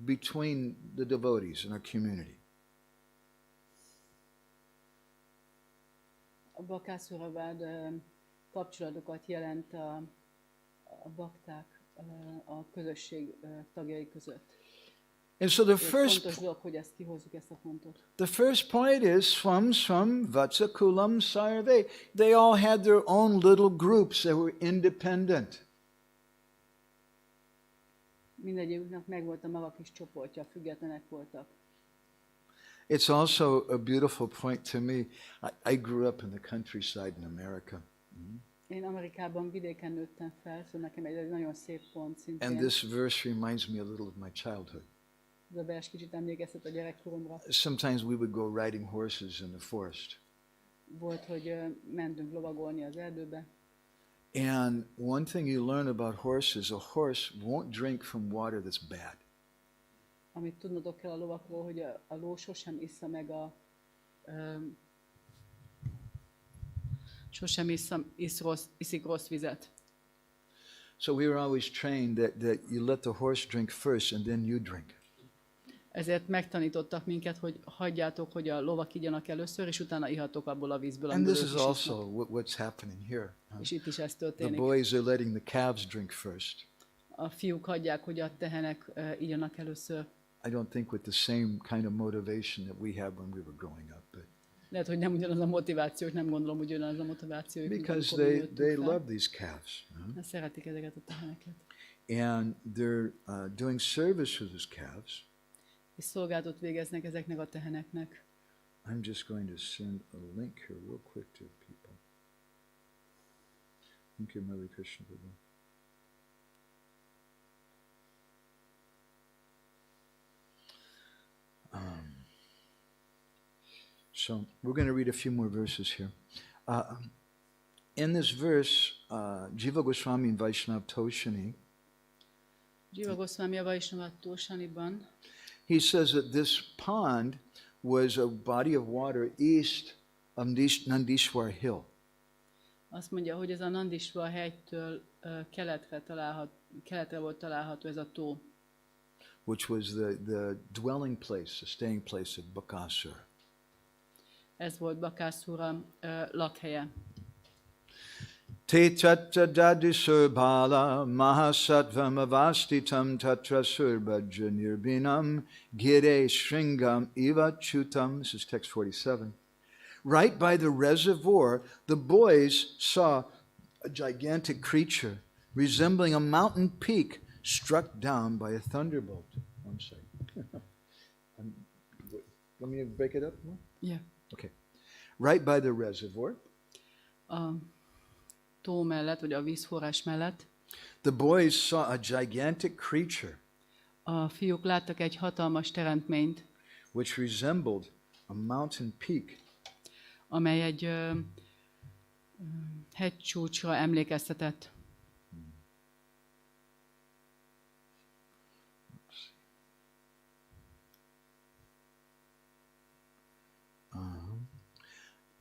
between the devotees in our community. A Bakasura-vád kapcsolatokat jelent a bakták a közösség tagjai között. And so the Fontos dolog, hogy ezt kihozzuk, ezt a pontot. the first point is swam vatsakulam sarve. They all had their own little groups that were independent. Mindegyiknek megvolt a maga kis csoportja, függetlenek voltak. It's also a beautiful point to me. I grew up in the countryside in America. Én Amerikában vidéken nőttem fel, szóval nekem egy nagyon szép pont szintén. And this verse reminds me a little of my childhood. Ez a vers kicsit emlékeztet a gyerekkoromra. Sometimes we would go riding horses in the forest. Volt, hogy mentünk lovagolni az erdőbe. And one thing you learn about horses, a horse won't drink from water that's bad. Amit tudnotok kell a lovakról, hogy a ló sosem issza meg sosem iszik rossz vizet. So we were always trained that you let the horse drink first and then you drink. Ezért megtanítottak minket, hogy hagyjátok, hogy a lovak igyanak először, és utána ihatok abból a vízből, And amiből this ők is is also isznak. what's happening here. És itt is ez The történik. boys are letting the calves drink first. A fiúk hagyják, hogy a tehenek igyanak először. I don't think with the same kind of motivation that we had when we were growing up, but Lehet, hogy nem ugyanaz a motivációk, nem gondolom, hogy ugyanaz a motivációk. because they love these calves. Mert szeretik ezeket a teheneket. And they're doing service with those calves. És szolgálatot végeznek ezeknek a teheneknek. I'm just going to send a link here real quick to people. Thank you, Mother Krishna. So we're going to read a few more verses here. In this verse, Jiva Goswami and Vaishnava Toshani, Jiva Goswami a Vaishnava Toshaniban he says that this pond was a body of water east of Nandishwar Hill. azt mondja, hogy ez a Nandishvar hegytől keletre volt található ez a tó, Which was the dwelling place, the staying place of Bakasura. ez volt Bakasura lakhelye. Te tatra dadisurbala mahasattvam avastitam tatra surbhadra nirbinam gire shringam ivachutam. This is text 47. Right by the reservoir, the boys saw a gigantic creature resembling a mountain peak struck down by a thunderbolt. I'm sorry. Let me break it up more? Yeah. Okay. Right by the reservoir, A tó mellett, vagy a vízforrás mellett the boys saw a gigantic creature a fiúk láttak egy hatalmas teremtményt, which resembled a mountain peak. amely egy hegycsúcsra emlékeztetett.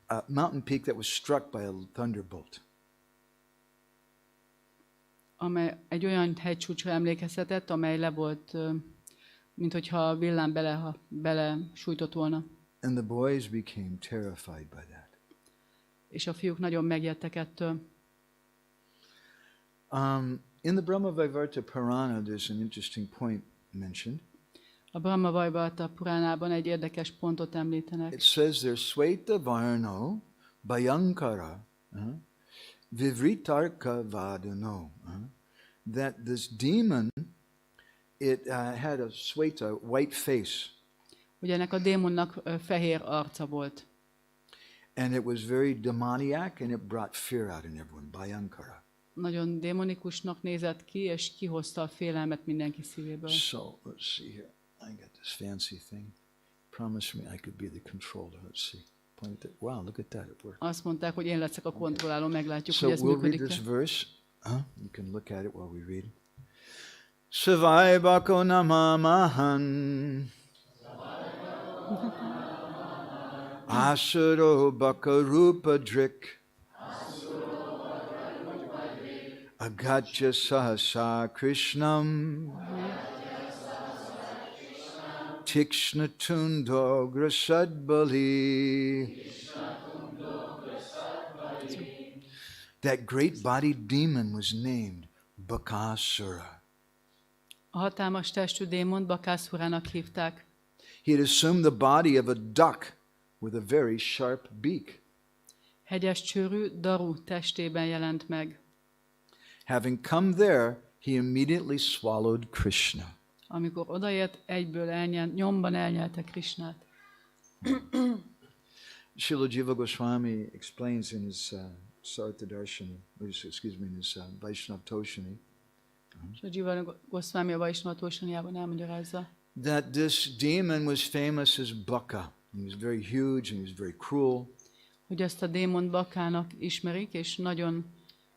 A mountain peak that was struck by a thunderbolt. Amely egy olyan hegycsúcsra emlékeztetett, amely le volt, mint hogyha a villám bele sújtott volna. And the boys became terrified by that. És a fiúk nagyon megijedtek ettől. In the Brahma-vaivarta Purana, there's an interesting point mentioned. A Brahma-vaivarta Puránában egy érdekes pontot említenek. It says there, Sweta Varno Bhayankara Vivritarka-vadano. That this demon, it had a sweta, white face. Ugye ennek a démonnak fehér arca volt. And it was very demoniac, and it brought fear out in everyone. Bhayankara. Nagyon démonikusnak nézett ki, és kihozta a félelmet mindenki szívéből. So, let's see here. I got this fancy thing. Promise me I could be the controller. Let's see. Point it. Wow, look at that. It worked. Azt mondták, hogy én leszek a kontrolláló, meglátjuk, So hogy ez we'll read működik. this verse. You can look at it while we read. Savai bako namamahan. Asuro bakarupa drik. Agatya sahasa krishnam. Tikshna tundo grasadbali. That great bodied demon was named Bakasura. A hatalmas testű démont Bakásurának hívták. He had assumed the body of a duck with a very sharp beak. Hegyes csőrű, daru testében jelent meg. Having come there, he immediately swallowed Krishna. Amikor odaért, egyből nyomban elnyelte Krishnát. Srila Jiva Goswami explains in his Sarthadarshini, in his Vaishnava Toshini, És a Jiva Goswami a Vaishnava Toshiniában elmagyarázza, that this demon was famous as Baka. He was very huge and he was very cruel. hogy ezt a démont Bakának ismerik, és nagyon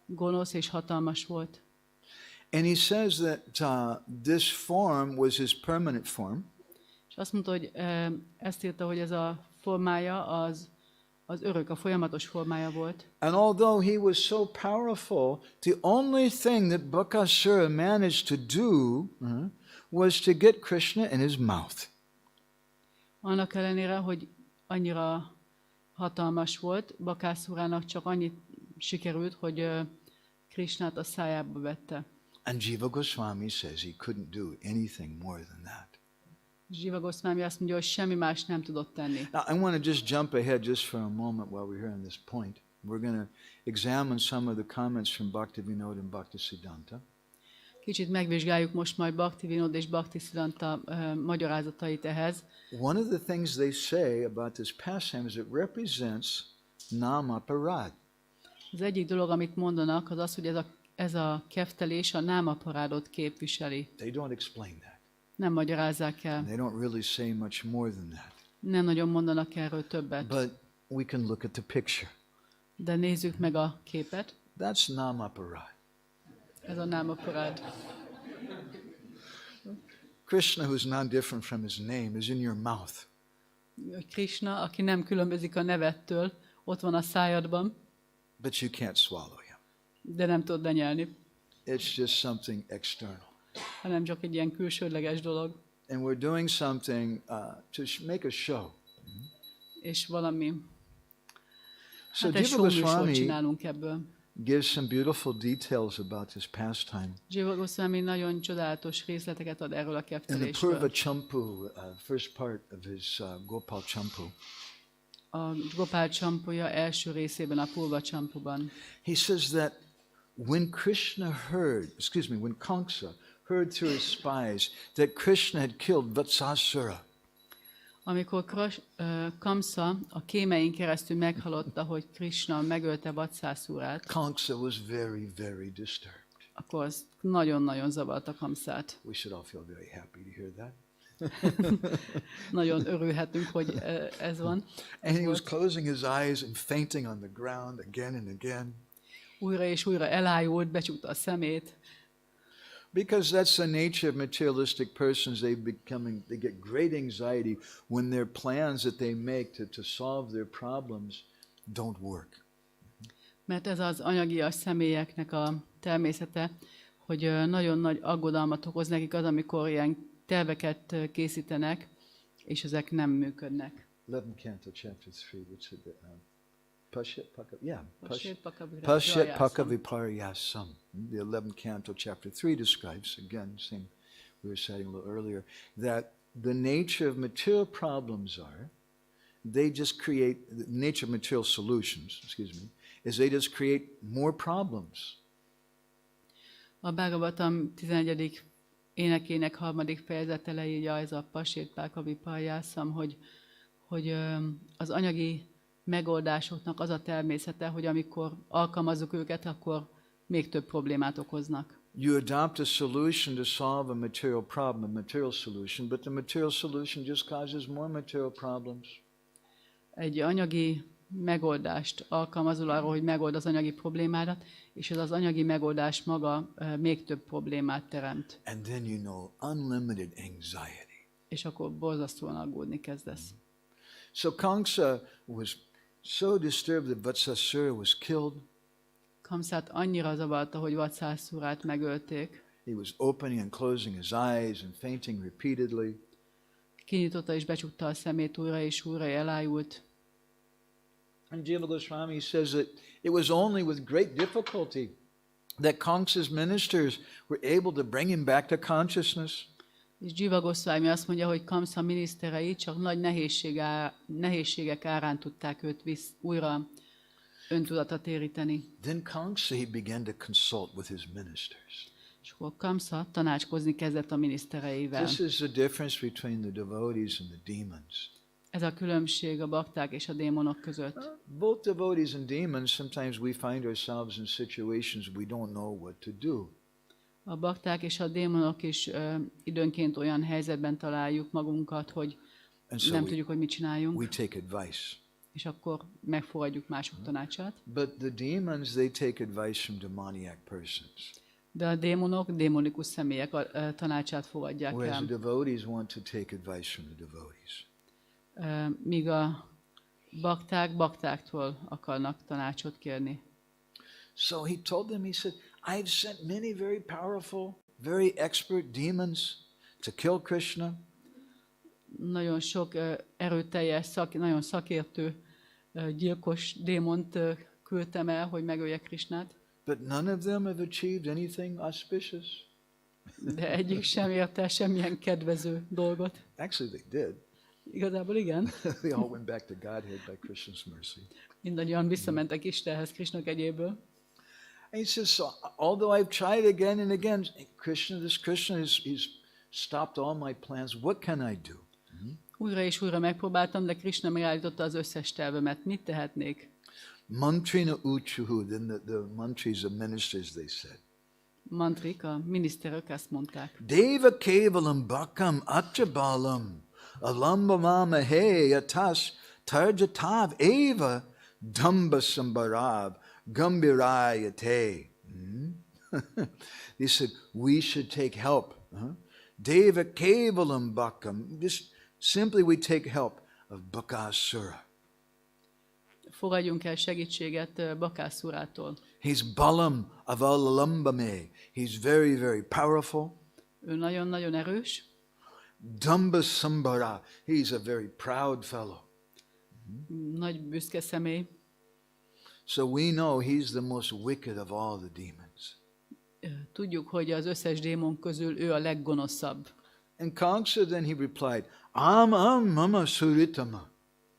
gonosz és hatalmas volt. And he says that this form was his permanent form. És azt mondta, hogy ezt írta, hogy ez a formája az örök, a folyamatos formája volt. And although he was so powerful, the only thing that Bakasura managed to do was to get Krishna in his mouth. Annak ellenére, hogy annyira hatalmas volt, Bakásurának csak annyit sikerült, hogy Krishnát a szájába vette. And Jiva Goswami says he couldn't do anything more than that. Jiva Goswami azt mondja, hogy semmi más nem tudott tenni. Now, I want to just jump ahead just for a moment while we're here on this point. We're going to examine some of the comments from Bhaktivinoda and Bhaktisiddhanta. Kicsit megvizsgáljuk most majd Bhaktivinoda és Bhaktisiddhanta magyarázatait ehhez. One of the things they say about this pastime is it represents namaparad. Az egyik dolog, amit mondanak, az az, hogy ez a keftelés a námaparádot képviseli. They don't explain that. Nem magyarázzák el. They don't really say much more than that. Nem nagyon mondanak erről többet. But we can look at the picture. De nézzük meg a képet. That's namaparad. Ez a námaparád. Krishna, who's non-different from his name, is in your mouth. Krishna, aki nem különbözik a nevettől, ott van a szájadban, But you can't swallow him. de nem tudod lenyelni, It's just something external. hanem csak egy ilyen külsődleges dolog, And we're doing something to make a show. és valami, So hát egy Jiva showműsort Goswami csinálunk ebből. gives some beautiful details about this pastime. Jiva Goswami nagyon csodálatos részleteket ad erről a In the keftelésről. Purva Champu, first part of his Gopal Champu, A Gopál Csampója első részében, a Purva Csampuban. he says that when when Kamsa heard through his spies that Krishna had killed Vatsasura, Amikor Kamsa a kémein keresztül meghallotta, hogy Krishna megölte Vatszászurát, Kamsa was very, very disturbed. akkor az nagyon-nagyon zavarta Kamszát. We should all feel very happy to hear that. Nagyon örülhetünk, hogy ez van. And he was closing his eyes and fainting on the ground again and again. Újra és újra elájult, becsukta a szemét. Because that's the nature of materialistic persons. They get great anxiety when their plans that they make to solve their problems don't work. Mert ez az anyagias személyeknek a természete, hogy nagyon nagy aggodalmat okoz nekik az, amikor ilyen terveket készítenek, és ezek nem működnek. 11th canto, chapter 3, which is Pashet Pakaviparyasam. The 11th canto, chapter 3 describes, again, same we were citing a little earlier, that the nature of material problems are, they just create, the nature of material solutions, is they just create more problems. A Bhagavatam 11. énekének 3. fejezete leírja, ez a Pasét Pakaviparyasam, hogy az anyagi megoldásoknak az a természete, hogy amikor alkalmazzuk őket, akkor még több problémát okoznak. You adopt a solution to solve a material problem, a material solution, but the material solution just causes more material problems. Egy anyagi megoldást alkalmazol arra, hogy megold az anyagi problémádat, és ez az anyagi megoldás maga még több problémát teremt. And then you know unlimited anxiety. És akkor borzasztóan aggódni kezdesz. So Kamsa was so disturbed that Vatsasura was killed. Kamszát annyira zavarta, hogy Vatszászurát megölték. He was opening and closing his eyes and fainting repeatedly. kinyitotta és becsukta a szemét újra és újra, elájult. And Jiva Goswami says that it was only with great difficulty that Kamsa's ministers were able to bring him back to consciousness. És Jiva Goswami azt mondja, hogy Kamsa miniszterei csak nagy nehézségek árán tudták őt újra öntudatot téríteni. Then Kamsa he began to consult with his ministers. És akkor Kamsa tanácskozni kezdett a minisztereivel. This is the difference between the devotees and the demons. Ez a különbség a bakták és a démonok között. Both devotees and demons, sometimes we find ourselves in situations we don't know what to do. A bakták és a démonok is időnként olyan helyzetben találjuk magunkat, hogy nem tudjuk, hogy mit csináljunk. We take advice. És akkor megfogadjuk mások tanácsát. But the demons, they take advice from demoniac persons. De a démonok démonikus személyek tanácsát fogadják el. Whereas the devotees want to take advice from the devotees. Míg a bakták baktáktól akarnak tanácsot kérni. So he told them, he said, I've sent many very powerful, very expert demons to kill Krishna. Nagyon sok erőteljes, nagyon szakértő, gyilkos démont küldtem el, hogy megölje Krishnát. But none of them have achieved anything auspicious. De egyik sem ért el semmilyen kedvező dolgot. Actually, they did. Igazából igen. They all went back to Godhead by Krishna's mercy. Mindannyian visszamentek Istenhez Krishna kegyéből. And he says, so, although I've tried again and again, this Krishna he's stopped all my plans. What can I do? Újra és újra megpróbáltam, de Krishna megállította az összes tervemet. Mit tehetnék? Mantrina uchuhu, then the mantris, the ministers, they said. Mantrik, a miniszterök ezt mondták. Deva kevalam bakam achabalam alambamama he yatas tarjatav eva dambasambarav gambirayate. They said, we should take help. Deva kevalam bakam. Just simply we take help of Bakasura. Fogadjunk el segítséget Bakasurától. He's Balam Avalambame. He's very, very powerful. Ő nagyon-nagyon erős. Dambasambara. He's a very proud fellow. Nagy büszke személy. So we know he's the most wicked of all the demons. Tudjuk, hogy az összes démon közül ő a leggonoszabb. And Kamsa then he replied, Mama Suritama.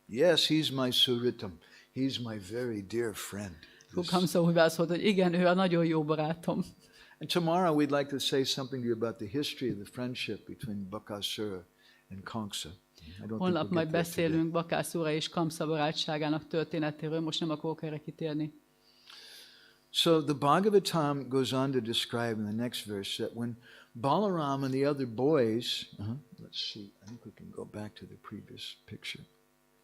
Yes, he's my Suritam. He's my very dear friend. Kamsa úgy válaszolt, hogy igen, ő a nagyon jó barátom. And tomorrow we'd like to say something to you about the history of the friendship between Bakasura and Kamsa. Holnap majd beszélünk Bakasura és Kamsa barátságának történetéről, most nem akarok erre kitérni. So the Bhagavatam goes on to describe in the next verse that when Balaram and the other boys, let's see, I think we can go back to the previous picture.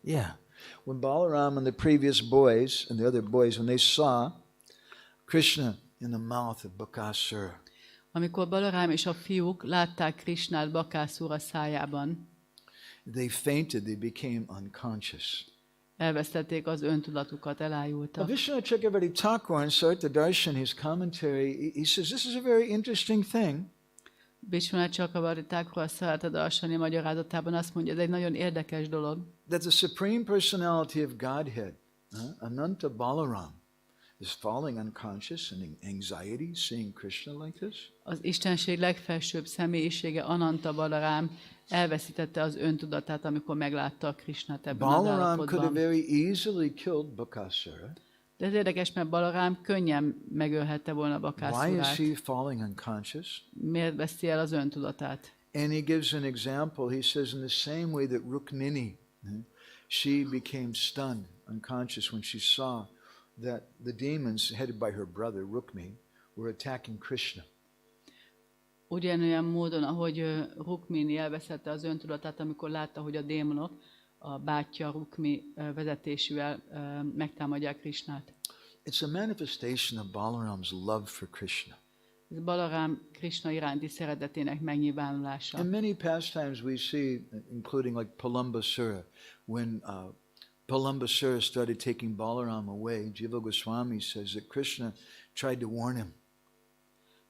Yeah, when Balaram and the previous boys and the other boys, when they saw Krishna in the mouth of Bakasura, amikor Balarám és a fiúk látták Krishnát Bakasura szájában, they fainted, they became unconscious. elvesztették az öntudatukat, elájultak. Vishnu Chakravarti Thakur in Sarita Darshan, his commentary, he says this is a very interesting thing. Vishnu Chakravarti Thakur a Sarita Darsani magyarázatában azt mondja, ez egy nagyon érdekes dolog. That the Supreme Personality of Godhead, Ananta Balaram, is falling unconscious and in anxiety seeing Krishna like this. Az Istenség legfelsőbb személyisége, Ananta Balarám, elveszítette az öntudatát, amikor meglátta a Krishnát ebben az Balaram could have állapotban. very easily killed Bakasura. De ez érdekes, mert Balarám könnyen megölhette volna Why is Bakasurát. he falling unconscious? Miért veszi el az öntudatát? And he gives an example. He says in the same way that Rukmini, she became stunned, unconscious when she saw that the demons headed by her brother Rukmi were attacking Krishna. Ugyanolyan módon, ahogy Rukmini elveszette az öntudatát, amikor látta, hogy a démonok a bátyja Rukmi vezetésével megtámadják Krishnát. It's a manifestation of Balaram's love for Krishna. Ez Balarám Krishna iránti szeretetének megnyilvánulása. In many pastimes we see, including like Palambasura, when Palambasura started taking Balaram away, Jiva Goswami says that Krishna tried to warn him.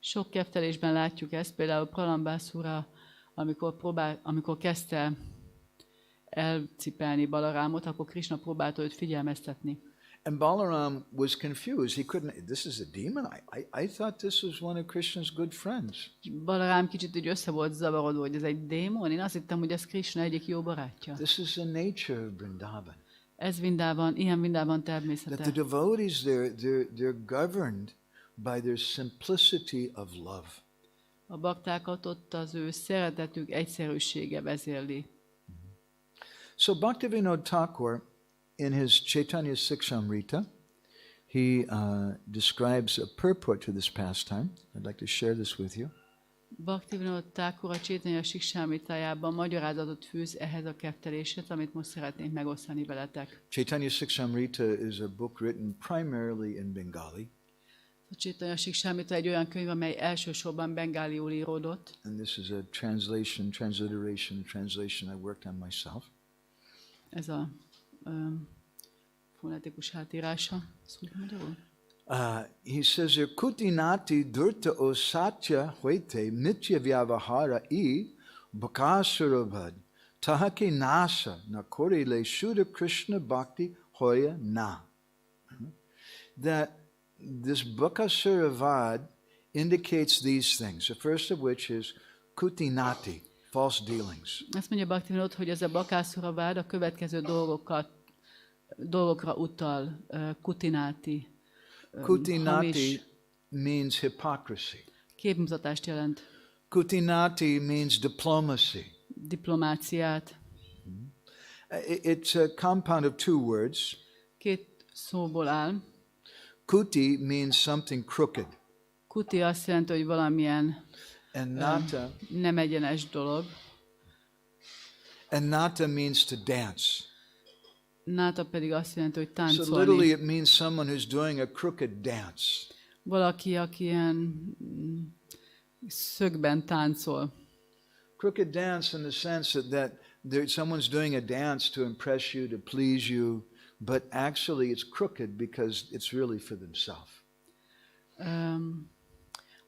Sok keftelésben látjuk ezt, például Palambasura, amikor kezdte elcipelni Balarámot, akkor Krishna próbálta őt figyelmeztetni. And Balaram was confused. He couldn't, this is a demon? I thought this was one of Krishna's good friends. Balarám kicsit úgy össze volt zavarodva, hogy ez egy démon. Én azt hittem, hogy ez Krishna egyik jó barátja. This is the nature of Vrindavan. Ez Vrindában, ilyen Vrindában That természete. the devotees there, they're governed by their simplicity of love. A baktákat ott az ő szeretetük egyszerűsége vezérli. So Bhaktivinoda Thakur, in his Chaitanya Siksamrita, he describes a purport to this pastime. I'd like to share this with you. Bhaktivinoda Thakur a Chaitanya Siksamritájában magyarázatot fűz ehhez a kefteléshez, amit most szeretnénk megosztani veletek. Chaitanya Siksamrita is a book written primarily in Bengali. A Chaitanya Siksamrita egy olyan könyv, amely elsősorban bengáliul íródott. And this is a translation I worked on myself. Ez a fonetikus hátírása. Szóval magyarul? He says here, Kutinati durta osatya hoite nitya vyavahara Bakasura-vadha-lila tahake nasa na korile shuddha Krishna bhakti hoya na. That this Bakasura-vadha indicates these things. The first of which is Kutinati, false dealings. Azt mondja Bhaktivinoda, hogy ez a Bakasura-vadha a következő dolgokra utal, Kutinati. Kutinati means hypocrisy. Képmutatást jelent. Kutinati means diplomacy. Diplomáciát. It's a compound of two words. Két szóból áll. Kuti means something crooked. Kuti azt jelenti, hogy valamilyen And nata, nem egyenes dolog. and nata means to dance. Náta pedig azt jelenti, hogy So literally táncolni. it means someone who's doing a crooked dance. Valaki, aki ilyen szögben táncol. Crooked dance in the sense that someone's doing a dance to impress you, to please you, but actually it's crooked because it's really for themselves.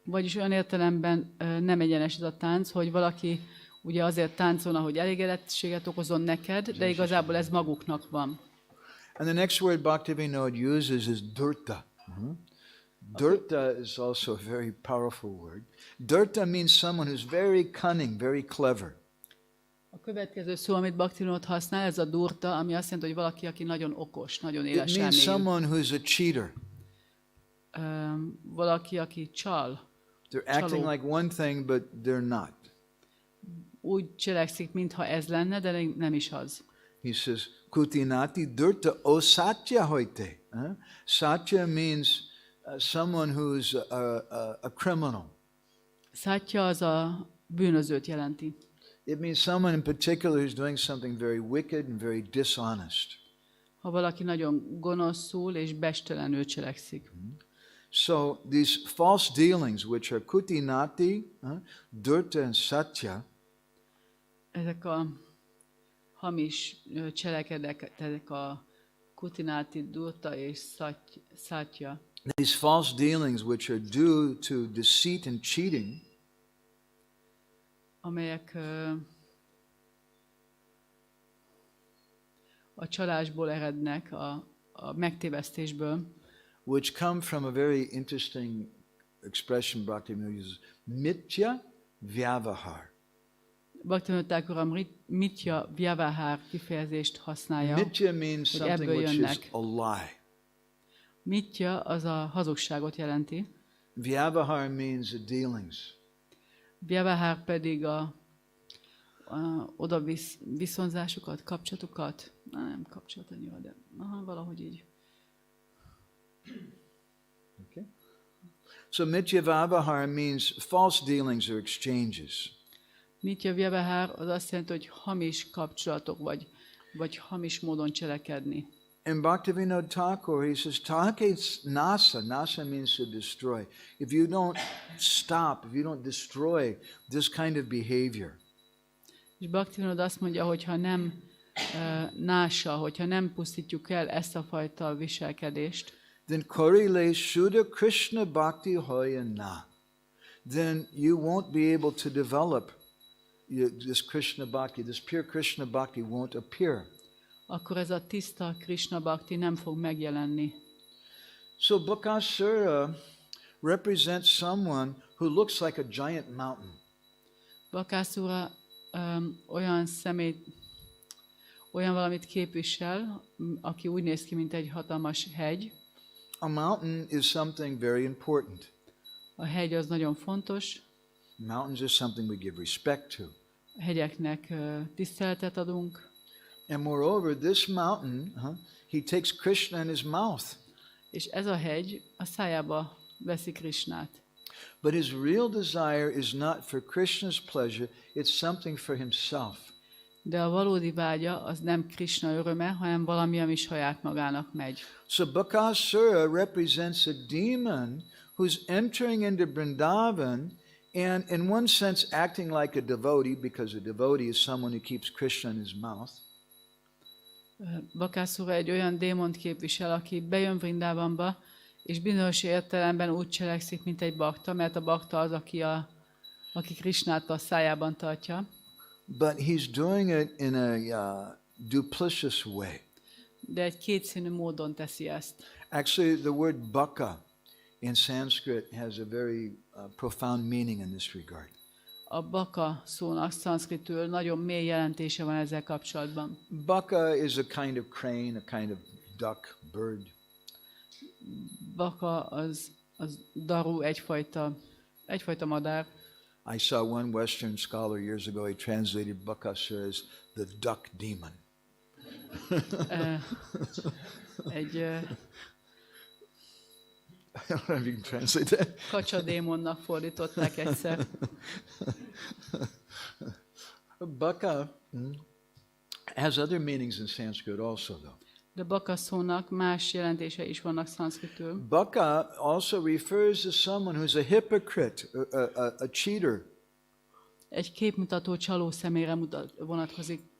Vagyis olyan értelemben nem egyenes ez a tánc, hogy valaki ugye azért táncolna, hogy elégedettséget okozon neked, de igazából ez maguknak van. And the next word Bhaktivinoda uses is durta. Durta is also a very powerful word. Durta means someone who's very cunning, very clever. A következő szó, amit Bhaktivinoda használ, ez a durta, ami azt jelenti, hogy valaki, aki nagyon okos, nagyon It éles means elmélyű. someone who's a cheater. Valaki, aki csal. They're acting Csaló. like one thing, but they're not. Úgy cselekszik, mintha ez lenne, de nem is az. He says, Kutinati durta osatya hoite. Satya means someone who's a criminal. Szátja az a bűnözőt jelenti. It means someone in particular who's doing something very wicked and very dishonest. Ha valaki nagyon gonoszul és bestelenül cselekszik. So these false dealings, which are kutinati, durta and satya, Ezek a hamis cselekedetek, a kutináti, durta és szátja. these false dealings which are due to deceit and cheating, amelyek a csalásból erednek, a megtévesztésből, which come from a very interesting expression Bhaktivinoda uses, mitya vyavahar. Bhaktivinoda Thakur a mitya vyavahar kifejezést használja, Mitya means hogy something ebből which is jönnek. a lie. Mitya az a hazugságot jelenti, Vyavahar means the dealings. vyavahar pedig a oda viszonzásokat, kapcsolatokat, nem kapcsolat annyira, de valahogy így. Okay. So mitya vyavahar means false dealings or exchanges. Mitya vyavahar az azt jelenti, hogy hamis kapcsolatok, vagy hamis módon cselekedni. In Bhaktivinoda Thakur, he says, Tahake nasa. Nasa means to destroy. If you don't stop, if you don't destroy this kind of behavior, És Bhaktivinoda azt mondja, hogy ha nem nása, hogyha nem pusztítjuk el ezt a fajta viselkedést, then korile shuddha Krishna bhakti hoya na. Then you won't be able to develop this Krishna Bhakti, this pure Krishna Bhakti won't appear. Akkor ez a tiszta Krishna Bhakti nem fog megjelenni. So Bakasura represents someone who looks like a giant mountain. Bakasura olyan valamit képvisel, aki úgy néz ki, mint egy hatalmas hegy. A mountain is something very important. A hegy az nagyon fontos. Mountains are something we give respect to. A hegyeknek tiszteletet adunk. And moreover, this mountain, he takes Krishna in his mouth. És ez a hegy a szájába veszi Krishnát. But his real desire is not for Krishna's pleasure, it's something for himself. De a valódi vágya az nem Krishna öröme, hanem valami, ami saját magának megy. So Bakasura represents a demon who's entering into Vrindavan and in one sense acting like a devotee, because a devotee is someone who keeps Krishna in his mouth. Bakasura egy olyan démont képvisel, aki bejön Vrindávanba, és bizonyos értelemben úgy cselekszik, mint egy bakta, mert a bakta az, aki Krishnát a szájában tartja. But he's doing it in a duplicitous way. De egy kétszínű módon teszi ezt. Actually, the word baka in Sanskrit has a very profound meaning in this regard. A baka szónak szanszkritül nagyon mély jelentése van ezzel kapcsolatban. Baka is a kind of crane, a kind of duck, bird. Baka az daru, egyfajta madár. I saw one Western scholar years ago, he translated Bakasura as the duck demon. I don't know if you can translate that. Kacsadémonnak fordították egyszer. Baka has other meanings in Sanskrit also, though. De baka szónak más jelentése is vannak szanszkritül. Baka also refers to someone who's a hypocrite, a cheater. Egy képmutató csaló személyre vonatkozik.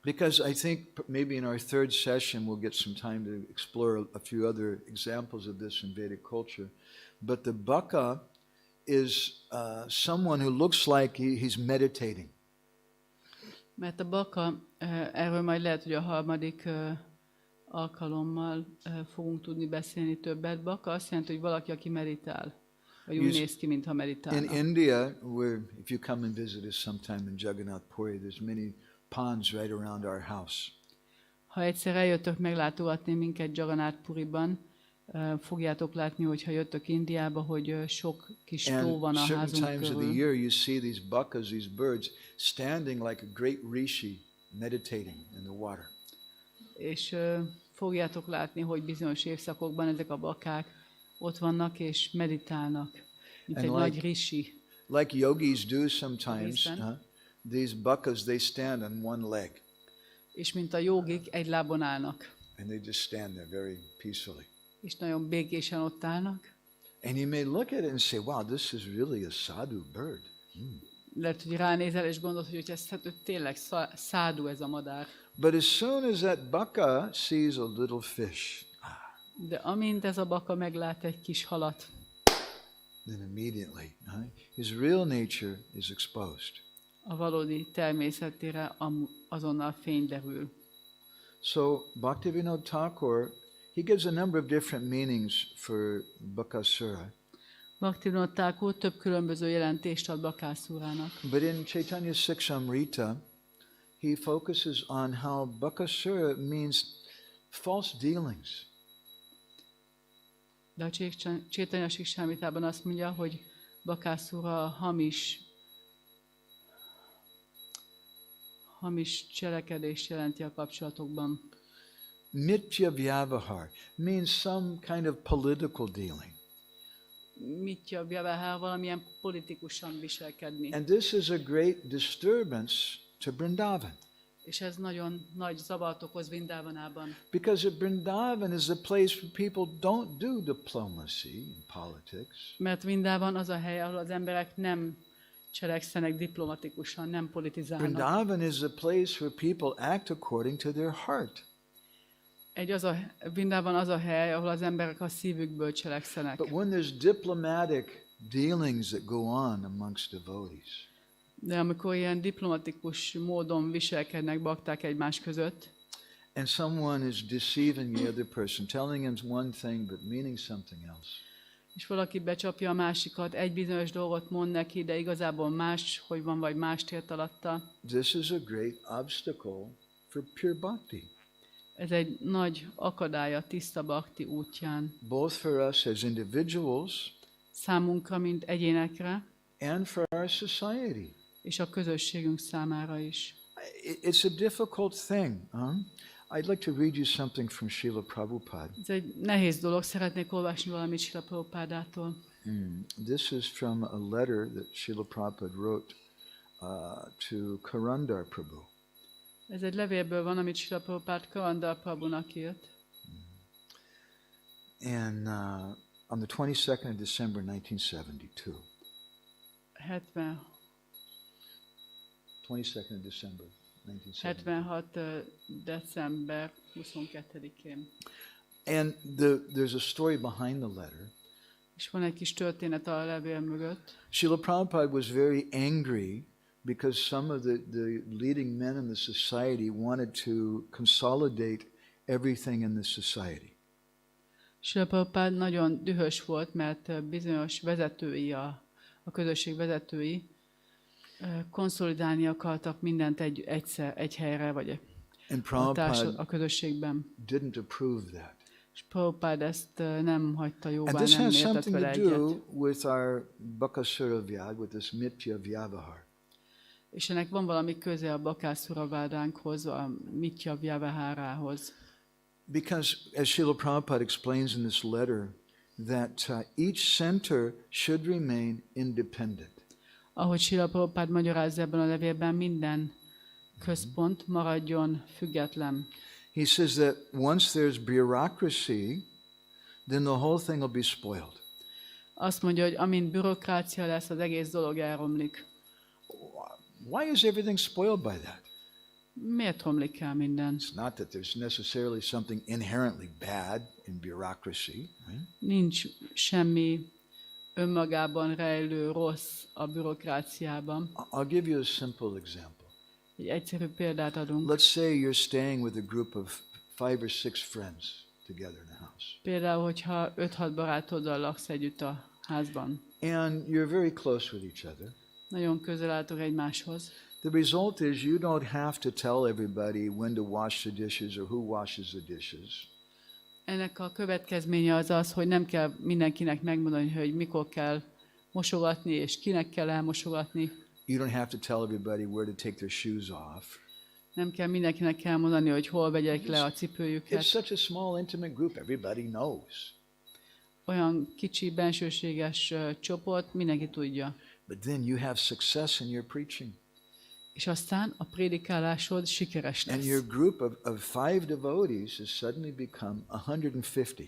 Because I think maybe in our third session we'll get some time to explore a few other examples of this in Vedic culture. But the baka is someone who looks like he's meditating. Mert a baka, erről majd lehet, hogy a harmadik alkalommal fogunk tudni beszélni többet. Baka azt jelenti, hogy valaki, aki meditál, vagy úgy néz ki, mintha meditálna. In India, where if you come and visit us sometime in Jagannath Puri, there's many ponds right around our house. Ha egyszer eljöttök meglátogatni minket Jagannath Puriban, fogjátok látni, hogyha jöttök Indiába, hogy sok kis tó van a házunk körül. Times of the year you see these bakas, these birds, standing like a great rishi, meditating in the water. És fogjátok látni, hogy bizonyos évszakokban ezek a bakák ott vannak és meditálnak, mint egy nagy rishi. Like yogis do sometimes, these bakas, they stand on one leg. És mint a jogik, egy lábon állnak. And they just stand there very peacefully. És nagyon békésen ott állnak. And you may look at it and say, wow, this is really a sadhu bird. Lehet, hogy ránézel és gondolod, hogy ez tényleg szádu ez a madár. But as soon as that baka sees a little fish, de amint ez a baka meglát egy kis halat, then immediately his real nature is exposed. A valódi természetére azonnal fény derül. So Bhaktivinoda Thakur, he gives a number of different meanings for Bakasura. Bhaktivinoda Thakur több különböző jelentést ad Bakasurának. But in Chaitanya Siksamrita, he focuses on how Bakasura means false dealings. De a Chaitanya Siksamritában azt mondja, hogy Bakasura hamis cselekedést jelenti a kapcsolatokban. Mithya vyavahar means some kind of political dealing. Mithya vyavahar, valamilyen politikusan viselkedni. And this is a great disturbance to Vrindavan. És ez nagyon nagy zavart okoz Vrindávanában. Because Vrindavan is a place where people don't do diplomacy and politics. Mert Vrindávan az a hely, ahol az emberek nem cselekszenek diplomatikusan, nem politizálnak. Vrindavan is a place where people act according to their heart. Vrindavan az a hely, ahol az emberek a szívükből cselekszenek. But when there's diplomatic dealings that go on amongst devotees, De amikor ilyen diplomatikus módon viselkednek bakták egymás között, and someone is deceiving the other person, telling him one thing but meaning something else, és valaki becsapja a másikat, egy bizonyos dolgot mond neki, de igazából más, hogy van, vagy mást ért alatta. this is a great obstacle for pure bhakti. Ez egy nagy akadály a tiszta bhakti útján. Both for us as individuals Számunkra, mint egyénekre, and for our society. és a közösségünk számára is. It's a difficult thing. I'd like to read you something from Srila Prabhupada. Ez egy nehéz dolog, szeretnék olvasni valamit Srila Prabhupádától. This is from a letter that Srila Prabhupada wrote to Karandar Prabhu. Ez egy levélből van, amit Srila Prabhupád Karandar Prabhunak írt. And on the 22nd of December 1972. 22nd of December 1972. 76. december 22-én. And there's a story behind the letter. És van egy kis történet a levél mögött. Srila Prabhupada was very angry because some of the leading men in the society wanted to consolidate everything in the society. Srila Prabhupád nagyon dühös volt, mert bizonyos vezetői, a közösség vezetői konszolidálni akartak mindent egy helyre, vagy a közösségben. Didn't approve that. És Prabhupád ezt nem hagyta jóvá, And this nem has értett something vele to egyet. do with our Bakasura-vadha-lila, with this mitya vyavahar. És ennek van valami köze a Bakasura-vadhánkhoz, a mitya vyavahárához. Because, as Srila Prabhupada explains in this letter, that each center should remain independent. Ahogy Srila Prabhupád magyarázza ebben a levélben, minden központ maradjon független. He says that once there's bureaucracy, then the whole thing will be spoiled. Azt mondja, hogy amint bürokrácia lesz, az egész dolog elromlik. Why is everything spoiled by that? Miért romlik el minden? It's not that there's necessarily something inherently bad in bureaucracy, right? Nincs semmi önmagában rejlő rossz a bürokráciában. I'll give you a simple example. Egy egyszerű példát adunk. Let's say you're staying with a group of 5 or 6 friends together in a house. Például, hogyha 5-6 barátoddal laksz együtt a házban. And you're very close with each other. Nagyon közel álltok egymáshoz. The result is you don't have to tell everybody when to wash the dishes or who washes the dishes. Ennek a következménye az az, hogy nem kell mindenkinek megmondani, hogy mikor kell mosogatni, és kinek kell elmosogatni. You don't have to tell everybody where to take their shoes off. Nem kell mindenkinek elmondani, hogy hol vegyek le a It's cipőjüket. such a small, intimate group. Everybody knows. Olyan kicsi, bensőséges csoport, mindenki tudja. But then you have success in your preaching. És aztán a prédikálásod sikeres And lesz. your group of 5 devotees has suddenly become 150.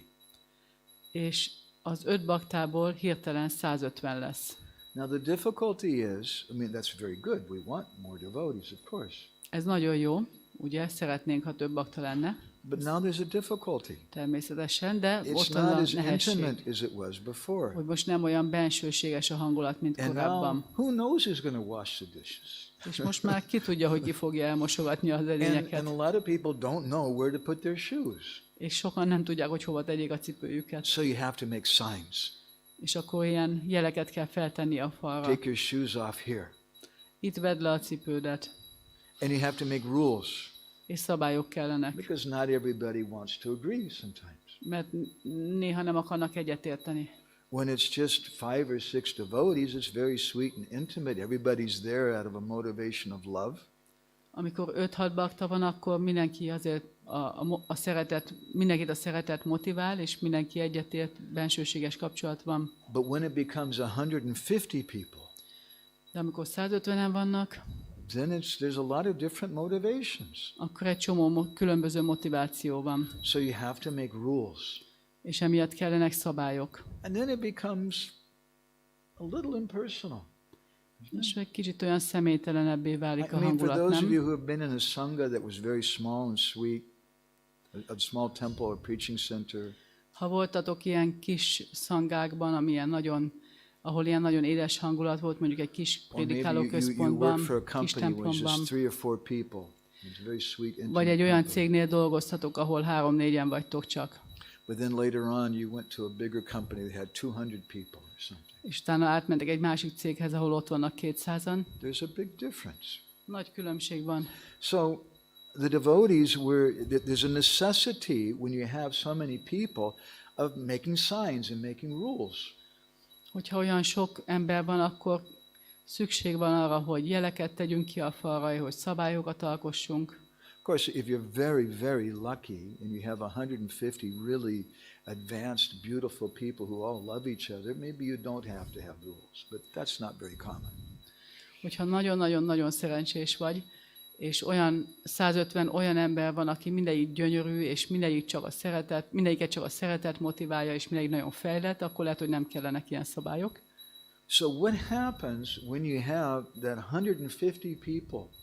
És az 5 baktából hirtelen 150 lesz. Now the difficulty is, that's very good. We want more devotees, of course. Ez nagyon jó, ugye, szeretnénk, ha több bakta lenne, But now there's a difficulty. természetesen, de It's ott van not a as nehézség, intimate as it was before. hogy most nem olyan bensőséges a hangulat, mint And now, korábban. who knows who's going to wash the dishes? És most már ki tudja, hogy ki fogja elmosogatni az And edényeket. a lot of people don't know where to put their shoes. És sokan nem tudják, hogy hova tegyék a cipőjüket. So you have to make signs. És akkor ilyen jeleket kell feltenni a falra. Take your shoes off here. Itt vedd le a cipődet. And you have to make rules. És szabályok kellenek. Because not everybody wants to agree sometimes. Mert néha nem akarnak egyetérteni. When it's just 5 or 6 devotees, it's very sweet and intimate. Everybody's there out of a motivation of love. Amikor 5-6 bakta van, akkor mindenki azért mindenkit a szeretet motivál, és mindenki egyetért, bensőséges kapcsolat van. But when it becomes 150 people, De amikor 150-en vannak, then there's a lot of different motivations. akkor egy csomó különböző motiváció van. So you have to make rules. És emiatt kellenek szabályok. And then it becomes a little impersonal. És egy kicsit olyan személytelenebbé válik a For hangulat, those of nem? you who have been in a sangha that was very small and sweet, a small temple or preaching center, Ha voltatok ilyen kis szangákban, amilyen nagyon, ahol ilyen nagyon éles hangulat volt, mondjuk egy kis prédikálóközpontban, kis templomban. Vagy egy olyan cégnél dolgoztatok, ahol 3-4-en vagytok csak. But then later on you went to a bigger company that had 200 people or something. És utána átmentek egy másik céghez, ahol ott vannak 200-an. There's a big difference. Nagy különbség van. So the devotees there's a necessity when you have so many people of making signs and making rules. Hogyha olyan sok ember van, akkor szükség van arra, hogy jeleket tegyünk ki a falra, hogy szabályokat alkossunk. Of course, if you're very, very lucky and you have 150 really advanced, beautiful people who all love each other, maybe you don't have to have rules, but that's not very common. Hogyha nagyon-nagyon-nagyon szerencsés vagy, és olyan 150 olyan ember van, aki mindegyik gyönyörű, és mindegyiket csak a szeretet motiválja, és mindegyik nagyon fejlett, akkor lehet, hogy nem kellenek ilyen szabályok. So what happens when you have that 150 people?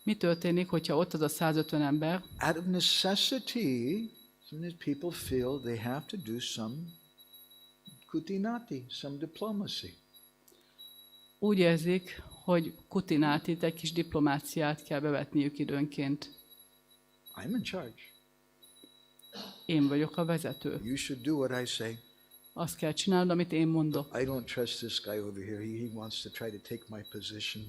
Mi történik, hogyha ott az a 150 ember? Out of necessity, sometimes people feel they have to do some kutinati, some diplomacy. Úgy érzik, hogy kutinátit, egy kis diplomáciát kell bevetniük időnként. I'm in charge. Én vagyok a vezető. You should do what I say. Azt kell csinálnod, amit én mondok. I don't trust this guy over here. He wants to try to take my position.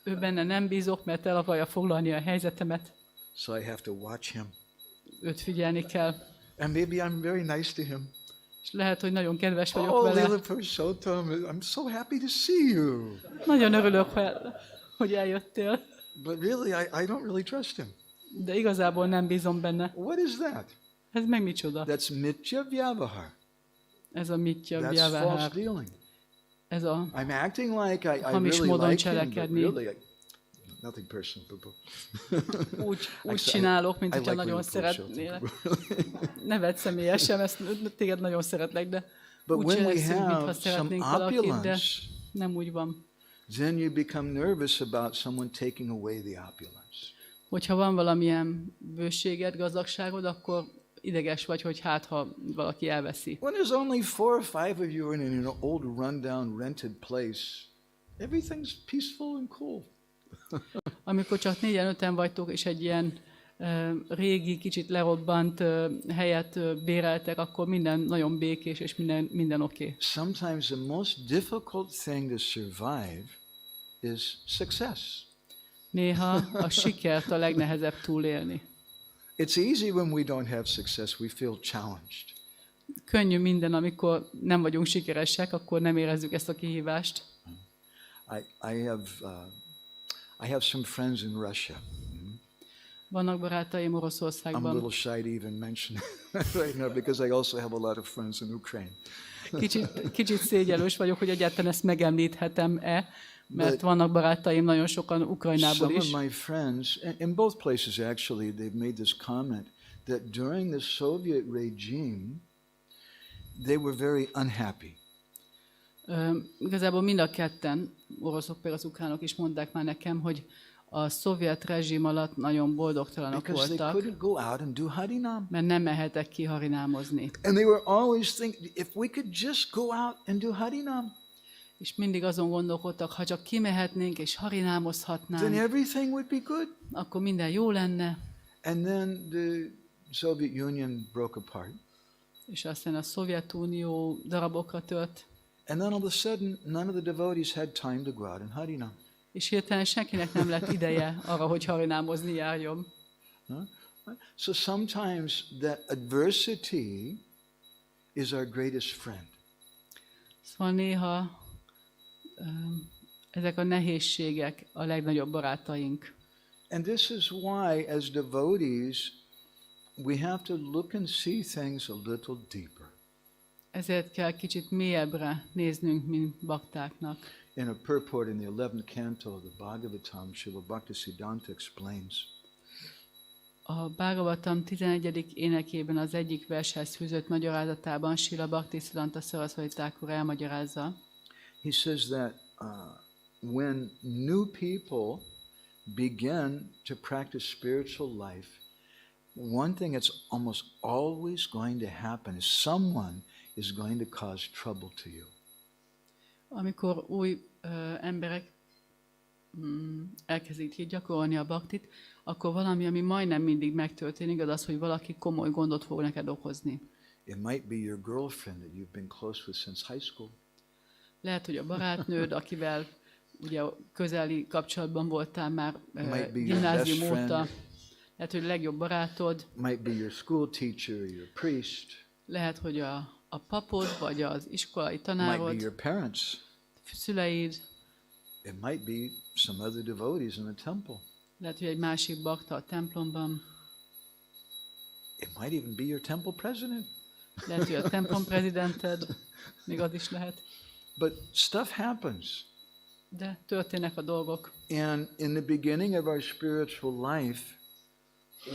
Ő benne nem bízok, mert el akarja foglalni a helyzetemet. So I have to watch him. Őt figyelni kell. And maybe I'm very nice to him. És lehet, hogy nagyon kedves vagyok vele. Lila Purushottam, I'm so happy to see you. Nagyon örülök, hogy eljöttél. But really, I don't really trust him. De igazából nem bízom benne. What is that? Ez meg micsoda? That's mitya vyavahar. Ez a mitya That's vyavahar. false dealing. Ez a I'm acting like I hamis really módon like him, cselekedni. but really, nothing personal. Úgy csinálok, mint hogyha like nagyon Lila szeretnélek. Purushottam. Ne vedd személyesen, ezt téged nagyon szeretlek, de But úgy when we cselekszünk, mintha have szeretnénk some valakit, de opulence, nem úgy van. then you become nervous about someone taking away the opulence. Hogyha van valamilyen bőséged, gazdagságod, akkor ideges vagy, hogy hát, ha valaki elveszi. When there's only 4 or 5 of you in an old rundown rented place, everything's peaceful and cool. Amikor csak 4-5-en vagytok, és egy ilyen régi, kicsit lerobbant helyet béreltek, akkor minden nagyon békés, és minden oké. Sometimes the most difficult thing to survive is success. Néha a sikert a legnehezebb túlélni. It's easy when we don't have success, we feel challenged. Könnyű minden, amikor nem vagyunk sikeresek, akkor nem érezzük ezt a kihívást. I have some friends in Russia. Vannak barátaim I'm a Oroszországban. little shy to even mention it right now because I also have a lot of friends in Ukraine. Kicsit szégyellős vagyok, hogy egyáltalán ezt megemlíthetem-e, mert vannak barátaim nagyon sokan Ukrajnából Some is. of my friends, in both places actually, they've made this comment that during the Soviet regime, they were very unhappy. Igazából mind a ketten, oroszok például az ukránok is mondták már nekem, hogy a szovjet rezsim alatt nagyon boldogtalanok Because they voltak, couldn't go out and do harinam. mert nem mehetek ki harinámozni. And they were always thinking, if we could just go out and do harinam, És mindig azon gondolkodtak, ha csak kimehetnénk és then harinámozhatnánk, everything would be good. akkor minden jó lenne. And then the Soviet Union broke apart. És aztán a Szovjetunió darabokra tört, And then all of a sudden, none of the devotees had time to go out and harinam. és hirtelen senkinek nem lett ideje arra, hogy harinámozni járjon. So sometimes that adversity is our greatest friend. Szóval néha ezek a nehézségek a legnagyobb barátaink. And this is why, as devotees, we have to look and see things a little deeper. Ezért kell kicsit mélyebbre néznünk, mint baktáknak. In a purport in the 11th canto of the Bhagavatam, Srila Bhaktisiddhanta explains, A Bhagavatam 11. énekében az egyik vershez fűzött magyarázatában Srila Bhaktisiddhanta Saraswati Thakur elmagyarázza. he says that when new people begin to practice spiritual life, one thing that's almost always going to happen is someone is going to cause trouble to you. Amikor új emberek elkezdik így gyakorolni a baktit, akkor valami, ami majdnem mindig megtörténik, az az, hogy valaki komoly gondot fog neked okozni. It might be your girlfriend that you've been close with since high school. Lehet, hogy a barátnőd, akivel ugye közeli kapcsolatban voltál már gimnázium óta, lehet, hogy a legjobb barátod, might be your school teacher or your priest, lehet, hogy a papod, vagy az iskolai might be tanárod, your parents, szüleid, it might be some other devotees in the temple. lehet, hogy egy másik bakta a templomban, It might even be your temple president. lehet, hogy a templom prezidented, még az is lehet. But stuff happens. De történnek a dolgok. And in the beginning of our spiritual life,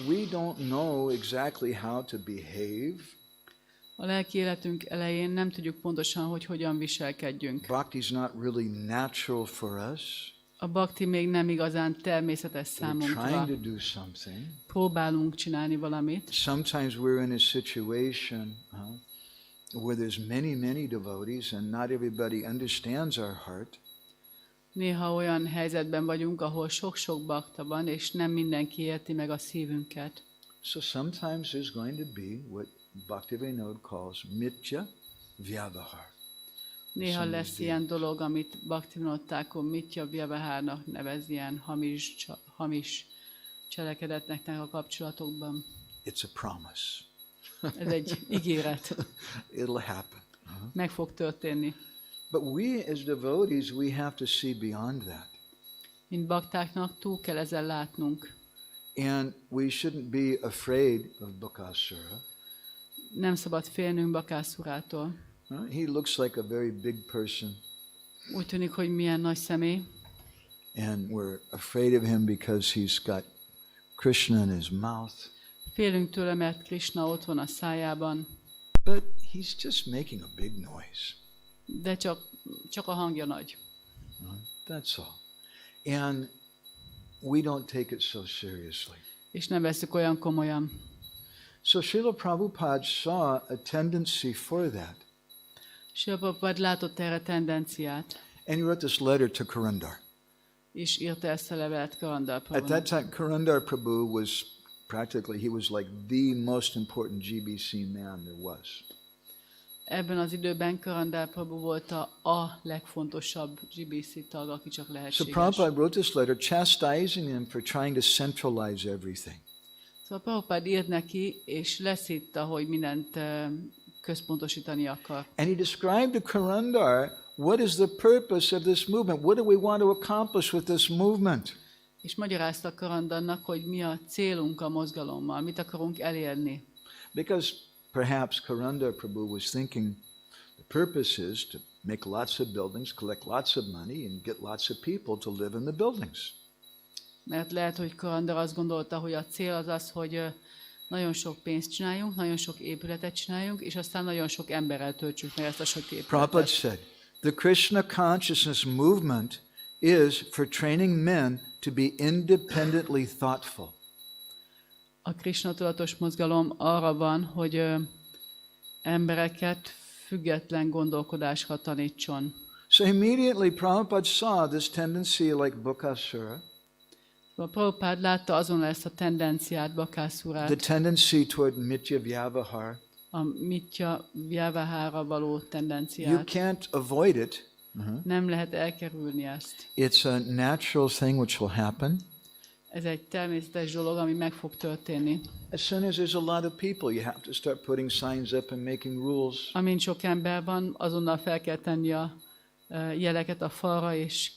we don't know exactly how to behave. A lelki életünk elején nem tudjuk pontosan, hogy hogyan viselkedjünk. Bhakti is not really natural for us. A bhakti még nem igazán természetes We're számunkra. trying to do something. Próbálunk csinálni valamit. Sometimes we're in a situation where there's many devotees and not everybody understands our heart. Néha olyan helyzetben vagyunk, ahol sok-sok bakta van, és nem mindenki érti meg a szívünket. So sometimes there's going to be what Bhaktivinoda calls mitya vyavahar. Néha lesz ilyen dolog, amit Bhaktivinoda mitya vyavahárnak nevez, ilyen hamis cselekedetnek a kapcsolatokban. It's a promise. Ez egy ígéret. It'll happen. Meg fog történni. But we as devotees, we have to see beyond that. Mint baktáknak túl kell ezen látnunk. And we shouldn't be afraid of Bakasura. Nem szabad félnünk Bakasurától. He looks like a very big person. Úgy tűnik, hogy milyen nagy személy. And we're afraid of him because he's got Krishna in his mouth. Félünk tőle, mert Krishna ott van a szájában. But he's just making a big noise. De csak a hangja nagy. That's all. And we don't take it so seriously. És nem veszük olyan komolyan. So Srila Prabhupada saw a tendency for that. Srila Prabhupada látott erre tendenciát. And he wrote this letter to Karandar. És írta ezt a levelet Karandar At Prabhunak. that time, Karandar Prabhu was practically, he was like the most important GBC man there was. Ebben az időben Karandar Prabhu volt a legfontosabb GBC tag, aki csak So lehetséges. Prabhupada wrote this letter chastising him for trying to centralize everything. Szóval Prabhupada írt neki, és leszitta, hogy mindent központosítani akar. And he described to Karandar what is the purpose of this movement. What do we want to accomplish with this movement? És magyarázta Karandarnak, hogy mi a célunk a mozgalommal, mit akarunk elérni. Because perhaps Karandar Prabhu was thinking the purpose is to make lots of buildings, collect lots of money, and get lots of people to live in the buildings. Mert lehet, hogy Karandar azt gondolta, hogy a cél az az, hogy nagyon sok pénzt csináljunk, nagyon sok épületet csináljunk, és aztán nagyon sok emberrel töltsük meg ezt a sok Prabhupada épületet. said, the Krishna consciousness movement is for training men to be independently thoughtful. A Krishna tudatos mozgalom arra van, hogy embereket független gondolkodásra tanítson. So immediately Prabhupada saw this tendency like Bakasura, A Prabhupada látta azonnal ezt a tendenciát, the Bakasurát, tendency toward mitya vyavahar. a mitya vyavahára való You tendenciát. can't avoid it. Nem lehet elkerülni ezt. It's a natural thing which will happen. Ez egy természetes dolog, ami meg fog történni. As soon as there's a lot of people, you have to start putting signs up and making rules. Amint sok ember van, azonnal fel kell tenni a jeleket a falra, és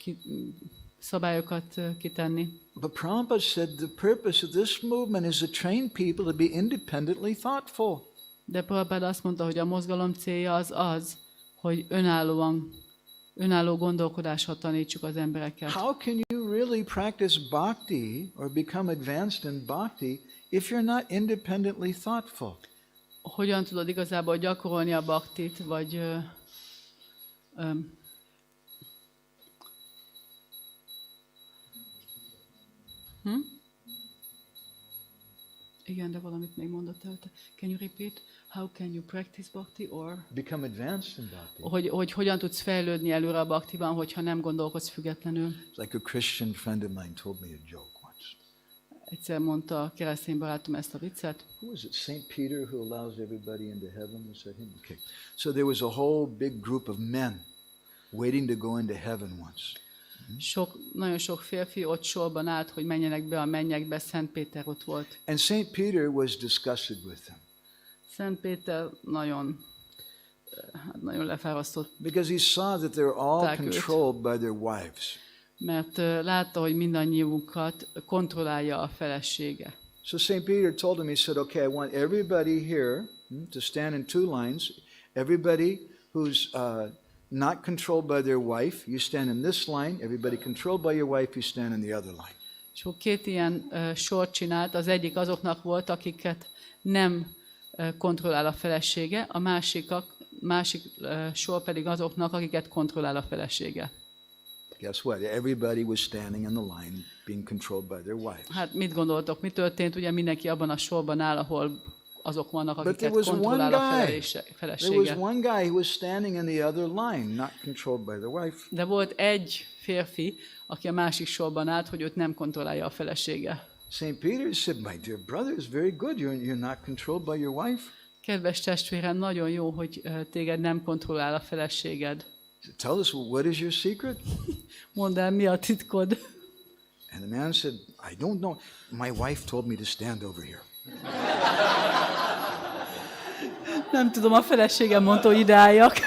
szabályokat kitenni. But Prabhupada said the purpose of this movement is to train people to be independently thoughtful. De Prabhupada azt mondta, hogy a mozgalom célja az, hogy önálló gondolkodásra tanítsuk az embereket. How can you really practice bhakti or become advanced in bhakti if you're not independently thoughtful? Hogyan tudod igazából gyakorolni a bhaktit, vagy Igen, de valamit még mondott előtte. Can you repeat? How can you practice bhakti or? Become advanced in bhakti. Hogy hogyan tudsz fejlődni előre a bhaktiban, hogyha nem gondolkodsz függetlenül. It's like a Christian friend of mine told me a joke once. Egyszer mondta a keresztény barátom ezt a viccet. Who was it? Saint Peter who allows everybody into heaven? Was that him? Okay. So there was a whole big group of men waiting to go into heaven once. Nagyon sok férfi ott sorban állt, hogy menjenek be a mennyekbe, Szent Péter ott volt. And Saint Peter was disgusted with them. Szent Péter nagyon lefárasztott. Because he saw that they're all controlled by their wives. Mert látta, hogy mindannyiukat kontrollálja a felesége. So Saint Peter told him, he said, okay, I want everybody here to stand in two lines. Everybody who's not controlled by their wife, you stand in this line. Everybody controlled by your wife, you stand in the other line. És akkor két ilyen sort csinált, az egyik azoknak volt, akiket nem kontrollál a felesége, a másik sor pedig azoknak, akiket kontrollál a felesége. Guess what? Everybody was standing in the line being controlled by their wives. Hát mit gondoltok, mi történt? Ugye mindenki abban a sorban áll, ahol azok vannak, akiket kontrollál a felesége. There was one guy who was standing in the other line, not controlled by the wife. De volt egy férfi, aki a másik sorban állt, hogy őt nem kontrollálja a felesége. Saint Peter said, my dear brother, it's very good. You're not controlled by your wife. Kedves testvérem, nagyon jó, hogy téged nem kontrollál a feleséged. Tell us, what is your secret? Mondd el, mi a titkod? And the man said, I don't know. My wife told me to stand over here. Nem tudom, a feleségem mondta, hogy ide álljak.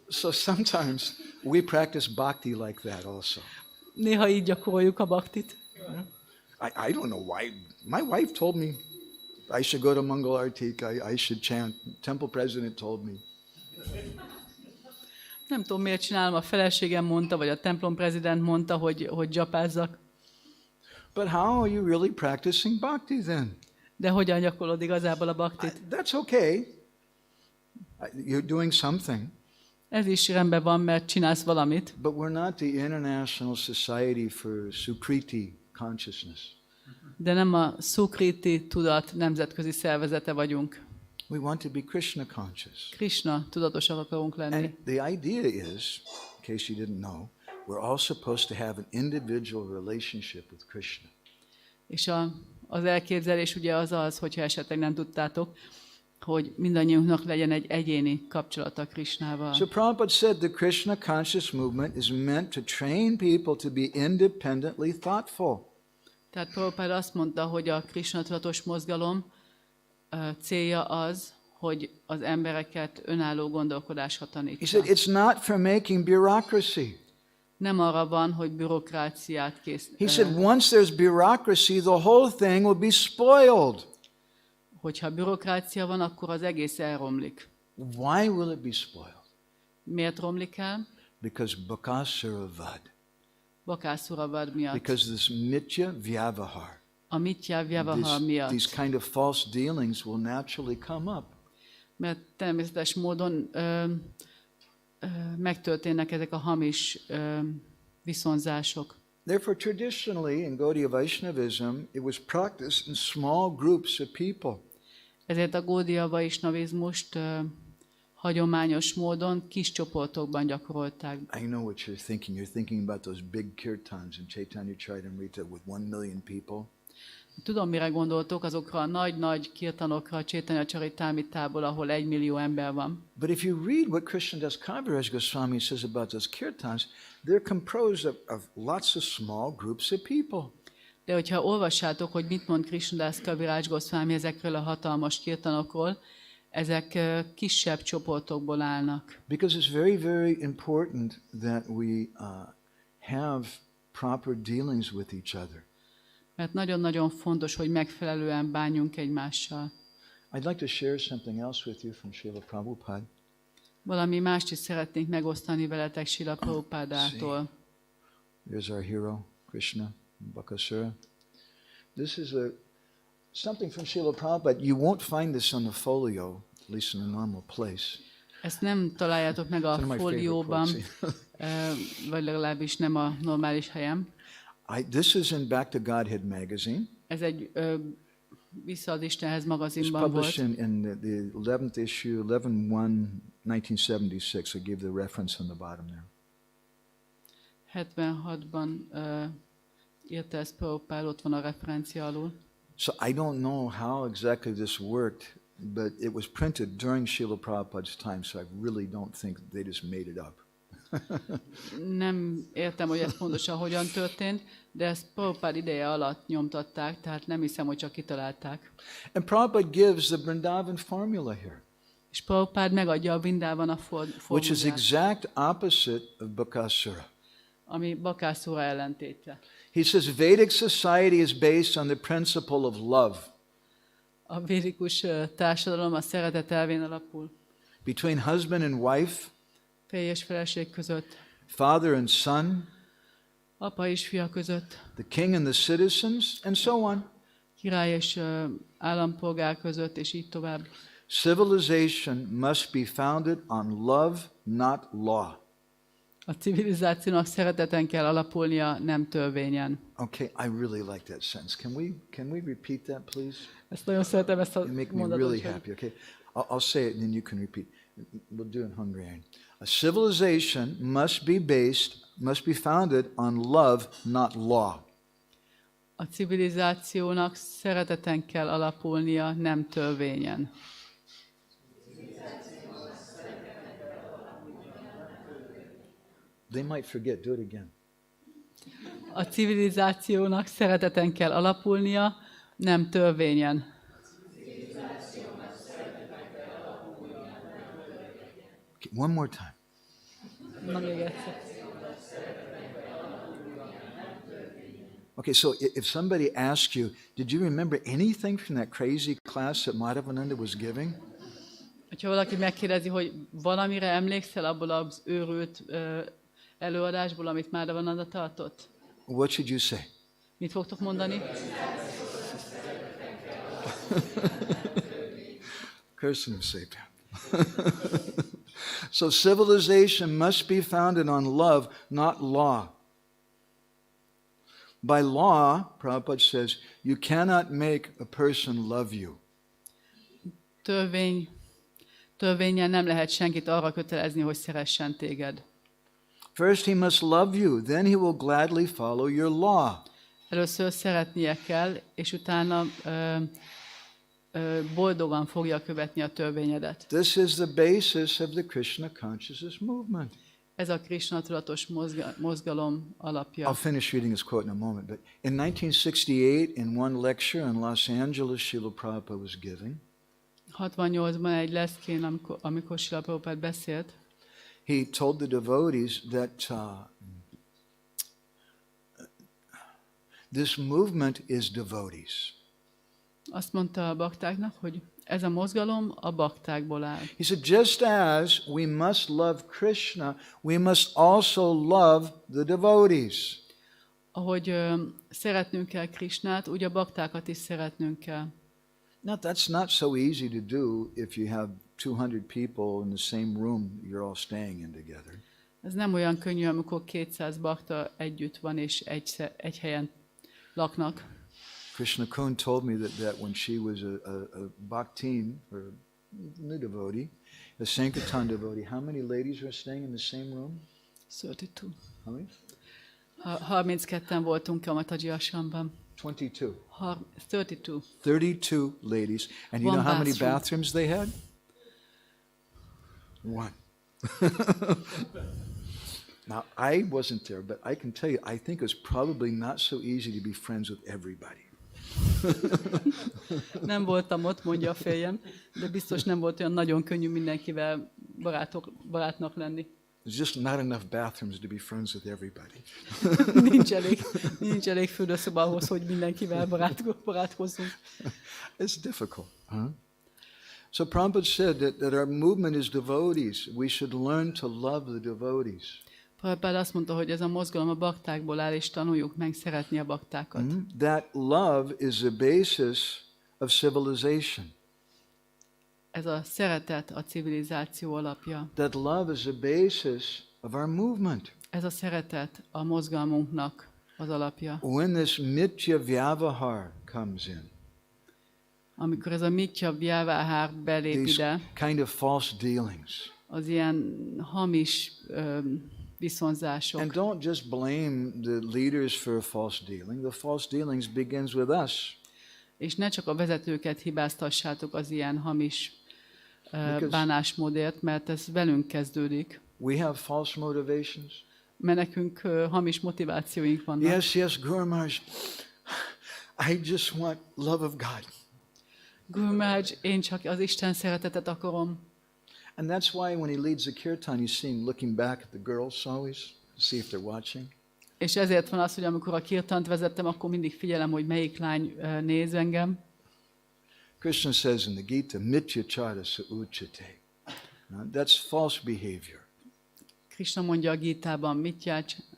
So sometimes we practice bhakti like that also. Néha így gyakoroljuk a bhaktit. I don't know why. My wife told me I should go to Mangal Artik, I should chant. Temple president told me. Nem tudom, miért csinálom, a feleségem mondta, vagy a templom prezident mondta, hogy dzsapázzak. But how are you really practicing bhakti then? De hogyan gyakorlod igazából a bhaktit? That's okay. You're doing something. Ez is rendben van, mert csinálsz valamit. But we're not the International Society for Sukriti Consciousness. De nem a Sukriti tudat nemzetközi szervezete vagyunk. We want to be Krishna conscious. Krishna tudatosak akarunk lenni. And the idea is, in case you didn't know, we're all supposed to have an individual relationship with Krishna. És az elképzelés ugye az, hogyha esetleg nem tudtátok, hogy mindannyiunknak legyen egy egyéni kapcsolata Krishnával. So Prabhupada said the Krishna conscious movement is meant to train people to be independently thoughtful. Tehát Prabhupada azt mondta, hogy a Krishna tudatos mozgalom célja az, hogy az embereket önálló gondolkodásra tanítsa. He said it's not for making bureaucracy. Nem arra van, hogy bürokráciát kész. He said once there's bureaucracy, the whole thing will be spoiled. Hogyha bürokrácia van, akkor az egész elromlik. Why will it be spoiled? Miért romlik el? Because Bakasura-vadha. Bakasura-vadha miatt. Because this mitya vyavahar. A mitya vyavahar miatt. These kind of false dealings will naturally come up. Mert természetes módon megtörténnek ezek a hamis viszonzások. Therefore, traditionally in Gaudiya Vaishnavism, it was practiced in small groups of people. Ezért a Gaudiya Vaishnavizmust hagyományos módon kis csoportokban gyakorolták. I know what you're thinking. You're thinking about those big kirtans in Chaitanya Charitamrita with 1 million people. Tudom, mire gondoltok, azokra a nagy-nagy kirtanokra a Chaitanya Charitamritából, ahol 1 millió ember van. But if you read what Krishnadas Kaviraj Goswami says about those kirtans, they're composed of lots of small groups of people. De hogyha olvassátok, hogy mit mond Krishnadas Kaviraj Goswami ezekről a hatalmas kirtanokról, ezek kisebb csoportokból állnak. Because it's very, very important that we have proper dealings with each other. Mert nagyon-nagyon fontos, hogy megfelelően bánjunk egymással. I'd like to share something else with you from Srila Prabhupada. Valami mást is szeretnénk megosztani veletek Srila Prabhupádától. There's our hero, Krishna, Bakasura. This is something from Srila Prabhupada. You won't find this on the folio, at least in a normal place. Ezt nem találjátok meg a fólióban, vagy legalábbis nem a normális helyen. This is in Back to Godhead magazine. Ez egy Vissza az Istenhez It's magazinban volt. published in the 11th issue, 11/1/1976. I gave the reference on the bottom there. 76-ban írta ezt Prabhupád, ott van a referencia alul. So I don't know how exactly this worked, but it was printed during Srila Prabhupada's time, so I really don't think they just made it up. Nem értem, hogy ez pontosan hogyan történt, de ezt Prabhupád ideje alatt nyomtatták, tehát nem hiszem, hogy csak kitalálták. And Prabhupada gives the Vrindavan formula here, És Prabhupád megadja a Vrindávana which is formulát, exact opposite of Bakasura. ami Bakasura ellentéte. He says Vedic society is based on the principle of love A védikus társadalom a szeretet elvén alapul. between husband and wife, Férj és feleség között, father and son, apa és fia között, the king and the citizens, and so on. király és állampolgár között, és így tovább. Civilization must be founded on love, not law. A civilizációnak szereteten kell alapulnia, nem törvényen. Okay, I really like that sentence. Can we repeat that, please? Ezt nagyon szeretem, ezt a You make me mondatot. really happy. Okay, I'll say it and then you can repeat. We'll do it in Hungarian. A civilization must be founded on love, not law. A civilizációnak szereteten kell alapulnia, nem törvényen. They might forget. Do it again. A civilizációnak szereteten kell alapulnia, nem törvényen. Okay, one more time. Na még egyszer. Okay, so if somebody asks you, did you remember anything from that crazy class that Madhavananda was giving? Ha valaki megkérdezi, hogy valamire emlékszel abból az őrült előadásból, amit Madhavananda tartott? What should you say? Mit fogtok mondani? Köszönöm szépen. So civilization must be founded on love, not law. By law, Prabhupada says, you cannot make a person love you. Törvényen nem lehet senkit arra kötelezni, hogy szeressen téged. First he must love you, then he will gladly follow your law. Először szeretnie kell, és utána boldogan fogja követni a törvényedet. This is the basis of the Krishna consciousness movement. Ez a Krishna tudatos mozgalom alapja. I'll finish reading this quote in a moment, but in 1968, in one lecture in Los Angeles, Srila Prabhupada was giving, 68-ban egy leszkén, amikor Srila Prabhupád beszélt, he told the devotees that this movement is devotees. azt mondta a baktáknak, hogy ez a mozgalom a baktákból áll. He said, just as we must love Krishna, we must also love the devotees. Ahogy szeretnünk kell Krishnát, úgy a baktákat is szeretnünk kell. Now, that's not so easy to do if you have 200 people in the same room you're all staying in together. Ez nem olyan könnyű, amikor 200 bakta együtt van és egy helyen laknak. Krishna Kun told me that when she was a bhaktin, or a new devotee, a Sankirtan devotee, how many ladies were staying in the same room? 32. How many? 32-en voltunk a Mataji Ashramban. 22. 32. 32 ladies. And you One know how many bathroom. bathrooms they had? One. Now, I wasn't there, but I can tell you, I think it was probably not so easy to be friends with everybody. Nem voltam ott, mondja a férjem, de biztos nem volt olyan nagyon könnyű mindenkivel barátnak lenni. There's just not enough bathrooms to be friends with everybody. nincs elég fürdőszoba ahhoz, hogy mindenkivel barátkozzunk. It's difficult. Huh? So Prabhupada said that our movement is devotees. We should learn to love the devotees. Prabhupád azt mondta, hogy ez a mozgalom a baktákból áll, és tanuljuk meg szeretni a baktákat. That love is the basis of civilization. Ez a szeretet a civilizáció alapja. That love is the basis of our movement. Ez a szeretet a mozgalmunknak az alapja. When this mitya vyavahar comes in, Amikor ez a mitya vyavahar belép these ide, kind of false dealings. az ilyen hamis viszonzások. And don't just blame the leaders for a false dealing. The false dealings begins with us. És ne csak a vezetőket hibáztassátok az ilyen hamis bánásmódért, mert ez velünk kezdődik. We have false motivations. Mert nekünk hamis motivációink vannak. Yes, Guru Maharaj, I just want love of God. Guru Maharaj, én csak az Isten szeretetet akarom. And that's why when he leads the kirtan, you see him looking back at the girls always, to see if they're watching. És ezért van az, hogy amikor a kirtant vezettem, akkor mindig figyelem, hogy melyik lány néz engem. Krishna says in the Gita, mitya chara sa uchate. That's false behavior. Krishna mondja a Gítában,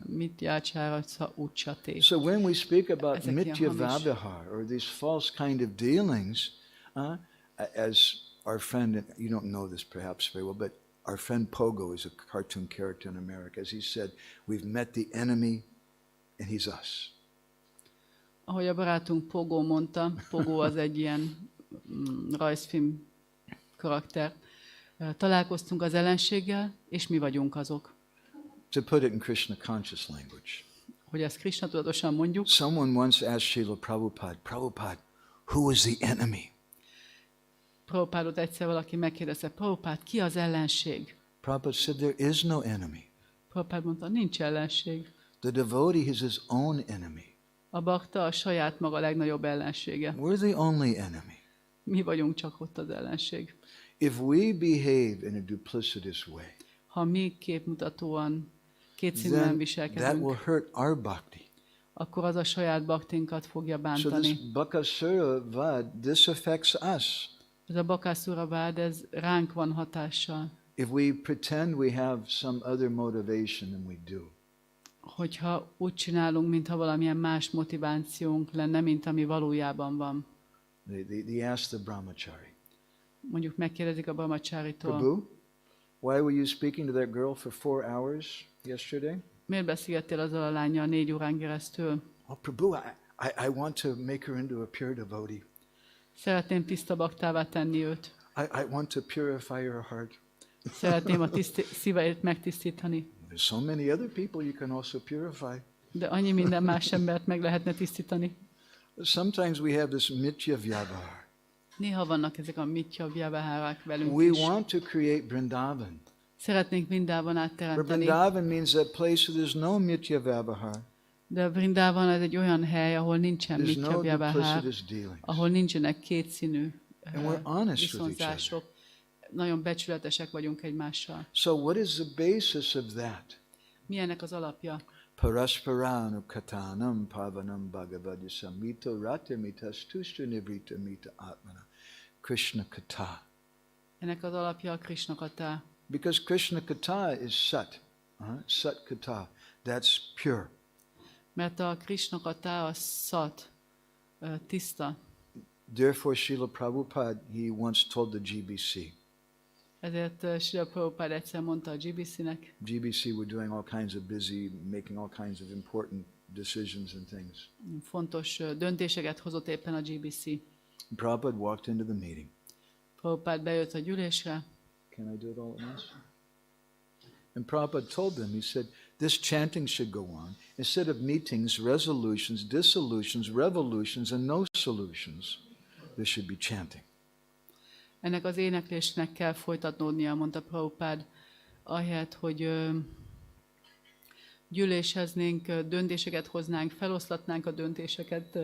mitjácsára sa uchate. So when we speak about mitya vyavahar, or these false kind of dealings, as our friend, you don't know this perhaps very well, but our friend Pogo is a cartoon character in America. As he said, we've met the enemy and he's us. Ahogy a barátunk Pogo mondta, Pogo az egy ilyen rajzfilm karakter. Találkoztunk az ellenséggel, és mi vagyunk azok. To put it in Krishna conscious language. Hogy ezt Krishna tudatosan mondjuk. Someone once asked Srila Prabhupada, who is the enemy? Prabhupádot egyszer valaki megkérdezte, Prabhupád, ki az ellenség? Prabhupada said, there is no enemy. Prabhupád mondta, nincs ellenség. The devotee is his own enemy. A bakta a saját maga legnagyobb ellensége. We're the only enemy. Mi vagyunk csak ott az ellenség. If we behave in a duplicitous way, ha mi képmutatóan, kétszínűen that will viselkedünk, hurt our bhakti. akkor az a saját baktinkat fogja So bántani. this Bakasura-vadha, this affects us. Ez a Bakasura-vadha, ez ránk van hatással. If we pretend we have some other motivation than we do. Hogyha úgy csinálunk, mintha valamilyen más motivációnk lenne, mint ami valójában van. They ask the brahmachari, Mondjuk megkérdezik a brahmacharitól, Prabhu, why were you speaking to that girl for 4 hours yesterday? miért beszéltél azzal a lánnyal 4 órán keresztül? Oh, Prabhu, I want to make her into a pure devotee. Szeretném tiszta baktává tenni őt. I want to purify her heart. Szeretném a szíveit megtisztítani. There's so many other people you can also purify. De annyi minden más embert meg lehetne tisztítani. Sometimes we have this mitya vyavahar. Néha vannak ezek a mitya vyavahárák velünk We is. want to create Vrindavan. Szeretnénk Vrindávanát teremteni. Vrindavan means that place where there's no mitya vyavahar. De Vrindávan ez egy olyan hely, ahol nincsen There's mitya no vyavahár, duplicitous dealings. ahol nincsenek kétszínű And we're honest with each viszonzások. Nagyon becsületesek vagyunk egymással. So what is the basis of that? Mi ennek az alapja? Parasparanu katanam pavanam bhagavadya samito ratamitas tushta nivrita mita atmana. Krishna kata. Ennek az alapja a Krishna kata. Because Krishna kata is sat. Sat kata. That's pure. Mert a Krishna kata a szat, tiszta. Therefore, Srila Prabhupada, he once told the GBC. Ezért Srila Prabhupada egyszer mondta a GBC-nek. GBC were doing all kinds of busy, making all kinds of important decisions and things. Fontos döntéseket hozott éppen a GBC. Prabhupada walked into the meeting. Prabhupada bejött a gyűlésre. Can I do it all at once? And Prabhupada told them, he said, this chanting should go on. Instead of meetings, resolutions, dissolutions, revolutions, and no solutions, there should be chanting. Ennek az éneklésnek kell folytatódnia, mondta Prabhupada, ahelyett, hogy gyűléseznénk, döntéseket hoznánk, feloszlatnánk a döntéseket,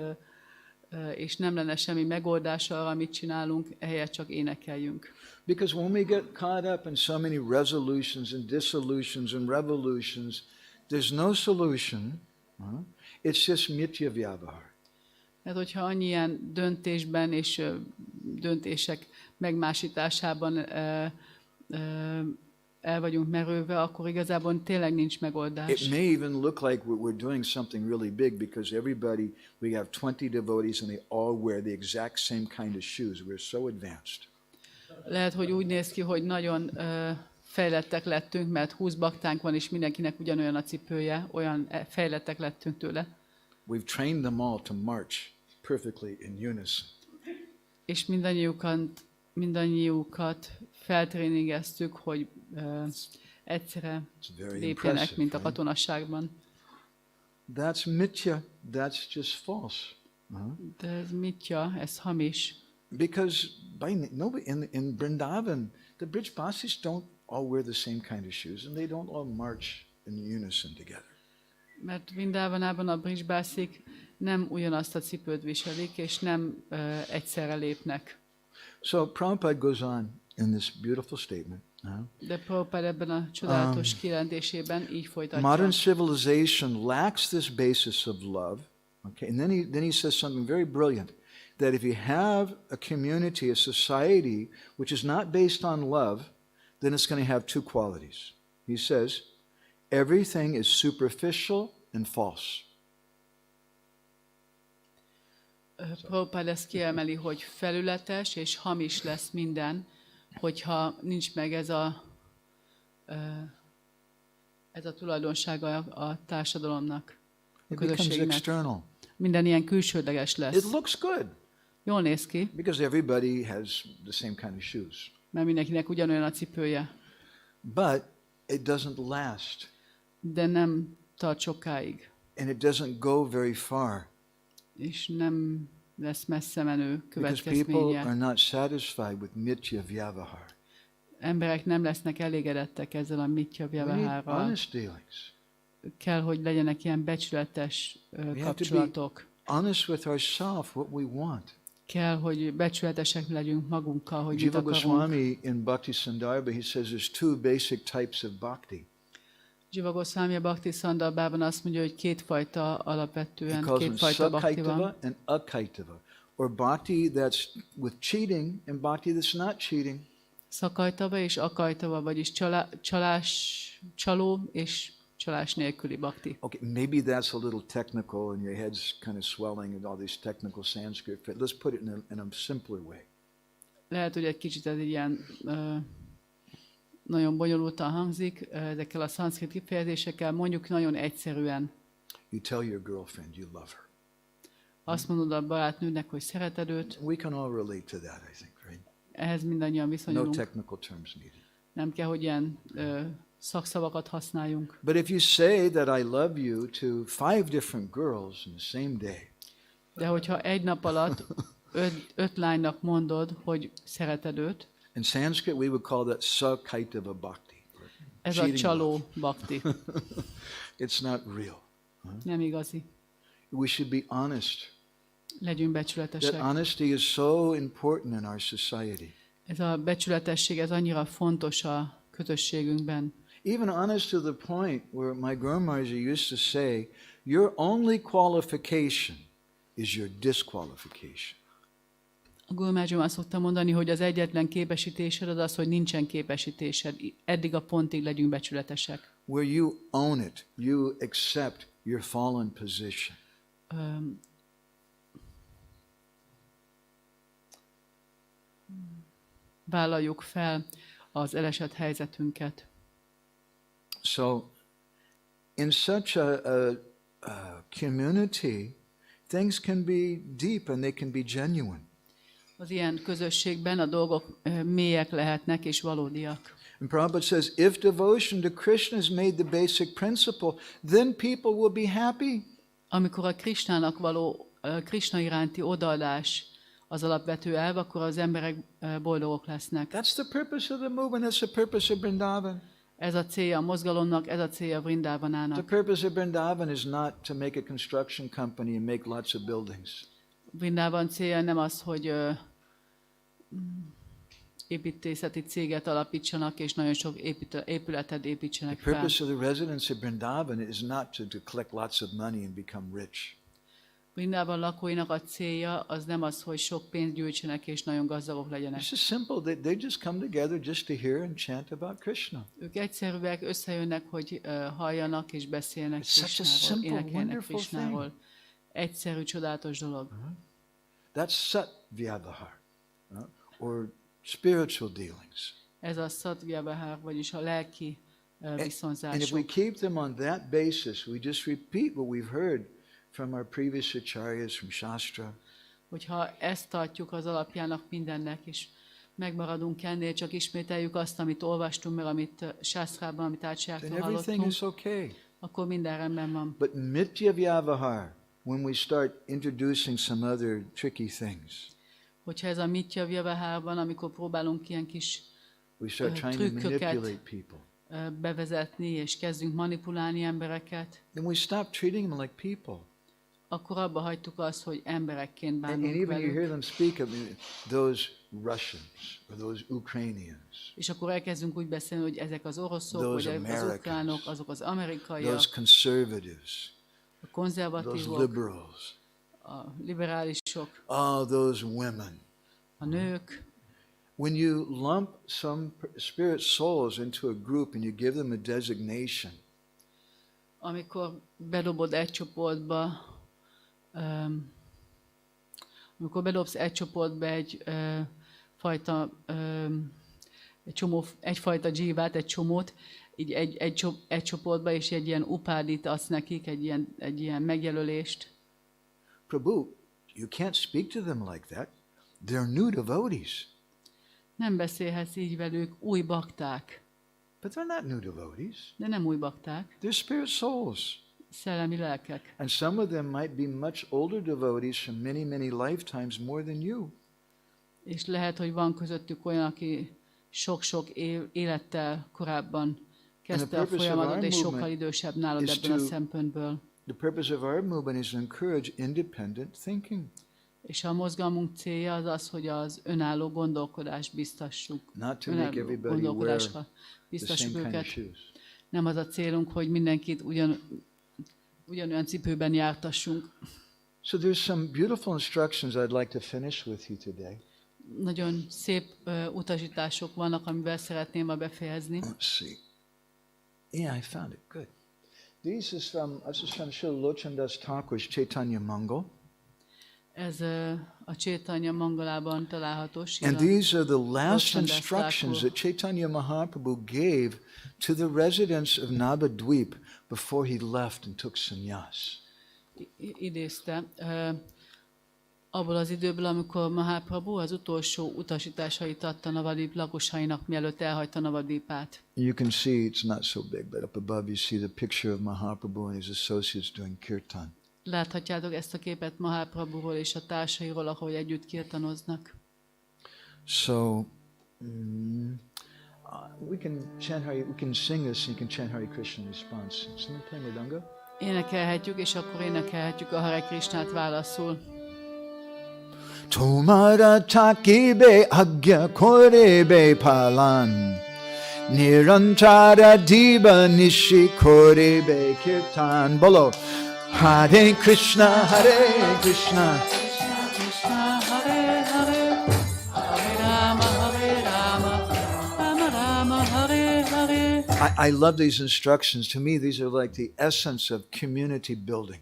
és nem lenne semmi megoldás arra, amit csinálunk, ehelyett csak énekeljünk. Because when we get caught up in so many resolutions and dissolutions and revolutions, there's no solution. It's just mitya vyavahar. Mert hogyha annyi ilyen döntésben és döntések megmásításában el vagyunk merülve, akkor igazából tényleg nincs megoldás. It may even look like we're doing something really big because we have 20 devotees and they all wear the exact same kind of shoes. We're so advanced. Lehet, hogy úgy néz ki, hogy nagyon fejlettek lettünk, mert 20 baktánk van, és mindenkinek ugyanolyan a cipője, olyan fejlettek lettünk tőle. we've trained them all to march perfectly in unison. És mindannyiukat feltréningeztük, hogy egyszerre lépjenek, mint a katonasságban. That's mitya, that's just false. De ez mitya, ez hamis. Because in Vrindavan, the Brijbasis don't all wear the same kind of shoes, and they don't all march in unison together. Mert Vrindávanában a brijbászik nem ugyanazt a cipőt viselik, és nem egyszerre lépnek. So Prabhupada goes on in this beautiful statement. De Prabhupada ebben a csodálatos kijelentésében így folytatja. Modern civilization lacks this basis of love. Okay, and then he says something very brilliant, that if you have a community, a society which is not based on love, then it's going to have two qualities. He says, everything is superficial and false. Prabhupada ezt kiemeli, hogy felületes és hamis lesz minden, hogyha nincs meg ez a tulajdonsága a társadalomnak, a közösségnek. Minden ilyen külsődleges lesz. It looks good. Jól néz ki. Because everybody has the same kind of shoes. Mert mindenkinek ugyanolyan a cipője. But it doesn't last. De nem tart sokáig. And it doesn't go very far. És nem lesz messze menő következménye. Because people are not satisfied with mitya vyavahar. Emberek nem lesznek elégedettek ezzel a mitya vyavaharral. Honest dealings. Kell, hogy legyenek ilyen becsületes kapcsolatok. Honest with ourselves what we want. Kell, hogy becsületesek legyünk magunkkal, hogy mit akarunk. Jiva Goswami in Bhakti Sandarbha, he says there's two basic types of bhakti. Jiva Goswami a Bhakti Sandarbhában azt mondja, hogy kétfajta alapvetően, kétfajta bhakti van. And akaitava, or bhakti that's with cheating and bhakti that's not cheating. Szakajtava és akajtava, vagyis csaló és csalás nélküli bhakti. Okay, maybe that's a little technical and your head's kind of swelling and all these technical Sanskrit. Let's put it in a simpler way. Lehet, hogy egy kicsit ez ilyen nagyon bonyolultan hangzik, ezekkel a szanszkrit kifejezésekkel, mondjuk nagyon egyszerűen. You tell your girlfriend you love her. Azt mondod a barátnőnek, hogy szereted őt. We can all relate to that, I think, right? Ehhez mindannyian viszonyulunk. No technical terms needed. Nem kell, hogy ilyen szakszavakat használjunk. But if you say that I love you to 5 different girls in the same day. De hogyha egy nap alatt 5 lánynak mondod, hogy szereted őt. In Sanskrit we would call that sakaitava bhakti. Ez a csaló bhakti. It's not real. Nem igazi. We should be honest. Legyünk becsületesek. That honesty is so important in our society. Ez a becsületesség, ez annyira fontos a közösségünkben. Even honest to the point where my Guru Maharaj used to say, your only qualification is your disqualification. A Guru Maharaj azt szokta mondani, hogy az egyetlen képesítésed az az, hogy nincsen képesítésed. Eddig a pontig legyünk becsületesek. Where you own it, you accept your fallen position. Vállaljuk fel az elesett helyzetünket. So, in such a community, things can be deep and they can be genuine. Az ilyen közösségben a dolgok mélyek lehetnek és valódiak. And Prabhupada says, if devotion to Krishna is made the basic principle, then people will be happy. Amikor a Krishnának való, Krishna iránti odaadás az alapvető elv, akkor az emberek boldogok lesznek. That's the purpose of the movement, that's the purpose of Vrindavan. Ez a célja a mozgalomnak, ez a célja Vrindavanának. The purpose of Vrindavan is not to make a construction company and make lots of buildings. Vrindavan célja nem az, hogy építészeti céget alapítsanak, és nagyon sok épületet építsenek fel. The purpose of the residents of Vrindavan is not to collect lots of money and become rich. Vrindavan lakóinak a célja az nem az, hogy sok pénzt gyűjtsenek és nagyon gazdagok legyenek. It's just simple. They just come together just to hear and chant about Krishna. Ők egyszerűek, összejönnek, hogy halljanak és beszélnek Krishnáról, énekelnek Krishnáról. Egyszerű, csodálatos dolog. That's sat vyavahar, or spiritual dealings. Ez a sat vyavahar, vagyis a lelki viszonzások. And if we keep them on that basis, we just repeat what we've heard from our previous acharyas, from Shastra. Hogyha ezt tartjuk az alapjának mindennek, és megmaradunk ennél, csak ismételjük azt, amit olvastunk, meg amit sásztrában, amit átsártól hallottunk, akkor minden rendben van. But mitya vyavahar, when we start introducing some other tricky things, hogyha ez a mitya vyavahar van, amikor próbálunk ilyen kis we start trying to manipulate people. Bevezetni, és kezdünk manipulálni embereket, Then we stop treating them like people. akkor abba hagytuk azt, hogy emberekként And bánunk even you hear velük. them speak of those Russians or those Ukrainians, És akkor elkezdünk úgy beszélni, hogy ezek az oroszok, Those vagy az Americans, ukránok, azok az amerikaiak, those conservatives, a those konzervatívok, liberals, a liberálisok, all those women. a nők. When you lump some spirit souls into a group and you give them a designation, Amikor bedobod egy csoportba, amikor bedobsz egy csoportba egyfajta dzsívát, egy csomót, így egy csoportba, és egy ilyen upádit adsz nekik, egy ilyen megjelölést. Prabhu, you can't speak to them like that. They're new devotees. Nem beszélhetsz így velük, új bakták. But they're not new devotees. De nem új bakták, They're spirit souls. szellemi lelkek. And some of them might be much older devotees from many, many lifetimes more than you. És lehet, hogy van közöttük olyan, aki sok-sok élettel korábban kezdte a folyamatot, és sokkal idősebb nálad ebből a szempontból. The purpose of our movement is to encourage independent thinking. És a mozgalmunk célja az az, hogy az önálló gondolkodást biztassuk. Not to make everybody wear the biztassuk same kind őket. of shoes. Nem az a célunk, hogy mindenkit ugyanolyan cipőben jártassunk. So there's some beautiful instructions I'd like to finish with you today. Nagyon szép utasítások vannak, amivel szeretném ma befejezni. Let's see. Yeah, I found it. Good. This is from Srila Lochandas Thakur's Chaitanya Mangal. Ez a Chaitanya Mangalában található. And these are the last instructions that Chaitanya Mahaprabhu gave to the residents of Navadvip before he left and took sannyas. Idézte abból az időből, amikor Mahaprabhu az utolsó utasításait adta Navadvip lakosainak, mielőtt elhagyta Navadvipát. You can see it's not so big, but up above you see the picture of Mahaprabhu and his associates doing kirtan. Láthatjátok ezt a képet Mahaprabhuról és a társairól, ahogy együtt kirtanoznak. So we can chant we can sing this and you can chant Hare Krishna in response. Someone play Mridanga? Énekelhetjük, és akkor énekelhetjük a Hare Krishnát válaszul. Tomara takibe agya korebe palan Nirantara diba nishi korebe kirtan. Bolo Hare Krishna, Hare Krishna, Krishna Krishna, Hare Hare, Hare Rama, Hare Rama, Rama Rama, Hare Hare. I love these instructions. To me, these are like the essence of community building.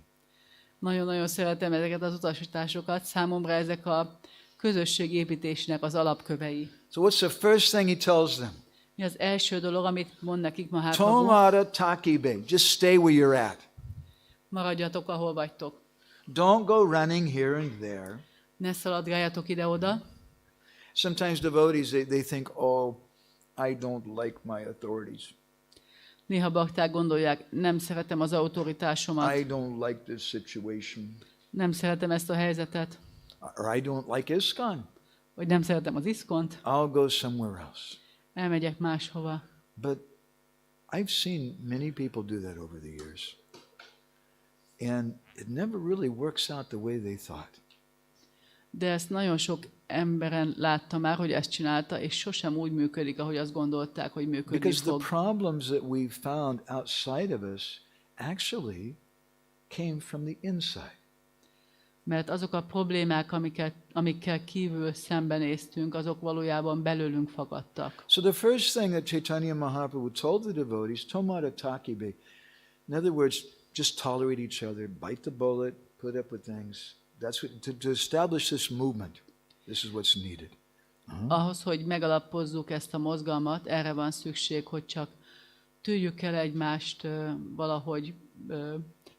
Nagyon-nagyon szeretem ezeket az utasításokat. Számomra ezek a közösségépítésnek az alapkövei. So what's the first thing he tells them? Mi az első dolog, amit mond nekik Mahaprabhu? Tomara takibe. Just stay where you're at. Maradjatok, ahol vagytok. Don't go running here and there. Ne szaladgáljatok ide-oda. Sometimes devotees, they think, oh, I don't like my authorities. Néha bakták gondolják, nem szeretem az autoritásomat. I don't like this situation. Nem szeretem ezt a helyzetet. Or I don't like ISKCON. Vagy nem szeretem az iszkont. I'll go somewhere else. Elmegyek máshova. But I've seen many people do that over the years. And it never really works out the way they thought. De ezt nagyon sok emberen láttam már, hogy ezt csinálta, és sosem úgy működik, ahogy azt gondolták, hogy működni Because fog. the problems that we found outside of us actually came from the inside. Mert azok a problémák, amikkel kívül szembenéztünk, azok valójában belőlünk fakadtak. So the first thing that Chaitanya Mahaprabhu told the devotees, Tomara takibe, in other words, just tolerate each other, bite the bullet, put up with things. That's what, to establish this movement. This is what's needed. Ahhoz, hogy megalapozzuk ezt a mozgalmat, erre van szükség, hogy csak tűrjük el egymást valahogy,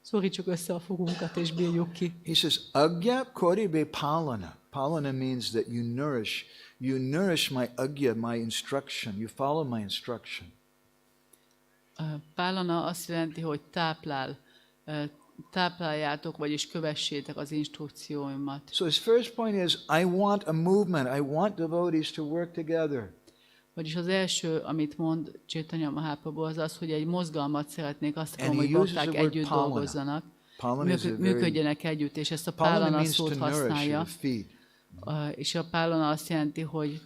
Szorítsuk össze a fogunkat és bírjuk ki. He says, Agya Koribe Palana. Palana means that you nourish my agya, my instruction. You follow my instruction. Pálana azt jelenti, hogy tápláljátok, vagyis kövessétek az instrukcióimat. So his first point is, I want a movement. I want devotees to work together. Vagyis az első, amit mond Chaitanya Mahaprabhu, az az, hogy egy mozgalmat szeretnék, azt akarom, hogy bakták együtt dolgozzanak, működjenek együtt, és ezt a pálana szót használja. És a pálana azt jelenti, hogy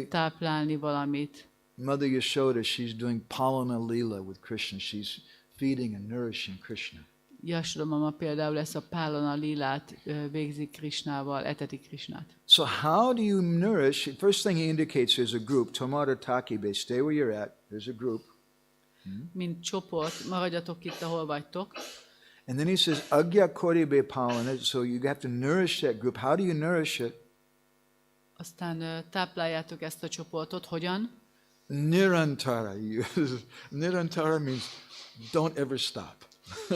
táplálni valamit. Mother Yashoda, she's doing Palana-lila with Krishna. She's feeding and nourishing Krishna. Yashoda mama például ezt a Palana-lilát végzi Krishnával, eteti Krishnát. So how do you nourish? First thing he indicates there's a group. Tomara Takibe, stay where you're at. There's a group. Mint csoport, maradjatok itt, ahol vagytok. And then he says, Agya Koribe Palana, so you have to nourish that group. How do you nourish it? Aztán tápláljátok ezt a csoportot, hogyan? Nirantara. Nirantara means don't ever stop.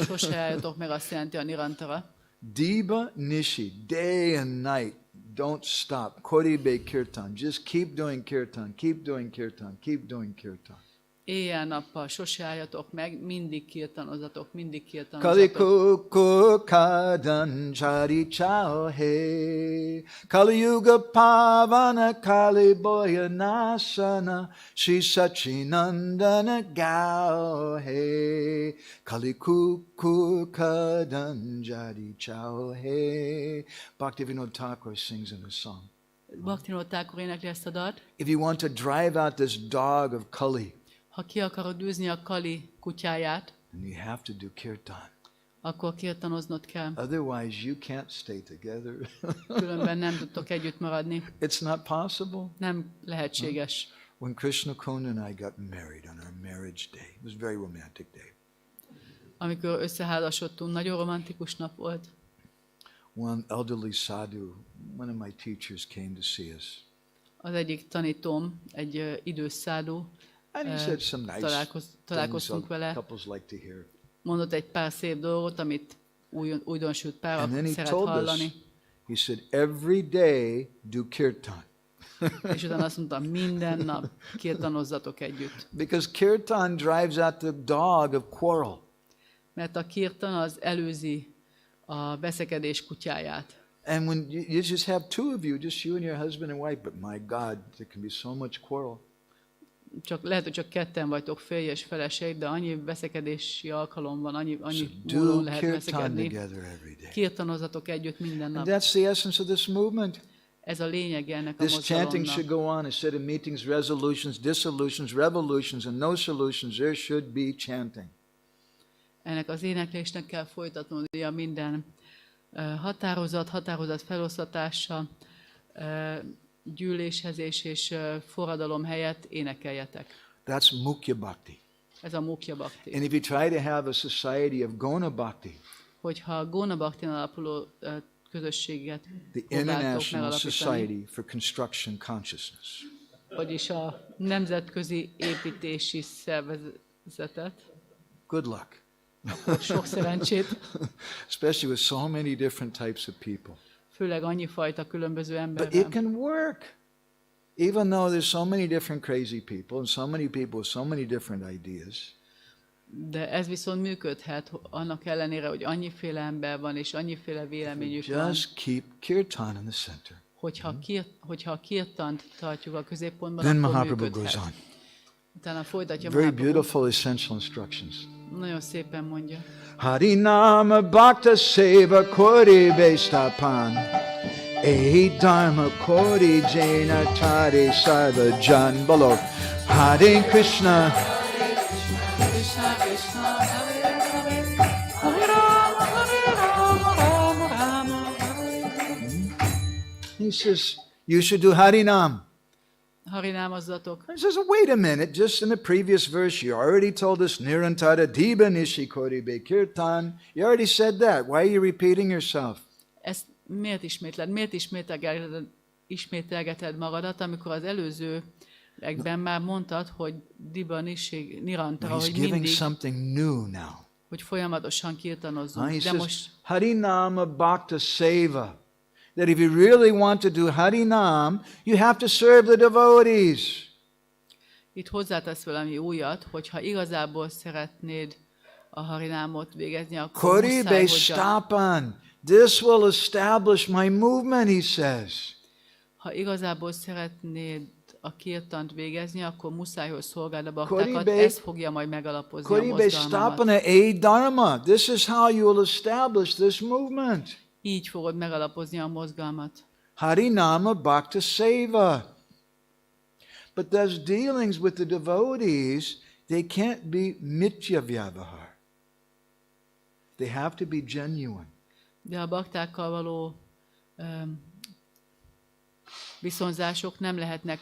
Sose álljatok meg, azt jelenti a nirantara. Diba Nishi, day and night, don't stop. Koribe Kirtan, just keep doing Kirtan, keep doing Kirtan, keep doing Kirtan. Éjjel-nappal sose álljatok meg, mindig kirtanozatok, mindig Kali kirtanozatok. kuku kadan chari chao he. Kali yuga pavana kali boya nasana. Shri Sachinandana gao he. Kali kuku kadan chari chao he. Bhaktivinoda Thakur sings in a song. Bhaktivinoda Thakur énekli ezt a dalt. If you want to drive out this dog of Kali, Ha ki akarod űzni a Kali kutyáját, then you have to do kirtan. akkor kirtanoznod kell. Otherwise, you can't stay together. Különben nem tudtok együtt maradni. It's not possible. Nem lehetséges. When Krishna Kunda and I got married on our marriage day, it was a very romantic day. Amikor összeházasodtunk, nagyon romantikus nap volt. One elderly sadhu, one of my teachers, came to see us. Az egyik tanítóm, egy idős szádú, And he said some nice találkoztunk things vele. couples like to hear. Mondott egy pár szép dolgot, amit újdonsült pár And then he szeret told us, hallani. he said, every day do kirtan. És utána azt mondta, minden nap kirtanozzatok együtt. Because kirtan drives out the dog of quarrel. Mert a kirtan az előzi a veszekedés kutyáját. And when you just have two of you, just you and your husband and wife, but my God, there can be so much quarrel. Lehet, hogy csak ketten vagytok, férj és feleség, de annyi veszekedési alkalom van, annyi So módon do lehet kirtan veszekedni. together every day. Kirtanozzatok együtt minden And nap. that's the essence of this movement. Ez a lényeg ennek a This chanting mozgalomnak. should go on instead of meetings, resolutions, dissolutions, revolutions, and no solutions. There should be chanting. Ennek az éneklésnek kell folytatnia minden határozat feloszlatása, gyűlésezés és forradalom helyett énekeljetek. That's Mukhya Bhakti. Ez a Mukhya Bhakti. And if you try to have a society of Gona Bhakti, Hogyha a Gona Bhaktin alapuló közösséget the próbáltok International megalapítani, Society for Construction Consciousness, vagyis a Nemzetközi Építési Szervezetet, good luck. sok szerencsét, Especially with so many different types of people. főleg annyi fajta különböző But emberrel. it can work. Even though there's so many different crazy people and so many people with so many different ideas, De ez viszont működhet, annak ellenére, hogy annyiféle ember van, és annyiféle véleményük van, just keep kirtan in the center. hogyha a kirtant tartjuk a középpontban, Then akkor Mahaprabhu goes működhet. on. Utána folytatja Very Mahaprabhu. beautiful essential instructions. Nagyon szépen mondja. Harinama Bhakta Seva Kori Vestapan Ehi Dharma Kori Jaina Tari Sarva Jan Balo Hare Krishna Krishna Krishna Hare Hare Hare Rama Hare Rama Rama Rama Hare. He says, you should do Harinam. Harinámozzatok. He says, wait a minute, just in the previous verse you already told us Nirantara Diba Nishi Kori Be Kirtan. You already said that. Why are you repeating yourself? Ezt miért ismétled? Miért ismételgeted magadat, amikor az előzőekben már mondtad, hogy Diba Nirantara, He's hogy giving mindig, something new now. hogy folyamatosan kirtanozzunk. He De says, most Harinama Bhakta Seva. That if you really want to do Harinam, you have to serve the devotees. itt hozzátesz valami újat, hogyha igazából szeretnéd a harinámot végezni, akkor muszáj, Koribe hogy stapan. This will establish my movement, he says. ha igazából szeretnéd a kirtant végezni, akkor muszáj, hogy szolgáld a baktákat, Koribe- ez fogja majd megalapozni a Koribe mozgalmamat. stapana a dharma. This is how you will establish this movement. Így fogod megalapozni a mozgalmat. Harinama Bhakta Seva. But those dealings with the devotees, they can't be mitya vyavahar. They have to be genuine. De a baktákkal való viszonzások nem lehetnek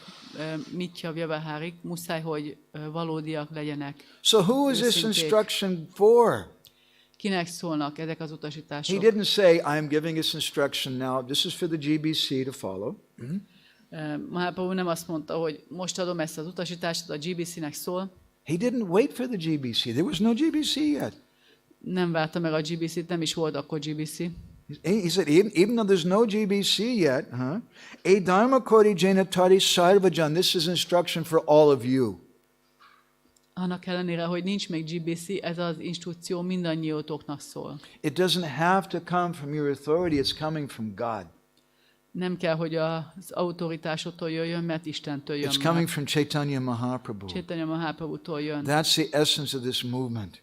mitya vyabahárik, muszáj, hogy valódiak legyenek. So who is this Őszinték. instruction for? Kinek szólnak ezek az He utasítások? didn't say, I'm giving this instruction now. This is for the GBC to follow. Mahaprabhu nem azt mondta, hogy most adom ezt az utasítást, a GBC-nek szól. He didn't wait for the GBC. There was no GBC yet. Nem várta meg a GBC-t, nem is volt akkor GBC. He said, even though there's no GBC yet, a dharma kori janatari sarvajan. This is instruction for all of you. Annak ellenére, hogy nincs még GBC, ez az instrukció mindannyiótoknak szól. It doesn't have to come from your authority. It's coming from God. Nem kell, hogy az autoritásottól jöjjön, mert Istentől jön. It's coming from Chaitanya Mahaprabhu. Chaitanya Mahaprabhutól jön. That's the essence of this movement.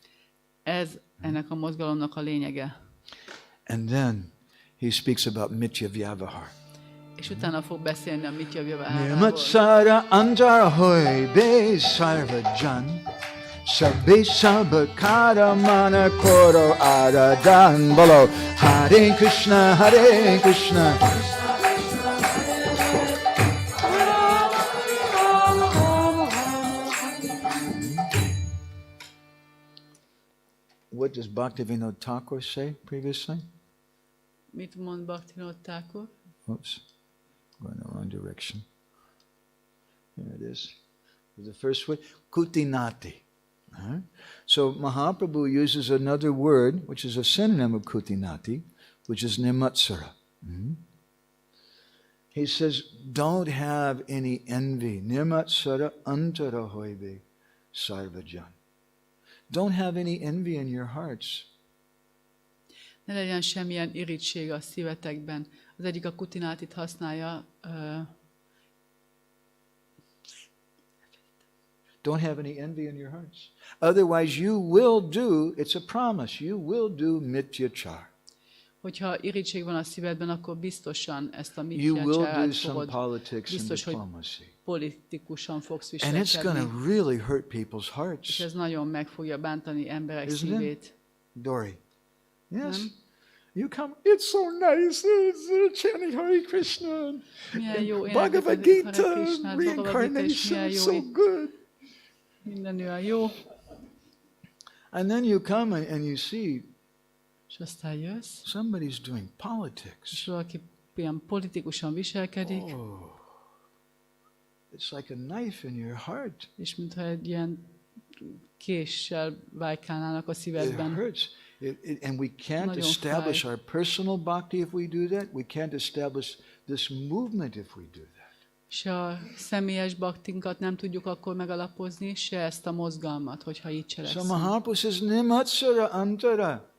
Ez ennek a mozgalomnak a lényege. And then he speaks about mitya vyavahar. És utána fog beszélni a mitya vyabaháráról. Nirmatsara antara hoy be sarvajan. Sabbe sabakara mana koro aradan bolo. Hare Krishna, Hare Krishna. What does Bhaktivinoda Thakur say previously? Mit mond Bhaktivinoda Thakur? Oops, going the wrong direction. Here it is. The first word, kutinati. So Mahaprabhu uses another word, which is a synonym of kutinati, which is nimatsara. He says, don't have any envy. Nimatsara antara hoive sarvajan. Don't have any envy in your hearts. Ne legyen semmilyen irigység a szívetekben. Az egyik a kutinátit használja. Don't have any envy in your hearts. Otherwise you will do, it's a promise, you will do mityachar. Hogyha irigység van a szívedben, akkor biztosan ezt a You will do mityacsárát some fogod, politics and biztos, hogy diplomacy. politikusan fogsz And it's going viselkedni. to really hurt people's És hearts. ez nagyon meg fogja bántani emberek Isn't it? szívét. Dory. Yes. Nem? You come, it's so nice, it's chanting Hare Krishna, Milyen jó and Bhagavad énekelni Hare Gita, Krishnát, Bhagavad Gita, és milyen reincarnation, jó, so good. minden olyan jó. And then you come and you see És aztán jössz, somebody's doing politics. és valaki ilyen politikusan viselkedik, Oh, it's like a knife in your heart. és mintha egy ilyen késsel vájkálnának a It szívedben. hurts. And we can't Nagyon establish fáj. our personal bhakti if we do that. We can't establish this movement if we do that. Se a személyes baktinkat nem tudjuk akkor megalapozni, se ezt a mozgalmat, hogyha így So cselekszünk. Mahaprabhu says, Nimatsara antara.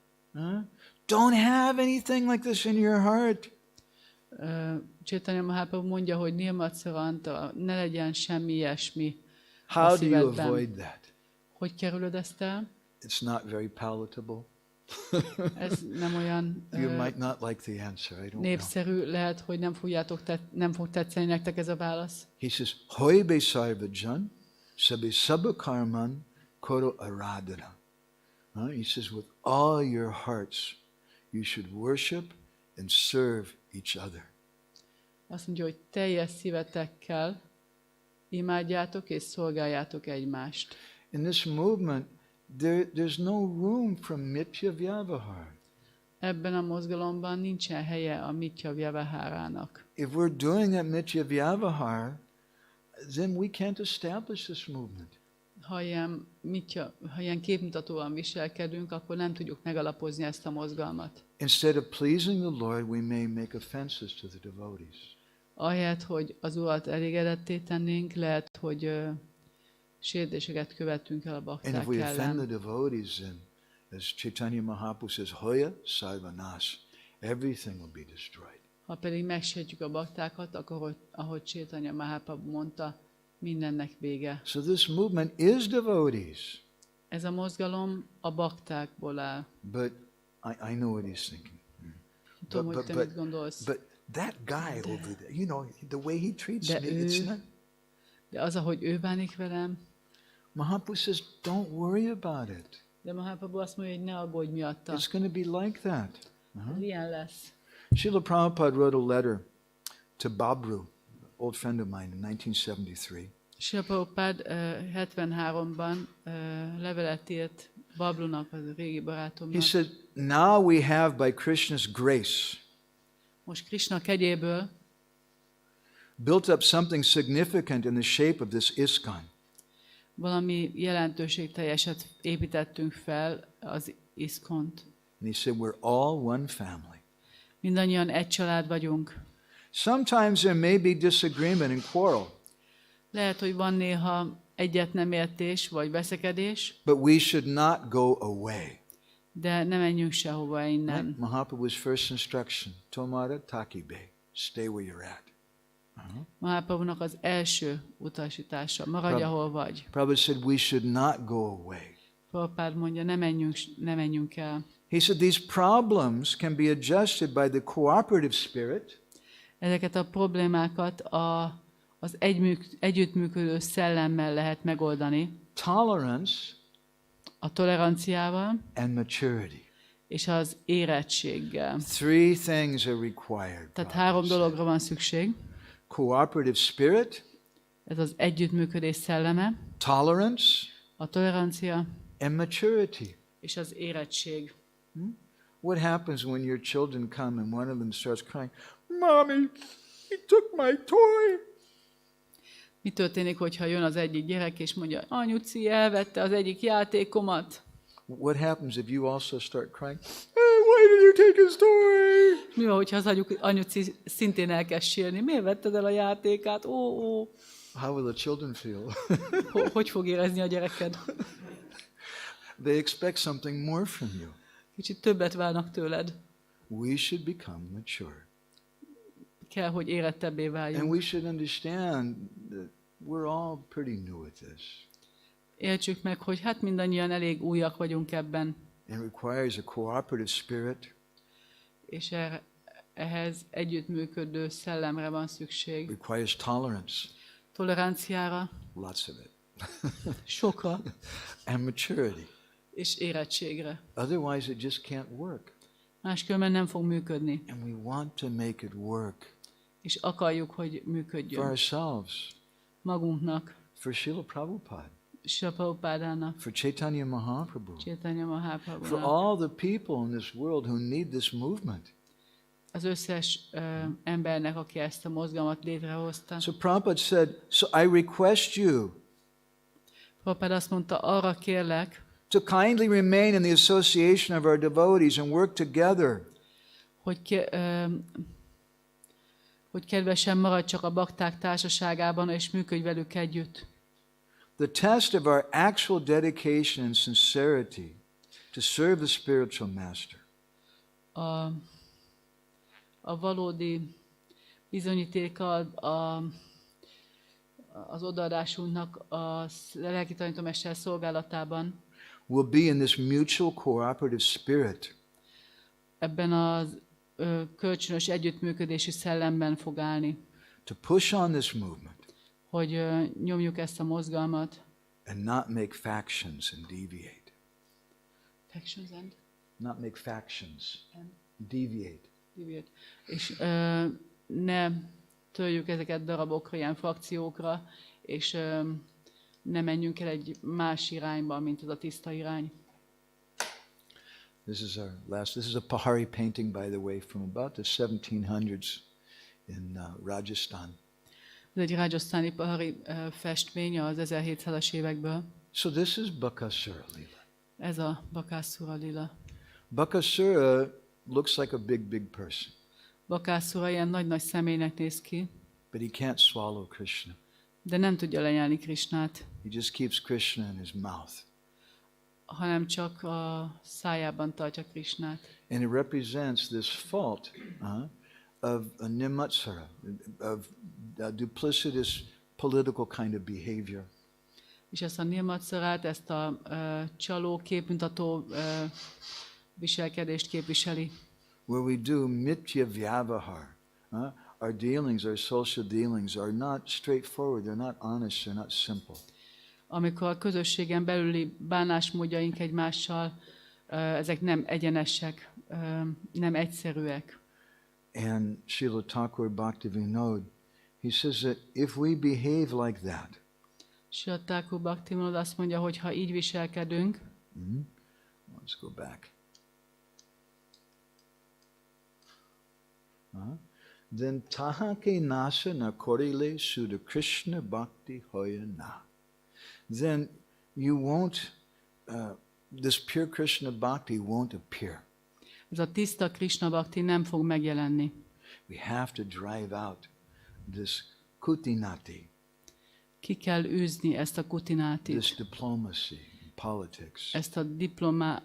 Don't have anything like this in your heart. Chaitanya Mahaprabhu mondja, hogy Nirmatsaranta, ne legyen semmi ilyesmi a How do you szívedben. avoid that? Hogy kerülöd ezt el? It's not very palatable. Ez nem olyan You might not like the answer. I don't know. népszerű, lehet, hogy nem fog tetszeni nektek ez a válasz. He says, Hoibe sarvajan, sabe sabakarman koro aradana. He says, with all your hearts, you should worship and serve each other. Azt mondja, hogy teljes szívetekkel imádjátok és szolgáljátok egymást. In this movement, there's no room for mitya vyavahar. Ebben a mozgalomban nincsen helye a mitya vyabahárának. If we're doing that mitya vyavahar, then we can't establish this movement. ha ilyen képmutatóan viselkedünk, akkor nem tudjuk megalapozni ezt a mozgalmat. Instead of pleasing the Lord, we may make offenses to the devotees. Ahelyett, hogy az Urat elégedetté tennénk, lehet, hogy sértéseket követünk el a And bakták if we offend the ellen. devotees, then, as Chaitanya Mahaprabhu says, Hoya Sarvanas, everything will be destroyed. Ha pedig megsértjük a baktákat, akkor, ahogy Chaitanya Mahaprabhu mondta, mindennek vége. So this movement is devotees. Ez a mozgalom a baktákból áll. But I know what he's thinking. Tudom, hogy te mit gondolsz. But that guy over there, you know, the way he treats De me, it's not... De az, ahogy ő bánik velem, Mahaprabhu says, don't worry about it. de Mahaprabhu azt mondja, hogy ne aggódj miatta. It's going to be like that. Ez ilyen lesz. Srila Prabhupada wrote a letter to Babru, old friend of mine, in 1973. Srila Prabhupád 73-ban levelet írt Bablunak, az a régi He barátomnak. said, now we have by Krishna's grace Most Krishna kegyéből built up something significant in the shape of this ISKCON. valami jelentőségteljeset építettünk fel, az ISKCON-t. And he said, we're all one family. Mindannyian egy család vagyunk. Sometimes there may be disagreement and quarrel, Lehet, hogy van néha egyet nem értés, vagy veszekedés, but we should not go away. de ne menjünk sehova innen. Right? Mahaprabhu's first instruction, Tomara Takibe, stay where you're at. Mahaprabhunak az első utasítása, maradj, ahol vagy. Prabhupada said we should not go away. Prabhupád mondja, ne menjünk el. He said these problems can be adjusted by the cooperative spirit Ezeket a problémákat az együttműködő szellemmel lehet megoldani, tolerance a toleranciával and maturity. és az érettséggel. Three things are required. Tehát Prabhupada 3 said. dologra van szükség. Cooperative spirit, Ez az együttműködés szelleme, tolerance, a tolerancia and maturity. és az érettség. What happens when your children come and one of them starts crying, Mommy, he took my toy. Mi történik, hogyha jön az egyik gyerek és mondja, anyuci, elvette az egyik játékomat? What happens if you also start crying, why did you take his toy? Mi van, hogyha az anyuci szintén elkezd sírni? Miért vetted el a játékát? Ó. How will the children feel? Hogy fog érezni a gyereked? They expect something more from you. Kicsit többet várnak tőled. We should become mature. Kell, hogy érettebbé And váljunk. we should understand that we're all pretty new at this. Értsük meg, hogy hát mindannyian elég újak vagyunk ebben, It requires a cooperative spirit. és ehhez együttműködő szellemre van szükség. It requires tolerance. Toleranciára, Lots of it. sokra, And maturity. és érettségre. Otherwise it just can't work. Máskülönben nem fog működni, And we want to make it work és akarjuk, hogy for működjön. ourselves, Magunknak, for Srila Prabhupada, Srila Prabhupádának, for Chaitanya Mahaprabhu, Chaitanya for Mahaprabhunak, all the people in this world who need this movement. az összes embernek, aki ezt a mozgalmat létrehozta. So Prabhupada said, so I request you Prabhupád azt mondta, arra kérlek, to kindly remain in the association of our devotees and work together. Hogy kedvesen maradj csak a bakták társaságában, és működj velük együtt. The test of our actual dedication and sincerity to serve the spiritual master A valódi bizonyítéka az odaadásunknak a lelki tanítómester szolgálatában, will be in this mutual cooperative spirit. Ebben az kölcsönös együttműködési szellemben fog állni, To push on this movement hogy nyomjuk ezt a mozgalmat. and not make factions and deviate. Factions and? Not make factions. And? Deviate. És ne törjük ezeket darabokra, ilyen frakciókra, és ne menjünk el egy más irányba, mint az a tiszta irány. This is a Pahari painting, by the way, from about the 1700s in Rajasthan. Ez egy rajasztáni pahari festmény az 1700-as évekből. So this is Bakasura-lila. Ez a Bakasura-lila. Bakasura looks like a big person, Bakasura ilyen nagy-nagy személynek néz ki, but he can't swallow Krishna. de nem tudja lenyelni Krisnát, He just keeps Krishna in his mouth. hanem csak a szájában tartja Krisnát. And it represents this fault of a nimatsara, of a duplicitous political kind of behavior. És ezt a nilmatszarát, ezt a csaló, képmutató viselkedést képviseli. Where we do mitya vyavahar. Our dealings, our social dealings are not straightforward, they're not honest, they're not simple. Amikor a közösségen belüli bánásmódjaink egymással, ezek nem egyenesek, nem egyszerűek. And Srila Thakur Bhaktivinoda, he says that if we behave like that, Srila Thakur Bhaktivinoda azt mondja, hogy ha így viselkedünk, let's go back. Then tahake nasa na korile suda Krishna bhakti hoya na. Then you won't, this pure Krishna bhakti won't appear. ez a tiszta Krishna bhakti nem fog megjelenni. We have to drive out this kutinati, Ki kell űzni ezt a this kutinátit, diplomacy, politics. ezt a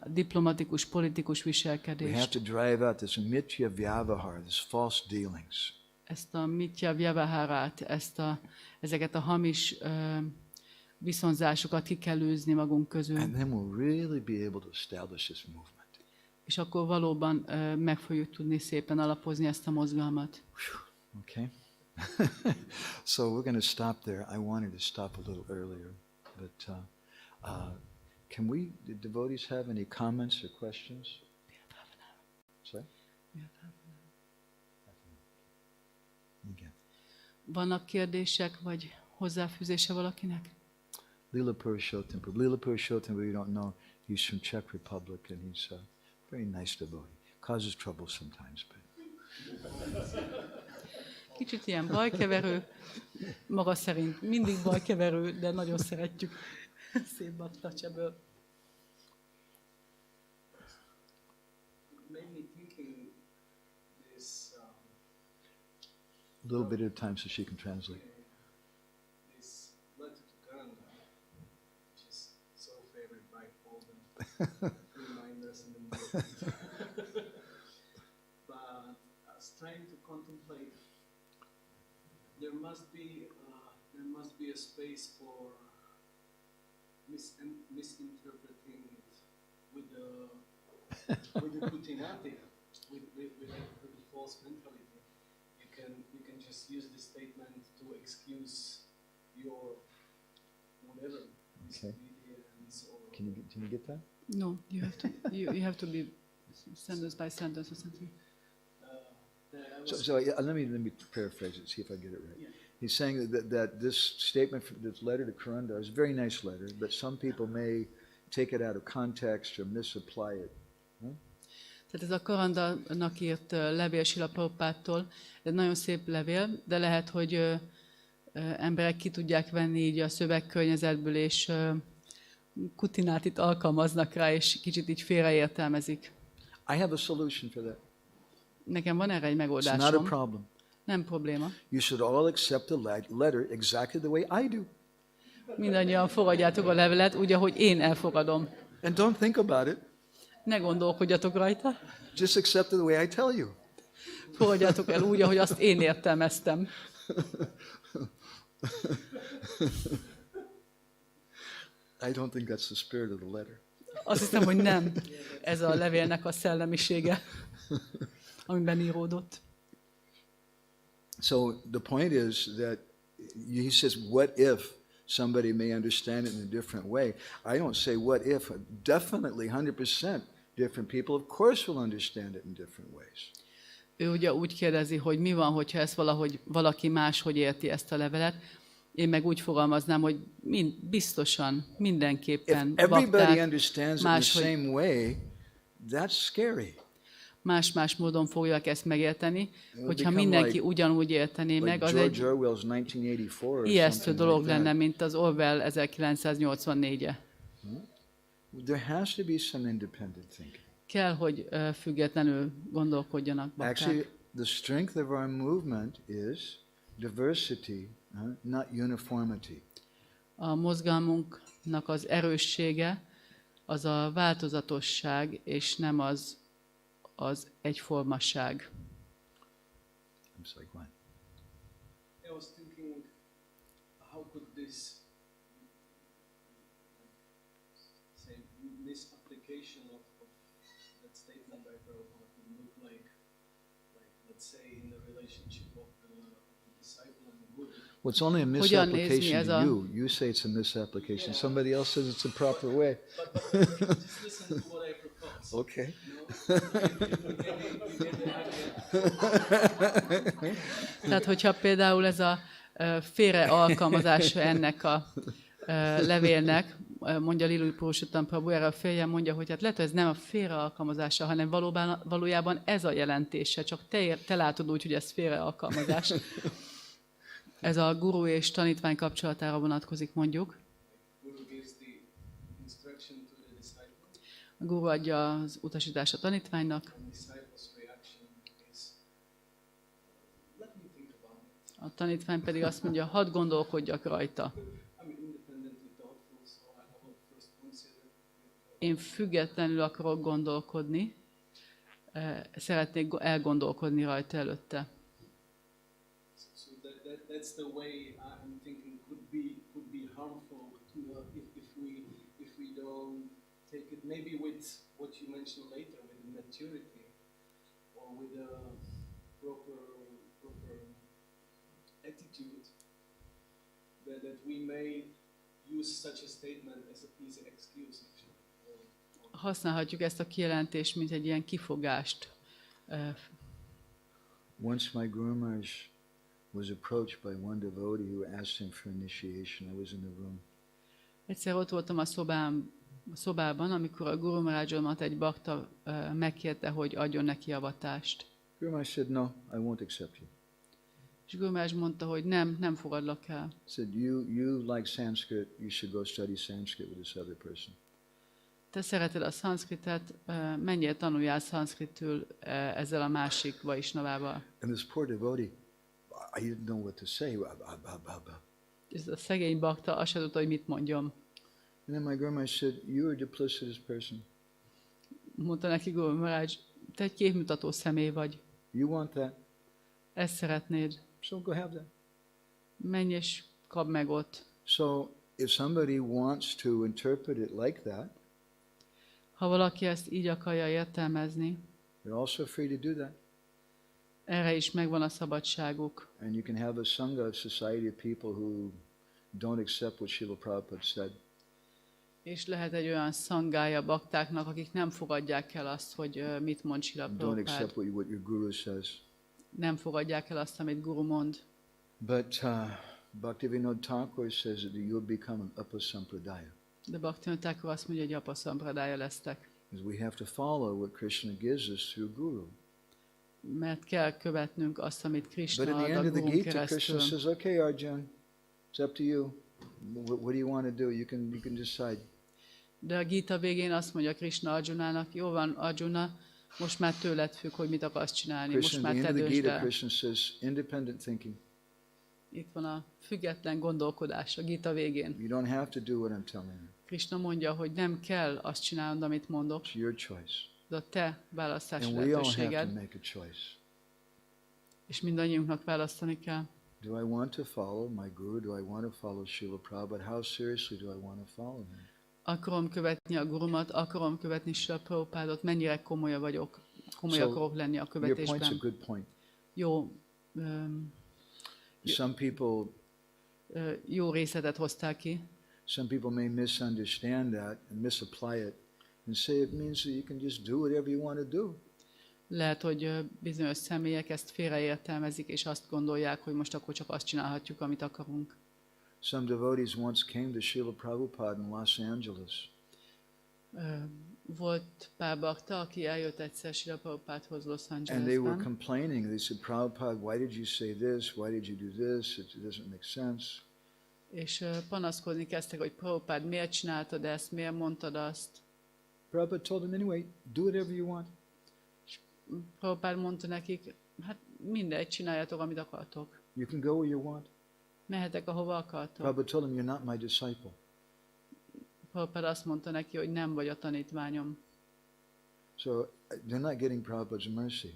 diplomatikus, politikus We have viselkedést, to drive out this mitya vyavahar, this false dealings. ezt a mitya vyavahárát, ezeket a hamis viszonzásokat ki kell űzni magunk közül. And then we'll really be able to establish this movement. És akkor valóban meg fogjuk tudni szépen alapozni ezt a mozgalmat. Okay? So we're going to stop there. I wanted to stop a little earlier, but can we, the devotees, have any comments or questions? Sorry? Igen. Vannak kérdések, vagy hozzáfűzése valakinek? Lila Purushottam. Lila Purushottam, we don't know, he's from Czech Republic, and he's a very nice devotee. Causes trouble sometimes, but... Kicsit ilyen bajkeverő, maga szerint mindig bajkeverő, de nagyon szeretjük. Szép bakta Cseből. Made me thinking this A little bit at a time so she can translate. this letter to Ganga, which is so favored by all the reminders in the movement. But I was trying to contemplate. There must be a space for misinterpreting it with the kutinati, with the false mentality. You can just use this statement to excuse your whatever disobedience or. Can you get that? No, you have to be sentence by sentence or something. So let me paraphrase it, see if I get it right. Yeah. He's saying that this statement, this letter to Karanda is a very nice letter, but some people may take it out of context or misapply it. Tehát ez a Karandanak írt levél Srila Prabhupádtól, ez nagyon szép levél, de lehet, hogy emberek ki tudják venni így a szövegkörnyezetből, és kutinátit alkalmaznak rá, és kicsit így félreértelmezik. I have a solution for that. Nekem van erre egy It's not a megoldásom. problem. Nem probléma. You should all accept the letter exactly the way I do. Mindannyian fogadjátok a levelet, úgy, ahogy én elfogadom. And don't think about it. Ne gondolkodjatok rajta. Just accept it the way I tell you. Fogadjátok el úgy, ahogy azt én értelmeztem. I don't think that's the spirit of the letter. Azt hiszem, hogy nem ez a levélnek a szellemisége, amiben íródott. So the point is that he says, what if somebody may understand it in a different way? I don't say what if. Definitely 100% different people, of course, will understand it in different ways. Ő ugye úgy kérdezi, hogy mi van, hogyha ezt valahogy valaki máshogy érti ezt a levelet. Én meg úgy fogalmaznám, hogy biztosan, mindenképpen If everybody bakták understands it in the máshogy, same way, that's scary. más-más módon fogják ezt megérteni. would Hogyha become mindenki like- ugyanúgy értené meg, az George egy Orwell's 1984 or ijesztő something dolog like lenne, that. mint az Orwell 1984-e. There has to be some independent thinking. Kell, hogy függetlenül gondolkodjanak Actually, bakták. the strength of our movement is diversity, not uniformity. A mozgalmunknak az erőssége az a változatosság, és nem az egyformaság. I'm sorry, go on. I was thinking, how could this, say, misapplication of that statement by Prabhupada would look like, let's say, in the relationship of the disciple and the guru. Well, it's only a Hogyan néz mi misapplication ez to a- you. You say it's a misapplication. Somebody else says it's the proper way. But just listen to what I propose. Okay. You get the idea. Tehát, hogyha például ez a félre alkalmazása ennek a levélnek, mondja Lilui Purushottam Prabhu, erre a férjem mondja, hogy hát lehet, hogy ez nem a félre alkalmazása, hanem valójában ez a jelentése, csak te látod úgy, hogy ez félre alkalmazás. Ez a guru és tanítvány kapcsolatára vonatkozik, mondjuk. Guru gives the instruction to the disciple, A guru adja az utasítást a tanítványnak, and disciple's reaction is, let me think about it. a tanítvány pedig azt mondja, hadd gondolkodjak rajta. I'm independently thoughtful, so I will first consider. Én függetlenül akarok gondolkodni, szeretnék elgondolkodni rajta előtte. So that's the way I'm thinking could be harmful if we don't take it maybe with what you mentioned later with the maturity or with a proper attitude that we may use such a statement as a easy excuse actually. Használhatjuk ezt a kijelentést, mint egy ilyen kifogást. Once my Guru Maharaj was approached by one devotee who asked him for initiation. I was in the room. Egyszer ott voltam a szobában, amikor a Guru Maharaj-omat egy bakta megkérte, hogy adjon neki avatást. Guru Maharaj said, no, I won't accept you. És Guru Maharaj mondta, hogy nem fogadlak el. He said, you like Sanskrit, you should go study Sanskrit with this other person. Te szereted a szanszkritet, menjél tanuljál szanszkritül ezzel a másik vaisnavával. And this poor devotee, I didn't know what to say. És a szegény bakta azt sem tudta, hogy mit mondjam. And then my Guru Maharaj said, you're a duplicitous person. Mondta neki Guru Maharaj, te egy képmutató személy vagy. You want that? Ezt szeretnéd. So go have that. Menj és kapd meg ott. So if somebody wants to interpret it like that, Ha valaki ezt így akarja értelmezni, they're also free to do that. erre is megvan a szabadságuk. And you can have a sangha, a society of people who don't accept what Srila Prabhupada said. És lehet egy olyan szangája baktáknak, akik nem fogadják el azt, hogy mit mond Srila Don't Prabhupád. accept what your guru says. Nem fogadják el azt, amit Guru mond. But Bhaktivinoda Thakur says that you'll become an upasampradaya. De Bhaktivinoda Thakur azt mondja, hogy apa szampradája lesztek. Because we have to follow what Krishna gives us through Guru. Mert kell követnünk azt, amit But Krishna at the ad end a of the Gurun Gita, Krishna keresztül. says, okay, Arjun, it's up to you. What do you want to do? You can decide. De a Gita végén azt mondja Krishna Arjunának, jó van Arjuna, most már tőled függ, hogy mit akarsz csinálni, most Krishna, at már the te end of the döntsd Gita, el. Krishna says, independent thinking. Itt van a független gondolkodás a Gita végén. You don't have to do what I'm telling you. Krishna mondja, hogy nem kell azt csinálnod, amit mondok, It's your choice. de a te választási And we all have to lehetőséged, make a choice. és mindannyiunknak választani kell. Do I want to follow my guru? Do I want to follow Srila Prabhupada? How seriously do I want to follow him? Akarom követni a gurumat, akarom követni Srila Prabhupádot, mennyire komoly akarok lenni a Your point's a követésben. good point. Jó, Some people jó részletet hoztál ki. Some people may misunderstand that and misapply it and say it means that you can just do whatever you want to do. Lehet, hogy bizonyos személyek ezt félreértelmezik, és azt gondolják, hogy most akkor csak azt csinálhatjuk, amit akarunk. Some devotees once came to Srila Prabhupada in Los Angeles. Volt pár bakta, aki eljött egyszer Srila Prabhupádhoz Los and they were Angelesben, complaining. They said, Prabhupada, why did you say this? Why did you do this? It doesn't make sense. és panaszkodni kezdtek, hogy Prabhupád, miért csináltad ezt, miért mondtad azt. Prabhupada told them, anyway, do whatever you want. Prabhupád mondta nekik, hát mindegy, csináljátok, amit akartok. You can go where you want. Mehetek, ahova akartok. Prabhupada told him, you're not my disciple. Prabhupád azt mondta neki, hogy nem vagy a tanítványom, So they're not getting Prabhupada's mercy.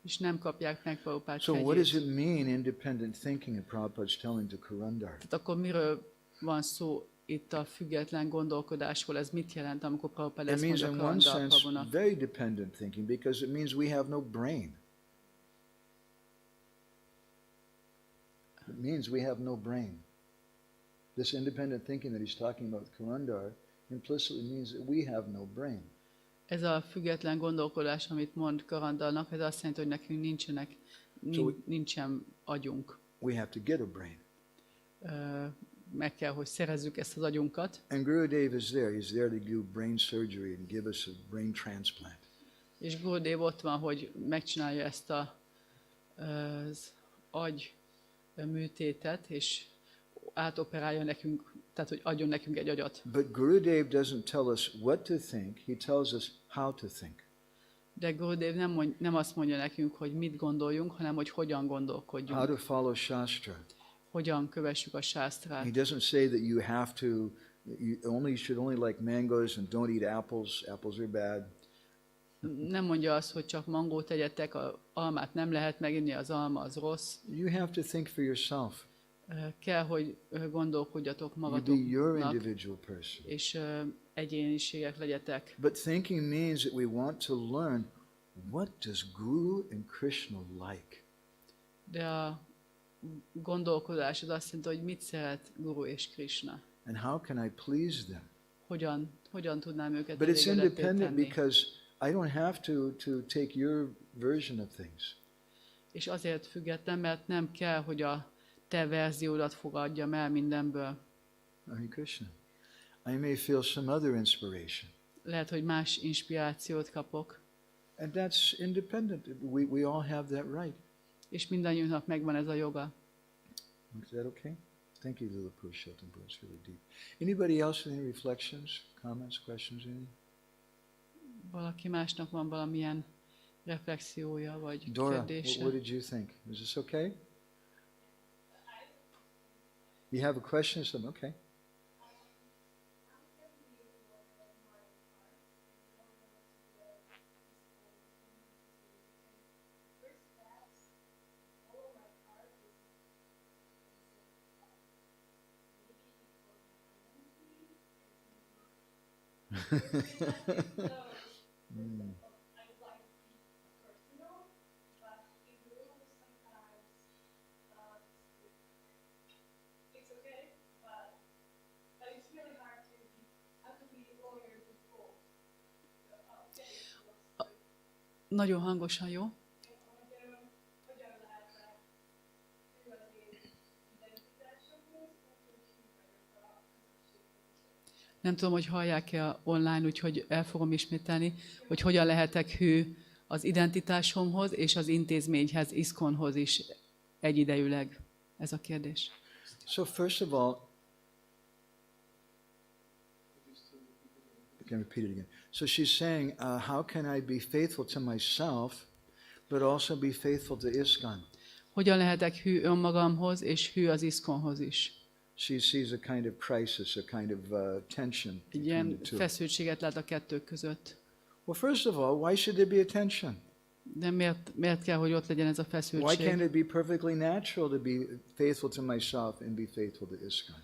és nem kapják meg Prabhupád So what does kegyét. it mean, independent thinking, that Prabhupada's telling to Kurandar? Tehát akkor miről van szó itt a független gondolkodásról? Ez mit jelent, amikor Prabhupád It ezt means mondja in one Karandar sense Prabhunak? very dependent thinking, because it means we have no brain. It means we have no brain. This independent thinking that he's talking about with Kurandar implicitly means that we have no brain. Ez a független gondolkodás, amit mond Karandarnak, ez azt jelenti, hogy nekünk nincsen agyunk. We have to get a brain. Meg kell, hogy szerezzük ezt az agyunkat. And Gurudev is there. He's there to do brain surgery and give us a brain transplant. És Gurudev ott van, hogy megcsinálja ezt az agy műtétet, és átoperálja nekünk, tehát hogy adjon nekünk egy agyat. But Gurudev doesn't tell us what to think. He tells us how to think. De Gurudev nem azt mondja nekünk, hogy mit gondoljunk, hanem hogy hogyan How gondolkodjunk, to follow Shastra. hogyan kövessük a sásztrát. He doesn't say that you have to, you should only like mangoes and don't eat apples. Apples are bad. Nem mondja azt, hogy csak mangót tegyetek, az almát nem lehet meginni, az alma az rossz. You have to think for yourself. Kell, hogy gondolkodjatok You be your magatoknak, individual person. és egyéniségek legyetek. But thinking means that we want to learn, what does Guru and Krishna like? De a gondolkodás az azt jelenti, hogy mit szeret Guru és Krishna. And how can I please them? Hogyan tudnám őket But it's elégedetté independent tenni. because I don't have to take your version of things. És azért független, mert nem kell, hogy a te verziódat fogadjam el mindenből. Hare Krishna. I may feel some other inspiration. Lehet, hogy más inspirációt kapok, And that's independent. We all have that right. és mindannyiunknak megvan ez a joga. Is that okay? Thank you, Lila Purushottam. It's really deep. Anybody else with any reflections, comments, questions, anything? Valaki másnak van valamilyen reflexiója, vagy Dora, kérdése? what did you think? Is this okay? You have a question? Something? Okay. Nagyon hangosan, jó? Nem tudom, hogy hallják-e online, úgyhogy el fogom ismételni, hogy hogyan lehetek hű az identitásomhoz és az intézményhez, ISKCON-hoz is egyidejűleg. Ez a kérdés. So first of all, I can repeat it again. So she's saying, how can I be faithful to myself, but also be faithful to ISKCON? Hogyan lehetek hű önmagamhoz és hű az ISKCON-hoz is? She sees a kind of crisis, a kind of tension Egy between ilyen the two. feszültséget lát a kettő között. Well, first of all, why should there be a tension? De miért kell, hogy ott legyen ez a Why feszültség? can't it be perfectly natural to be faithful to myself and be faithful to ISKCON?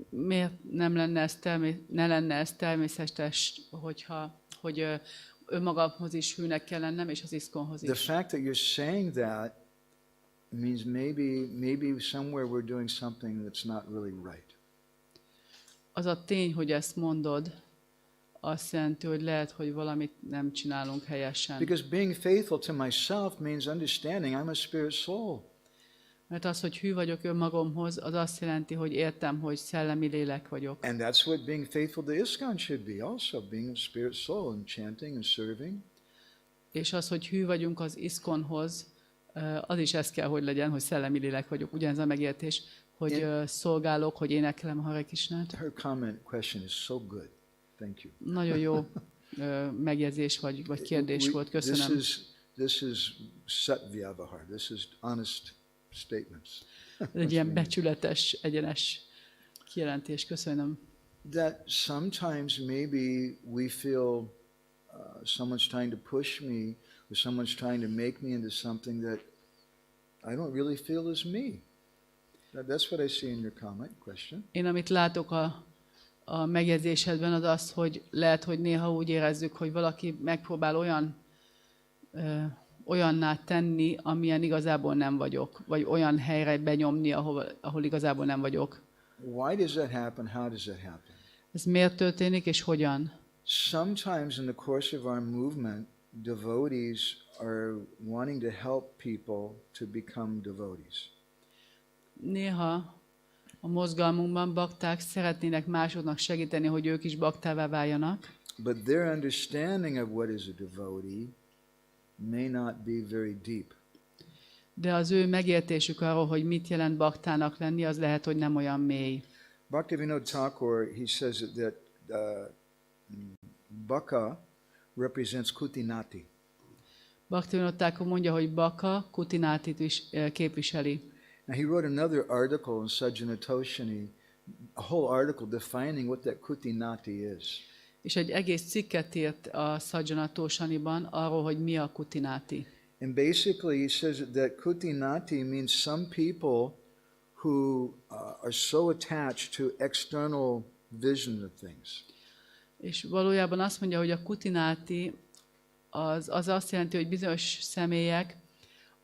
Miért ne lenne ez természetes, hogy önmagamhoz is hűnek kell lennem, és az ISKCON-hoz The is? fact that you're saying that means maybe somewhere we're doing something that's not really right. Az a tény, hogy ezt mondod, azt jelenti, hogy lehet, hogy valamit nem csinálunk helyesen. Because being faithful to myself means understanding I'm a spirit soul. Mert az, hogy hű vagyok önmagamhoz, az azt jelenti, hogy értem, hogy szellemi lélek vagyok. And that's what being faithful to ISKCON should be also, being a spirit soul and chanting and serving. És az, hogy hű vagyunk az ISKCON-hoz, az is ez kell, hogy legyen, hogy szellemi lélek vagyok. Ugyanez a megértés, hogy szolgálok, hogy énekelem Hare Krishnát. Her question is so good. Thank you. Nagyon jó megjegyzés vagy kérdés volt, köszönöm. This is Satyavahar. This is honest statements. Ez egy ilyen becsületes, egyenes kijelentés, köszönöm. That sometimes maybe we feel someone's trying to push me, or someone's trying to make me into something that I don't really feel is me. That's what I see in your comment, question. Én amit látok a megjegyzésedben az az, hogy lehet, hogy néha úgy érezzük, hogy valaki megpróbál olyanná tenni, amilyen igazából nem vagyok, vagy olyan helyre benyomni, ahol igazából nem vagyok. Why does that happen? How does that happen? Ez miért történik, és hogyan? Sometimes in the course of our movement, devotees are wanting to help people to become devotees. Néha a mozgalmunkban bakták szeretnének másoknak segíteni, hogy ők is baktává váljanak. But their understanding of what is a devotee may not be very deep. De az ő megértésük arról, hogy mit jelent baktának lenni, az lehet, hogy nem olyan mély. Bhaktivinoda Thakur, he says that Baka represents Kutinati. Bhaktivinoda Thakur mondja, hogy Baka Kutinátit is képviseli. Now he wrote another article in Sajjana Toshini, a whole article defining what that Kutinati is. És egy egész cikket írt a Sajjana Toshaniban arról, hogy mi a Kutináti. And basically he says that Kutinati means some people who are so attached to external vision of things. És valójában azt mondja, hogy a Kutináti az azt jelenti, hogy bizonyos személyek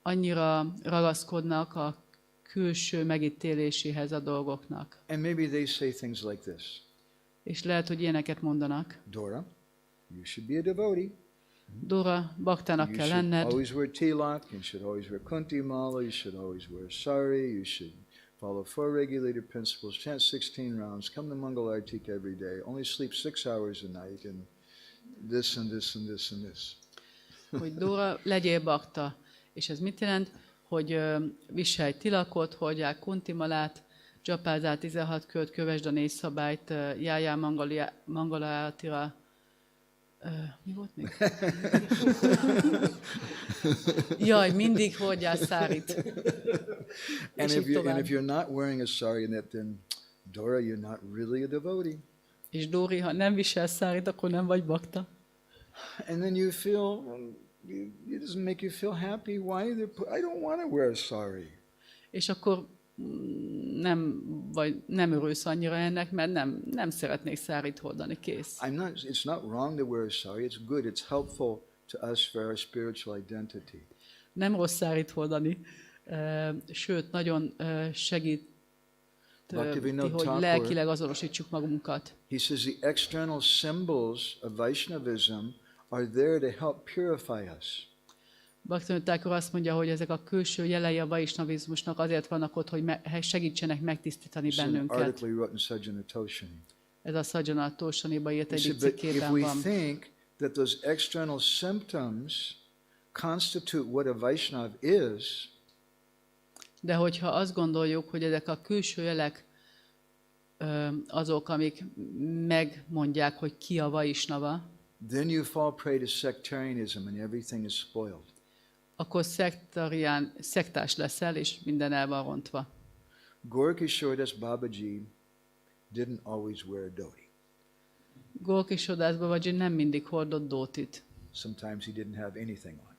annyira ragaszkodnak a külső megítéléséhez a dolgoknak. And maybe they say things like this. És lehet, hogy ilyeneket mondanak. Dora, you should be a devotee. Dora, baktának You kell should lenned. always wear tilak, you should always wear kunti mala, you should always wear sari, you should follow 4 regulated principles, chant 16 rounds, come to Mangal Artik every day, only sleep 6 hours a night, and this and this and this and this. Hogy Dora, legyél bakta. És ez mit jelent? Hogy viselj tilakot, hordjál kuntimalát, dzsapázzál 16 kört, kövesd a 4 szabályt, járjál Mangalatira. Mi volt még? Jaj, mindig hordjál szárit. And if you're not wearing a sari, then Dora, you're not really a devotee. És Dori, ha nem visel szárit, akkor nem vagy bakta. And then you feel, it doesn't make you feel happy. Why? I don't want to wear a sari. És akkor nem örülsz annyira ennek, mert nem szeretnék szárit hordani, kész. It's not wrong to wear a sari. It's good. It's helpful to us for our spiritual identity. Nem rossz szárit hordani, sőt, nagyon segít, hogy lelkileg azonosítsuk magunkat. He says the external symbols of Vaishnavism are there to help purify us. Bhaktivinoda Thakur azt mondja, hogy ezek a külső jelei a vaisnavizmusnak azért vannak ott, hogy segítsenek megtisztítani bennünket. Ez a Sajjana Toshaniba írt egyik cikkében van. If we think that those external symptoms constitute what a Vaishnav is, de hogyha azt gondoljuk, hogy ezek a külső jelek azok, amik megmondják, hogy ki a vaisnava, then you fall prey to sectarianism and everything is spoiled. Akkor szektás leszel, és minden el van rontva. Gorkishore Das Babaji didn't always wear a dhoti. Gorkishore Das Babaji nem mindig hordott dótit. Sometimes he didn't have anything on.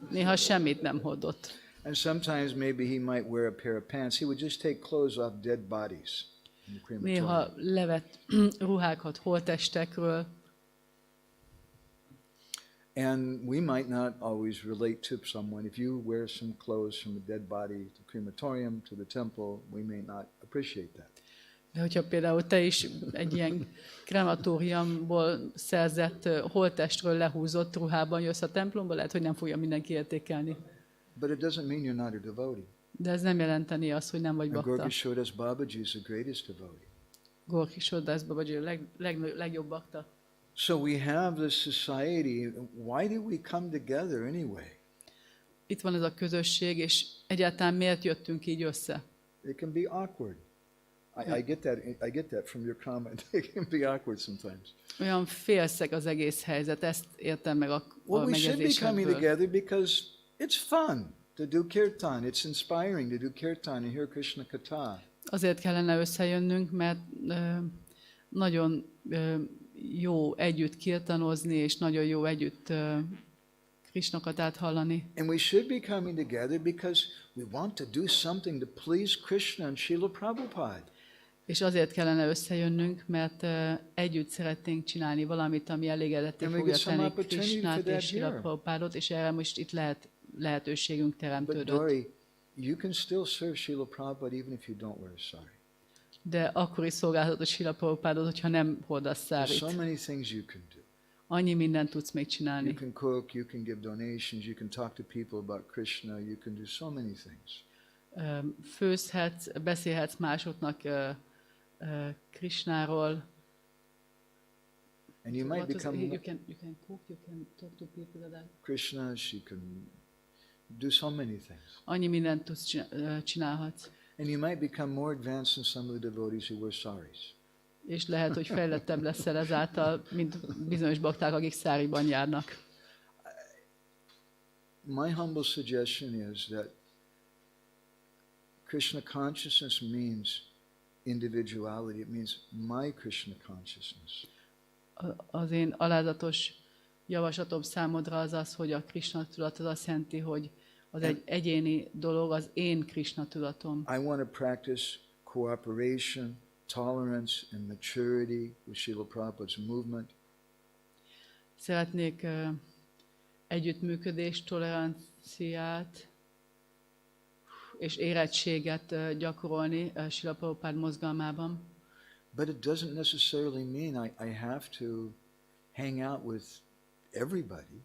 Néha semmit nem hordott. And sometimes maybe he might wear a pair of pants. He would just take clothes off dead bodies in the crematorium. Néha levett ruhákat holttestekről. And we might not always relate to someone. If you wear some clothes from a dead body to the crematorium, to the temple, we may not appreciate that. De hogyha például te is egy ilyen krematóriumból szerzett holttestről lehúzott ruhában jössz a templomba, lehet, hogy nem fogja mindenki értékelni. But it doesn't mean you're not a devotee. De ez nem jelenteni azt, hogy nem vagy And bakta. Gorkishodas Babaji is the greatest devotee. Gorkishodas Babaji a legjobb bakta. So we have this society. Why did we come together anyway? Itt van ez a közösség, és egyáltalán miért jöttünk így össze? It can be awkward. I get that from your comment. It can be awkward sometimes. Olyan félszeg az egész helyzet, ezt értem meg a Well, we should be coming megjegyzésedből. together because it's fun to do kirtan. It's inspiring to do kirtan and hear Krishna Katha. Azért kellene összejönnünk, mert nagyon jó együtt kirtanozni, és nagyon jó együtt Krishna Kathát hallani. And we should be coming together because we want to do something to please Krishna and Srila Prabhupada. És azért kellene összejönnünk, mert együtt szeretnénk csinálni valamit, ami elégedetté And we fogja get some tenni opportunity Krishnát for that és Srila here. Prabhupádot, és erre most itt lehetőségünk But teremtődött. Dori, you can still serve Srila Prabhupada even if you don't wear a sari. De akkor is szolgálhatod Srila Prabhupádot, hogyha nem hordasz There's szárit. so many things you can do. Annyi mindent tudsz még You csinálni. can cook, you can give donations, you can talk to people about Krishna, you can do so many things. Főzhetsz, beszélhetsz másoknak Krishnáról. And you might What was it? become You can cook, you can talk to people about. Krishna, she can do so many things. Annyi mindent tudsz csinálhatsz. And you might become more advanced than some of the devotees who wear saris. És lehet, hogy fejlettebb leszel ezáltal, mint bizonyos bakták, akik száriban járnak. My humble suggestion is that Krishna consciousness means individuality. It means my Krishna consciousness. Az én alázatos javaslatom számodra az az, hogy a Krishna tudat az azt jelenti, hogy az egy egyéni dolog, az én Krishna tudatom. I want to practice cooperation, tolerance, and maturity with Srila Prabhupada's movement. Szeretnék együttműködést, toleranciát és érettséget gyakorolni Srila Prabhupád mozgalmában. But it doesn't necessarily mean I have to hang out with everybody.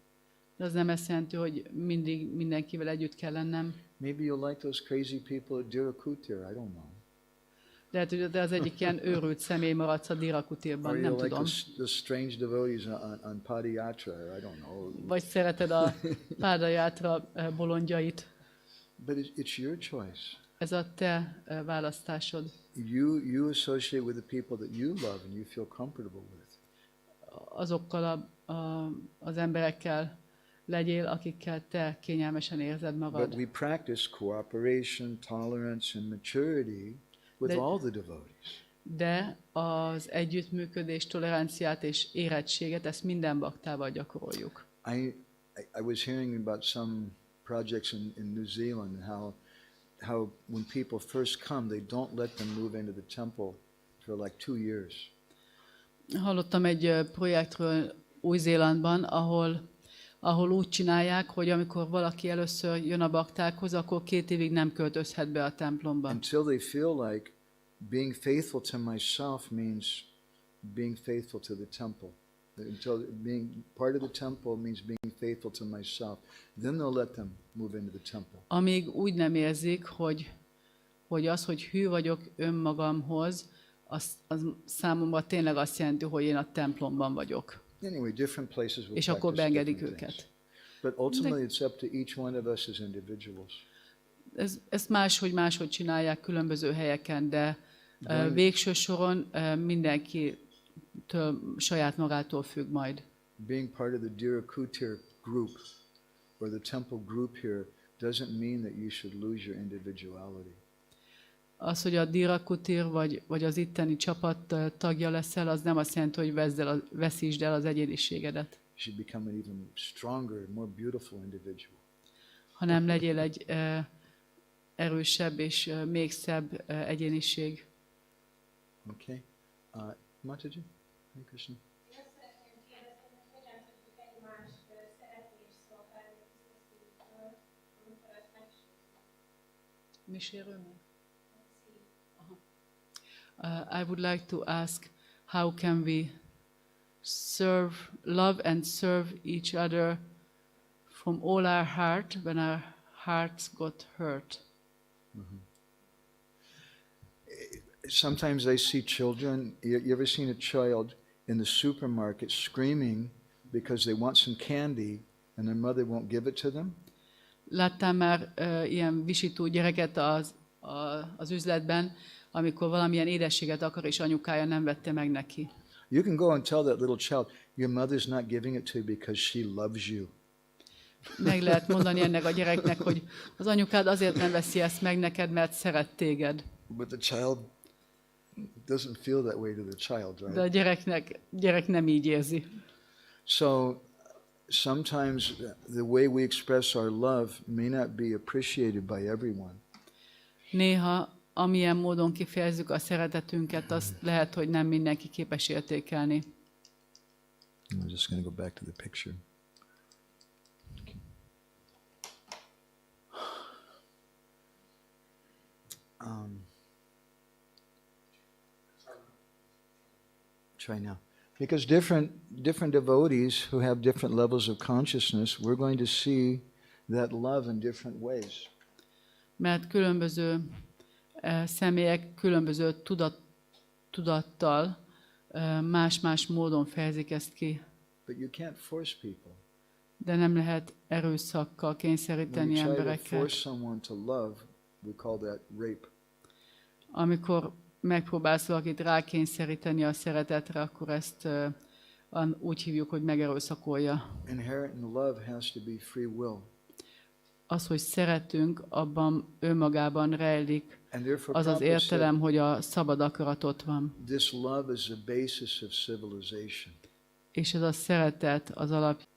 De az nem azt jelenti, hogy mindig mindenkivel együtt kell lennem. Maybe you'll like those crazy people at Dirakutir, I don't know. Lehet, hogy te az egyik ilyen őrült személy maradsz a Dirakutirban, Or nem you'll like tudom. those strange devotees on Padayatra, I don't know. Vagy szereted a Pádajátra bolondjait. But it's your choice. Ez a te választásod. You associate with the people that you love and you feel comfortable with. Azokkal az emberekkel legyél, akikkel te kényelmesen érzed But magad. we practice cooperation, tolerance, and maturity with all the devotees. De az együttműködés, toleranciát és érettséget, ezt minden baktával gyakoroljuk. I was hearing about some projects in New Zealand, how when people first come, they don't let them move into the temple for like 2 years. Hallottam egy projektről Új-Zélandban, ahol úgy csinálják, hogy amikor valaki először jön a baktákhoz, akkor 2 évig nem költözhet be a templomba. Until they feel like being faithful to myself means being faithful to the temple. Until being part of the temple means being faithful to myself. Then they'll let them move into the temple. Amíg úgy nem érzik, hogy az, hogy hű vagyok önmagamhoz, az számomra tényleg azt jelenti, hogy én a templomban vagyok. Anyway, different places will És akkor practice beengedik different őket. things. But ultimately it's up to each one of us as individuals. Ezt máshogy csinálják különböző helyeken, de végső soron mindenkitől saját magától függ majd. Being part of the Dirakutir group or the temple group here doesn't mean that you should lose your individuality. Az, hogy a Dirakutir vagy az itteni csapat tagja leszel, az nem azt jelenti, hogy veszítsd el az egyéniségedet. You should become an even stronger, more beautiful individual. Hanem legyél egy erősebb és még szebb egyéniség. Okay? Mataji? Hare Krishna. I would like to ask, how can we love and serve each other from all our heart when our hearts got hurt? Sometimes I see children, you ever seen a child in the supermarket screaming because they want some candy and their mother won't give it to them? Láttam már ilyen visító gyereket az üzletben, amikor valamilyen édességet akar, és anyukája nem vette meg neki. You can go and tell that little child, your mother's not giving it to you because she loves you. Meg lehet mondani ennek a gyereknek, hogy az anyukád azért nem veszi ezt meg neked, mert szeret téged. But the child doesn't feel that way to the child, right? De a gyerek nem így érzi. So sometimes the way we express our love may not be appreciated by everyone. Néha amilyen módon kifejezzük a szeretetünket, azt lehet, hogy nem mindenki képes értékelni. I'm just going to go back to the picture. Try now. Because different devotees who have different levels of consciousness, we're going to see that love in different ways. Mert különböző személyek különböző tudattal más-más módon fejezik ezt ki. But you can't force people. De nem lehet erőszakkal kényszeríteni When you try to embereket. force someone to love, we call that rape. Amikor megpróbálsz valakit rákényszeríteni a szeretetre, akkor ezt úgy hívjuk, hogy megerőszakolja. Inherent in love has to be free will. Az, hogy szeretünk, abban önmagában rejlik az az értelem, hogy a szabad akarat ott van. This love is the basis of civilization. És ez a szeretet az alap.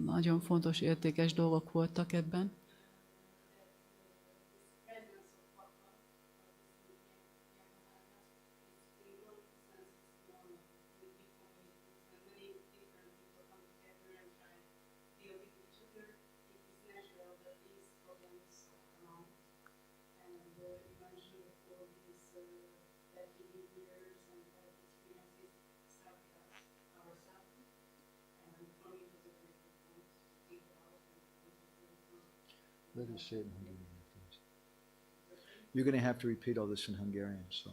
Nagyon fontos, értékes dolgok voltak ebben. Let us say it in Hungarian, please. You're going to have to repeat all this in Hungarian, so.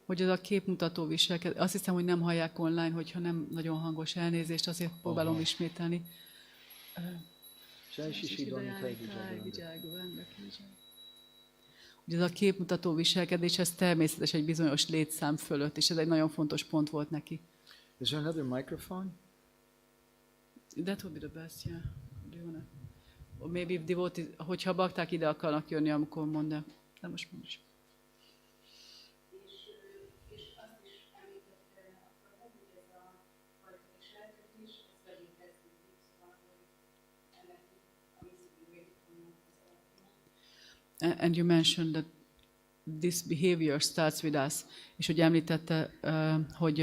Hogy az a képmutató viselkedés. Azt hiszem, hogy nem hallják online, hogyha nem nagyon hangos, elnézést, azért próbálom ismételni. Hogy ez a képmutató viselkedés, ez természetes egy bizonyos létszám fölött, és ez egy nagyon fontos pont volt neki. Is there another microphone? That would be the best, yeah. Do you wanna? Or maybe if devotees, hogyha bakták ide akarnak jönni, amikor mondd el. De most mondj is. And you mentioned that this behavior starts with us, és hogy említette, hogy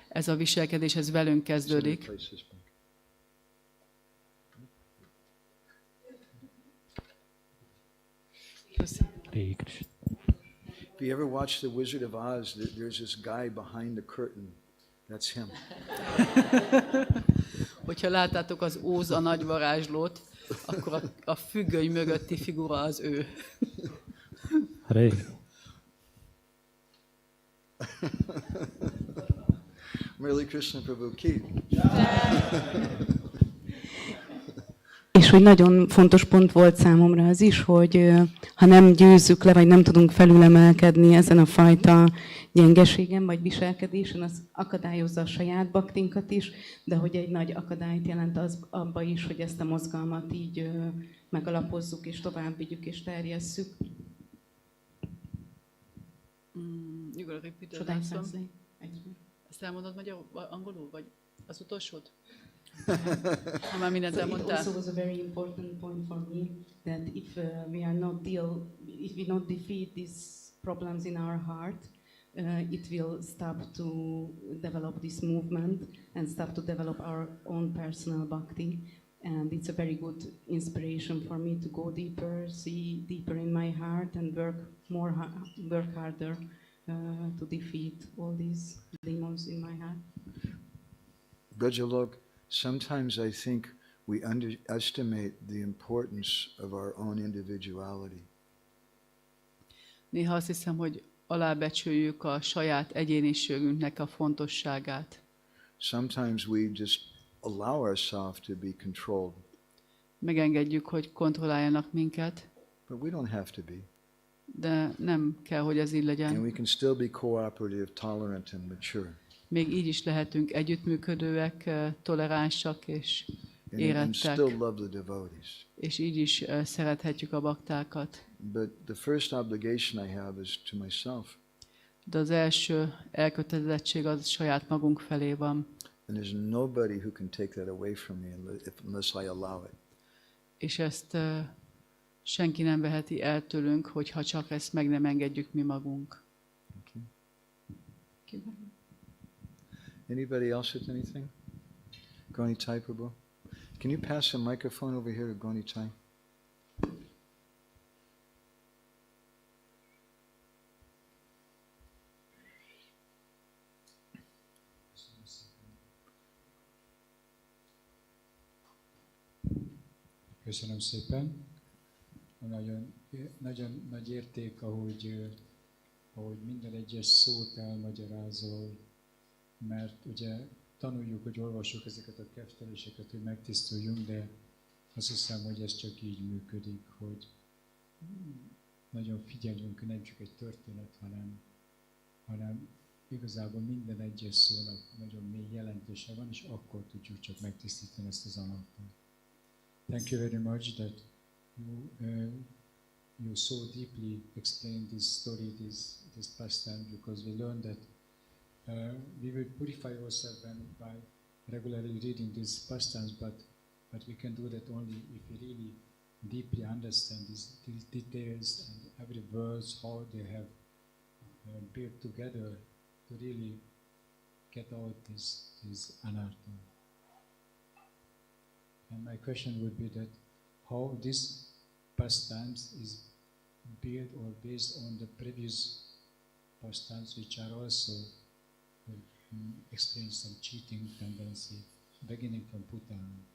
ez a viselkedés, ez velünk kezdődik. If you ever watch The Wizard of Oz, there's this guy behind the curtain. That's him. Hogyha láttátok az Óz a nagy varázslót, akkor a függöny mögötti figura az ő. Hare. Merely Krishna Prabhu ki. És hogy nagyon fontos pont volt számomra az is, hogy ha nem győzzük le, vagy nem tudunk felülemelkedni ezen a fajta gyengeségen, vagy viselkedésen, az akadályozza a saját baktinkat is, de hogy egy nagy akadályt jelent az abba is, hogy ezt a mozgalmat így megalapozzuk, és tovább vigyük, és terjesszük. Ezt elmondod angolul, vagy az utolsót? Ha már mindent So it elmondtál. also was a very important point for me that if we not defeat these problems in our heart, it will stop to develop this movement and stop to develop our own personal bhakti. And it's a very good inspiration for me to go deeper, see deeper in my heart, and work harder to defeat all these demons in my heart. Brajalok, sometimes I think we underestimate the importance of our own individuality. Néha azt hiszem, hogy alábecsüljük a saját egyéniségünknek a fontosságát. Sometimes we just allow ourselves to be controlled, Megengedjük, hogy kontrolláljanak minket, but we don't have to be. de nem kell, hogy ez így And legyen. we can still be cooperative, tolerant, and mature. Még így is lehetünk együttműködőek, toleránsak és And érettek, still love the devotees. és így is szerethetjük a baktákat. But the first obligation I have is to myself. De az első elkötelezettség az saját magunk felé van. And there's nobody who can take that away from me unless I allow it. És ezt senki nem veheti el tőlünk, hogyha csak ezt meg nem engedjük mi magunk. Okay. Anybody else with anything? Gonitai Prabhu? Can you pass the microphone over here to Gonitai? Köszönöm szépen. Nagyon, nagyon nagy érték, ahogy minden egyes szót elmagyarázol, mert ugye tanuljuk, hogy olvassuk ezeket a kefteléseket, hogy megtisztuljunk, de azt hiszem, hogy ez csak így működik, hogy nagyon figyeljünk, nem csak egy történet, hanem igazából minden egyes szónak nagyon mély jelentése van, és akkor tudjuk csak megtisztítani ezt az anyagot. Thank you very much that you so deeply explained this story, this pastime, because we learned that we will purify ourselves by regularly reading these pastimes, but we can do that only if we really deeply understand these details and every verse, how they have built together to really get out this anartha. And my question would be that how this pastimes is built or based on the previous pastimes, which are also explain some cheating tendency, beginning from Bhutan.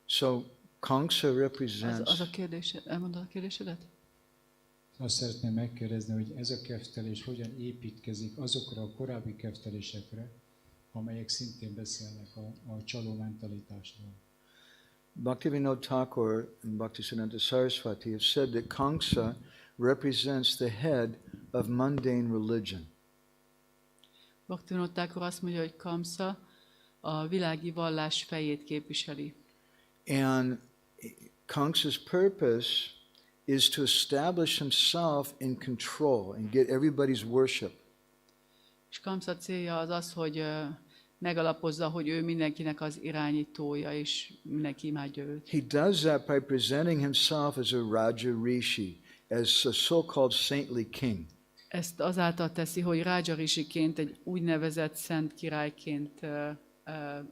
So Kamsa represents... Az a kérdés, elmondod a kérdésedet? Azt szeretném megkérdezni, hogy ez a keftelés hogyan építkezik azokra a korábbi keftelésekre, amelyek szintén beszélnek a csaló mentalitásról. Bhaktivinoda Thakur and Bhaktisiddhanta Saraswati have said that Kamsa represents the head of mundane religion. Bhaktivinoda Thakur azt mondja, hogy Kamsa a világi vallás fejét képviseli. And Kamsa's purpose is to establish himself in control and get everybody's worship. És Kamsa célja az az, hogy megalapozza, hogy ő mindenkinek az irányítója, és mindenki imádja őt. He does that by presenting himself as a Raja Rishi, as a so-called saintly king. Ezt azáltal teszi, hogy Raja Rishiként, egy úgynevezett szent királyként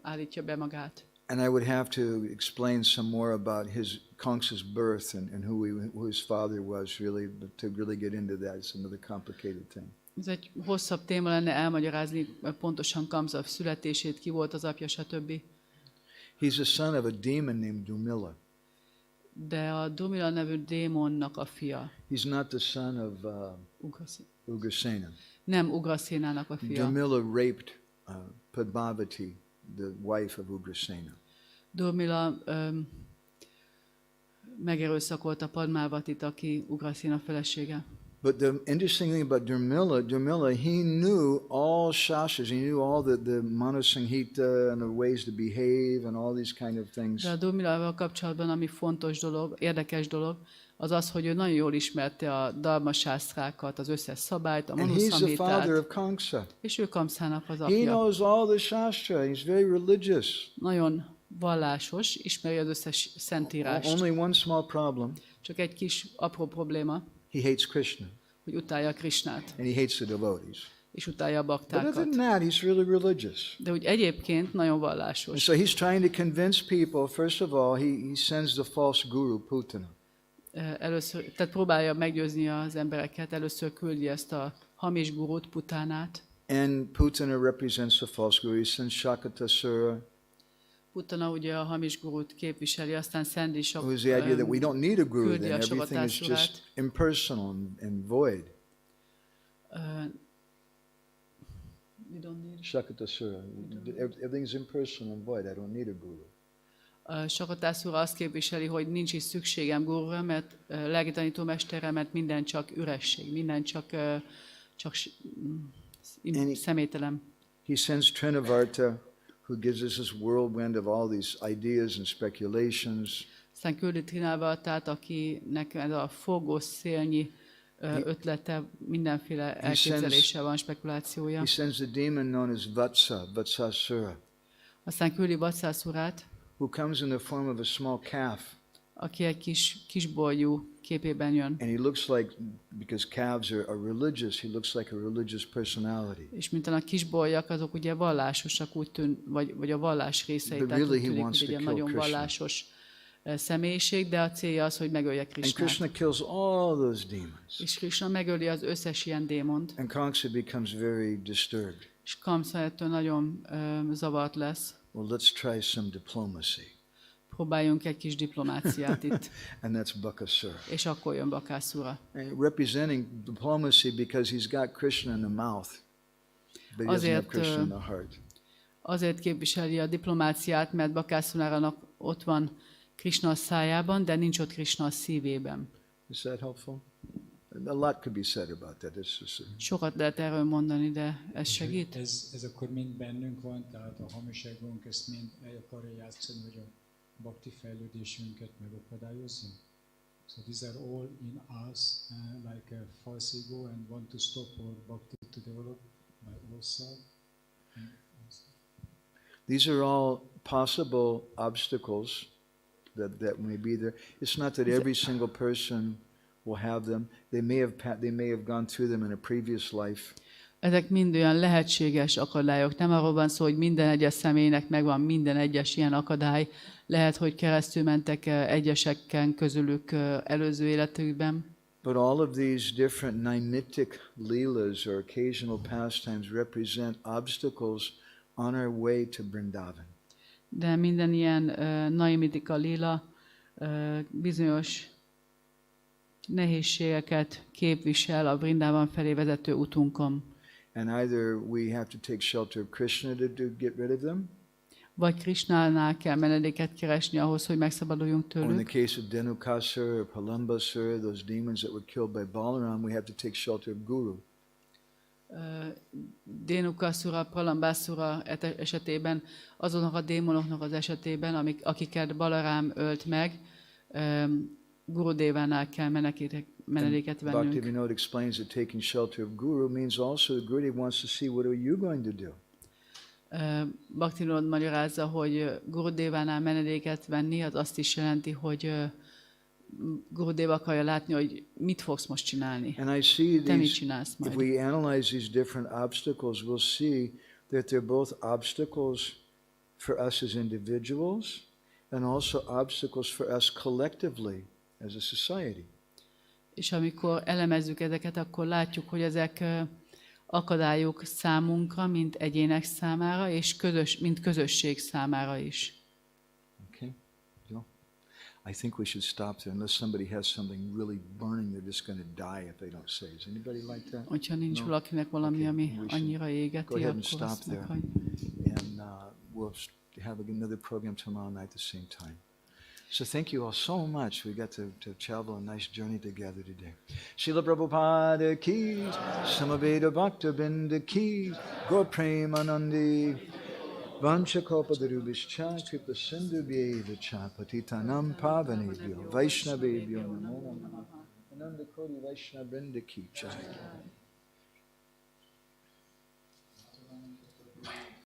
állítja be magát. And I would have to explain some more about Kamsa's birth and who his father was, really, to really get into that. It's another complicated thing. Ez egy hosszabb téma lenne elmagyarázni pontosan Kamsa születését, ki volt az apja, stb. He's the son of a demon named Dumila. De a Dumila nevű démonnak a fia. He's not the son of Ugrasena. Nem Ugraszénának a fia. Dumila raped Padmavati, the wife of Ugrasena. Dumila megerőszakolta Padmávatit, aki Ugraszéna felesége. But the interesting thing about Durmila, he knew all shastras, he knew all the Manasamhita and the ways to behave and all these kind of things. De a Durmilával kapcsolatban, ami fontos dolog, érdekes dolog, az az, hogy ő nagyon jól ismerte a dharma sásztrákat, az összes szabályt, a And he's the father Manusamhitát, of Kamsa. és ő Kamszának az He apja. knows all the shastra. He's very religious. Nagyon vallásos, ismeri az összes szentírást. Only one small problem. Csak egy kis apró probléma, He hates Krishna. hogy utálja Krisnát, And he hates the devotees. és utálja a But other than baktákat. that, he's really religious. De úgy egyébként nagyon And vallásos. so he's trying to convince people, first of all, he sends the false guru, Putana. Először, tehát próbálja meggyőzni az embereket, először küldi ezt a hamis gurút, Putánát. And Putana represents the false guru. He sends Shakatasura, Putana ugye a hamis gurút képviseli, aztán Szendi sok who is the idea that we don't need a guru, küldi then a everything is Savatászurát. just impersonal and void. We don't need- Shakatasura, everything's impersonal and void. I don't need a guru. Savatászura azt képviseli, hogy nincs is szükségem gurúra, mert lelki tanítómesterre, mert minden csak üresség, minden csak személytelen. He sends Trinavarta, who gives us this whirlwind of all these ideas and speculations. Aztán küldi Trinavartát, akinek ez a forgó szélnyi ötlete, mindenféle elképzelése van, spekulációja. He sends the demon known as Vatsasura, Aztán küldi Vatszászurát, who comes in the form of a small calf. aki egy kisbolyú képében jön. And he looks like, because calves are religious, he looks like a religious personality. És mint a kisbolyak, azok ugye vallásosak úgy tűn, vagy a vallás részei, But tehát really úgy he tűnik, wants hogy to egy kill nagyon Krishna. vallásos személyiség, de a célja az, hogy megölje And Krisnát. Krishna kills all those demons. És Krishna megöli az összes ilyen démont, And Kamsa becomes very disturbed. és Kamsa ettől nagyon zavart lesz. Well, let's try some diplomacy. Próbáljunk egy kis diplomáciát itt, And that's Bakasura. és akkor jön Bakasura. And representing diplomacy because he's got Krishna in the mouth, but he doesn't have Krishna in the heart. Azért képviseli a diplomáciát, mert Bakasurának ott van Krishna a szájában, de nincs ott Krishna a szívében. Is that helpful? A lot could be said about that. It's just Sokat lehet erről mondani, de ez segít? Ez akkor mind bennünk van, tehát a hamiságunk ezt mind el akarja játszani, hogy a bhakti fejlődésünket megakadályozza. So these are all in us, like a false ego, and want to stop our bhakti to develop by ourselves. These are all possible obstacles that may be there. It's not that every single person will have them. They may have gone through them in a previous life. Ezek mind olyan lehetséges akadályok. Nem arról van szó, hogy minden egyes személynek megvan minden egyes ilyen akadály. Lehet, hogy keresztül mentek egyeseken közülük előző életükben. But all of these different naimitic leelas or occasional pastimes represent obstacles on our way to Vrindavan. De minden ilyen naimitika lila bizonyos nehézségeket képvisel a Vrindávan felé vezető utunkon. And either we have to take shelter of Krishna to get rid of them, Vagy Krishnánál kell menedéket keresni ahhoz, hogy megszabaduljunk or in tőlük. the case of Dhenukasura or Palambasura, those demons that were killed by Balaram, we have to take shelter of Guru. Dhenukasura, Pralambasura esetében, azonnak a démonoknak az esetében, akiket Balarám ölt meg, Gurudevánál kell menedéket vennünk. Bhaktivinoda explains that taking shelter of Guru means also that Gurudev wants to see what are you going to do. Bhaktivinoda magyarázza, hogy Gurudevánál menedéket venni, az azt is jelenti, hogy Gurudev akarja látni, hogy mit fogsz most csinálni. And I see Te mit these, csinálsz if majd. we analyze these different obstacles, we'll see that they're both obstacles for us as individuals and also obstacles for us collectively as a society. És amikor elemezzük ezeket, akkor látjuk, hogy ezek akadályok számunkra, mint egyének számára, és mint közösség számára is. Okay? Joe? I think we should stop there unless somebody has something really burning, they're just going to die if they don't say. Is anybody like that? Hogyha nincs No? valakinek valami, Okay, ami we should annyira go égeti, ahead and akkor stop azt there. meghagy. And we'll have another program tomorrow night at the same time. So thank you all so much. We got to travel a nice journey together today. Srila Prabhupada ki, Samaveda Bhakta Binda ki, Gaur Premanandi, Vanchakopadarubhischa, Kripa Sindhu Vyevacha, Patitanam Pavanebhyo, Vaishnavebhyo Namo Namaha, Ananda Koti Vaishnava Brinda ki jai.